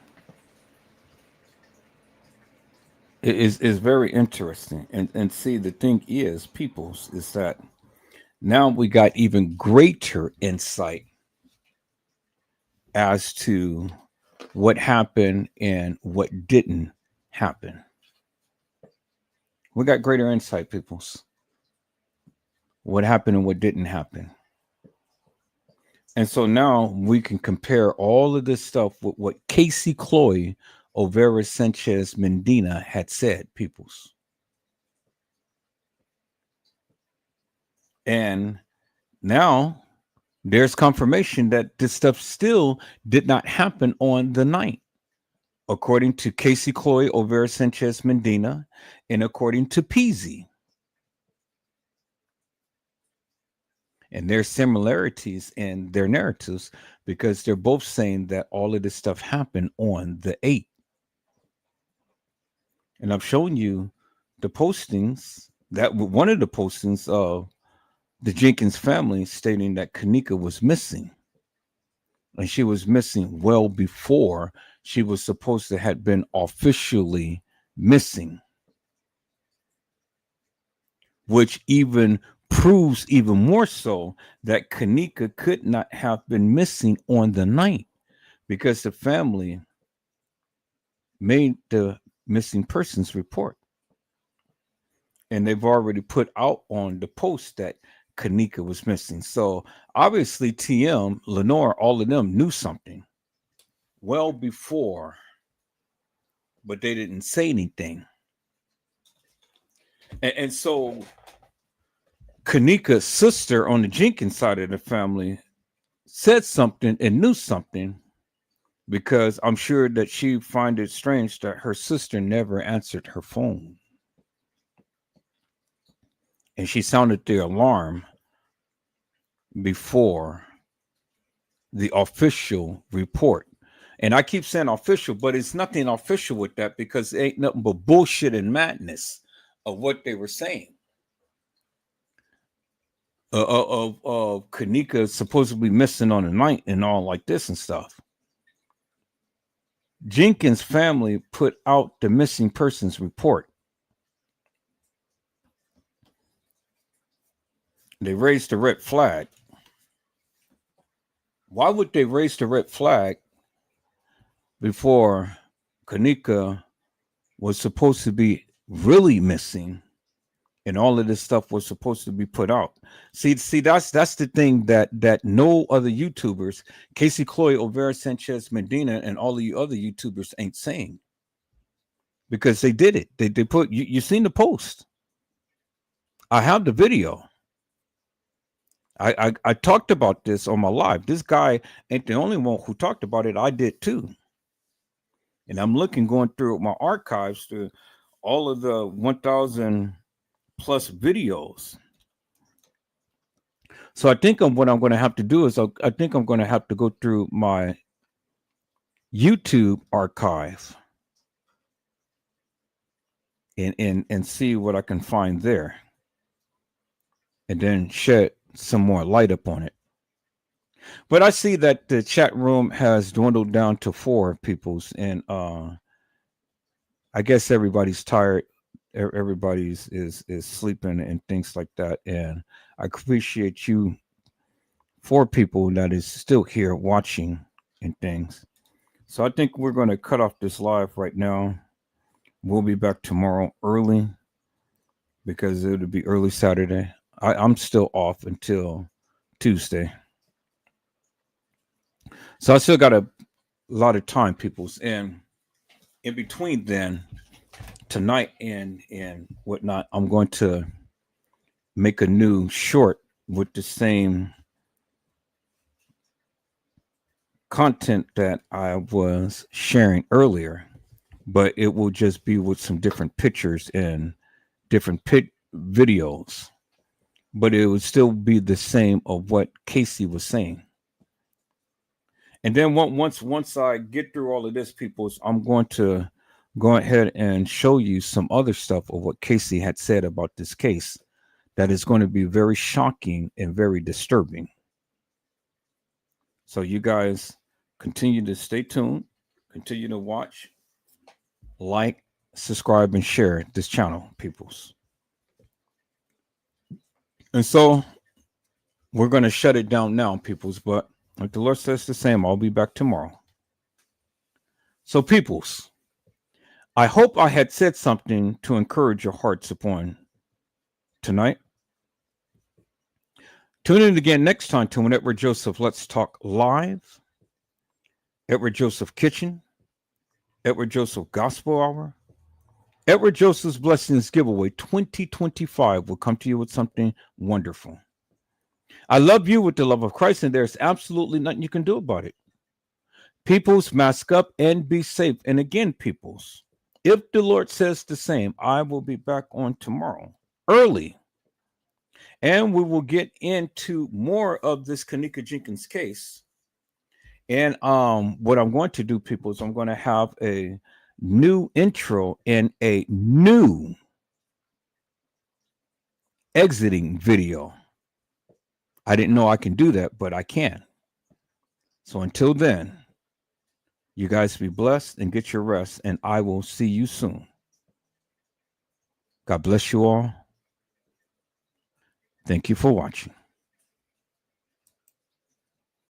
It is very interesting. And see, the thing is, peoples, is that now we got even greater insight as to what happened and what didn't happen. We got greater insight, peoples. What happened and what didn't happen. And so now we can compare all of this stuff with what Cassie Olvera Sanchez Medina had said, peoples. And now there's confirmation that this stuff still did not happen on the 9th, according to Cassie Olvera Sanchez Medina and according to Peasy. And there's similarities in their narratives because they're both saying that all of this stuff happened on the 8th. And I'm showing you the postings, that one of the postings of the Jenkins family stating that Kenneka was missing. And she was missing well before she was supposed to have been officially missing. Which even proves even more so that Kenneka could not have been missing on the 9th because the family made the missing persons report. And they've already put out on the post that Kenneka was missing. So obviously TM, Lenore, all of them knew something well before, but they didn't say anything. And so Kenneka's sister on the Jenkins side of the family said something and knew something because I'm sure that she find it strange that her sister never answered her phone. And she sounded the alarm before the official report. And I keep saying official, but it's nothing official with that because it ain't nothing but bullshit and madness of what they were saying. Of Kenneka supposedly missing on the 9th and all like this and stuff. Jenkins family put out the missing persons report. They raised the red flag. Why would they raise the red flag before Kenneka was supposed to be really missing and all of this stuff was supposed to be put out? See, that's the thing that no other YouTubers, Cassie Olvera Sanchez Medina, and all of you other YouTubers ain't saying. Because they did it. They put you seen the post. I have the video. I talked about this on my live. This guy ain't the only one who talked about it. I did too. And I'm going through my archives to all of the 1,000 plus videos. So I think what I'm going to have to do is I think I'm going to have to go through my YouTube archive and see what I can find there. And then shed some more light up on it. But I see that the chat room has dwindled down to 4 peoples, and I guess everybody's tired. Everybody's is sleeping and things like that. And I appreciate you 4 people that is still here watching and things. So I think we're going to cut off this live right now. We'll be back tomorrow early because it'll be early Saturday. I'm still off until Tuesday. So I still got a lot of time, peoples. And in between then, tonight and whatnot, I'm going to make a new short with the same content that I was sharing earlier, but it will just be with some different pictures and different videos. But it would still be the same of what Casey was saying. And then once I get through all of this, people, I'm going to go ahead and show you some other stuff of what Casey had said about this case that is going to be very shocking and very disturbing. So you guys continue to stay tuned, continue to watch, like, subscribe, and share this channel, peoples. And so we're going to shut it down now, peoples, but like the Lord says the same, I'll be back tomorrow. So, peoples, I hope I had said something to encourage your hearts upon tonight. Tune in again next time to Edward Joseph Let's Talk Live, Edward Joseph Kitchen, Edward Joseph Gospel Hour, Edward Joseph's Blessings Giveaway 2025 will come to you with something wonderful. I love you with the love of Christ, and there's absolutely nothing you can do about it. Peoples, mask up and be safe. And again, peoples, if the Lord says the same, I will be back on tomorrow early. And we will get into more of this Kenneka Jenkins case. And what I'm going to do, people, is I'm going to have a new intro and a new exiting video. I didn't know I can do that, but I can. So until then, you guys be blessed and get your rest, and I will see you soon. God bless you all. Thank you for watching.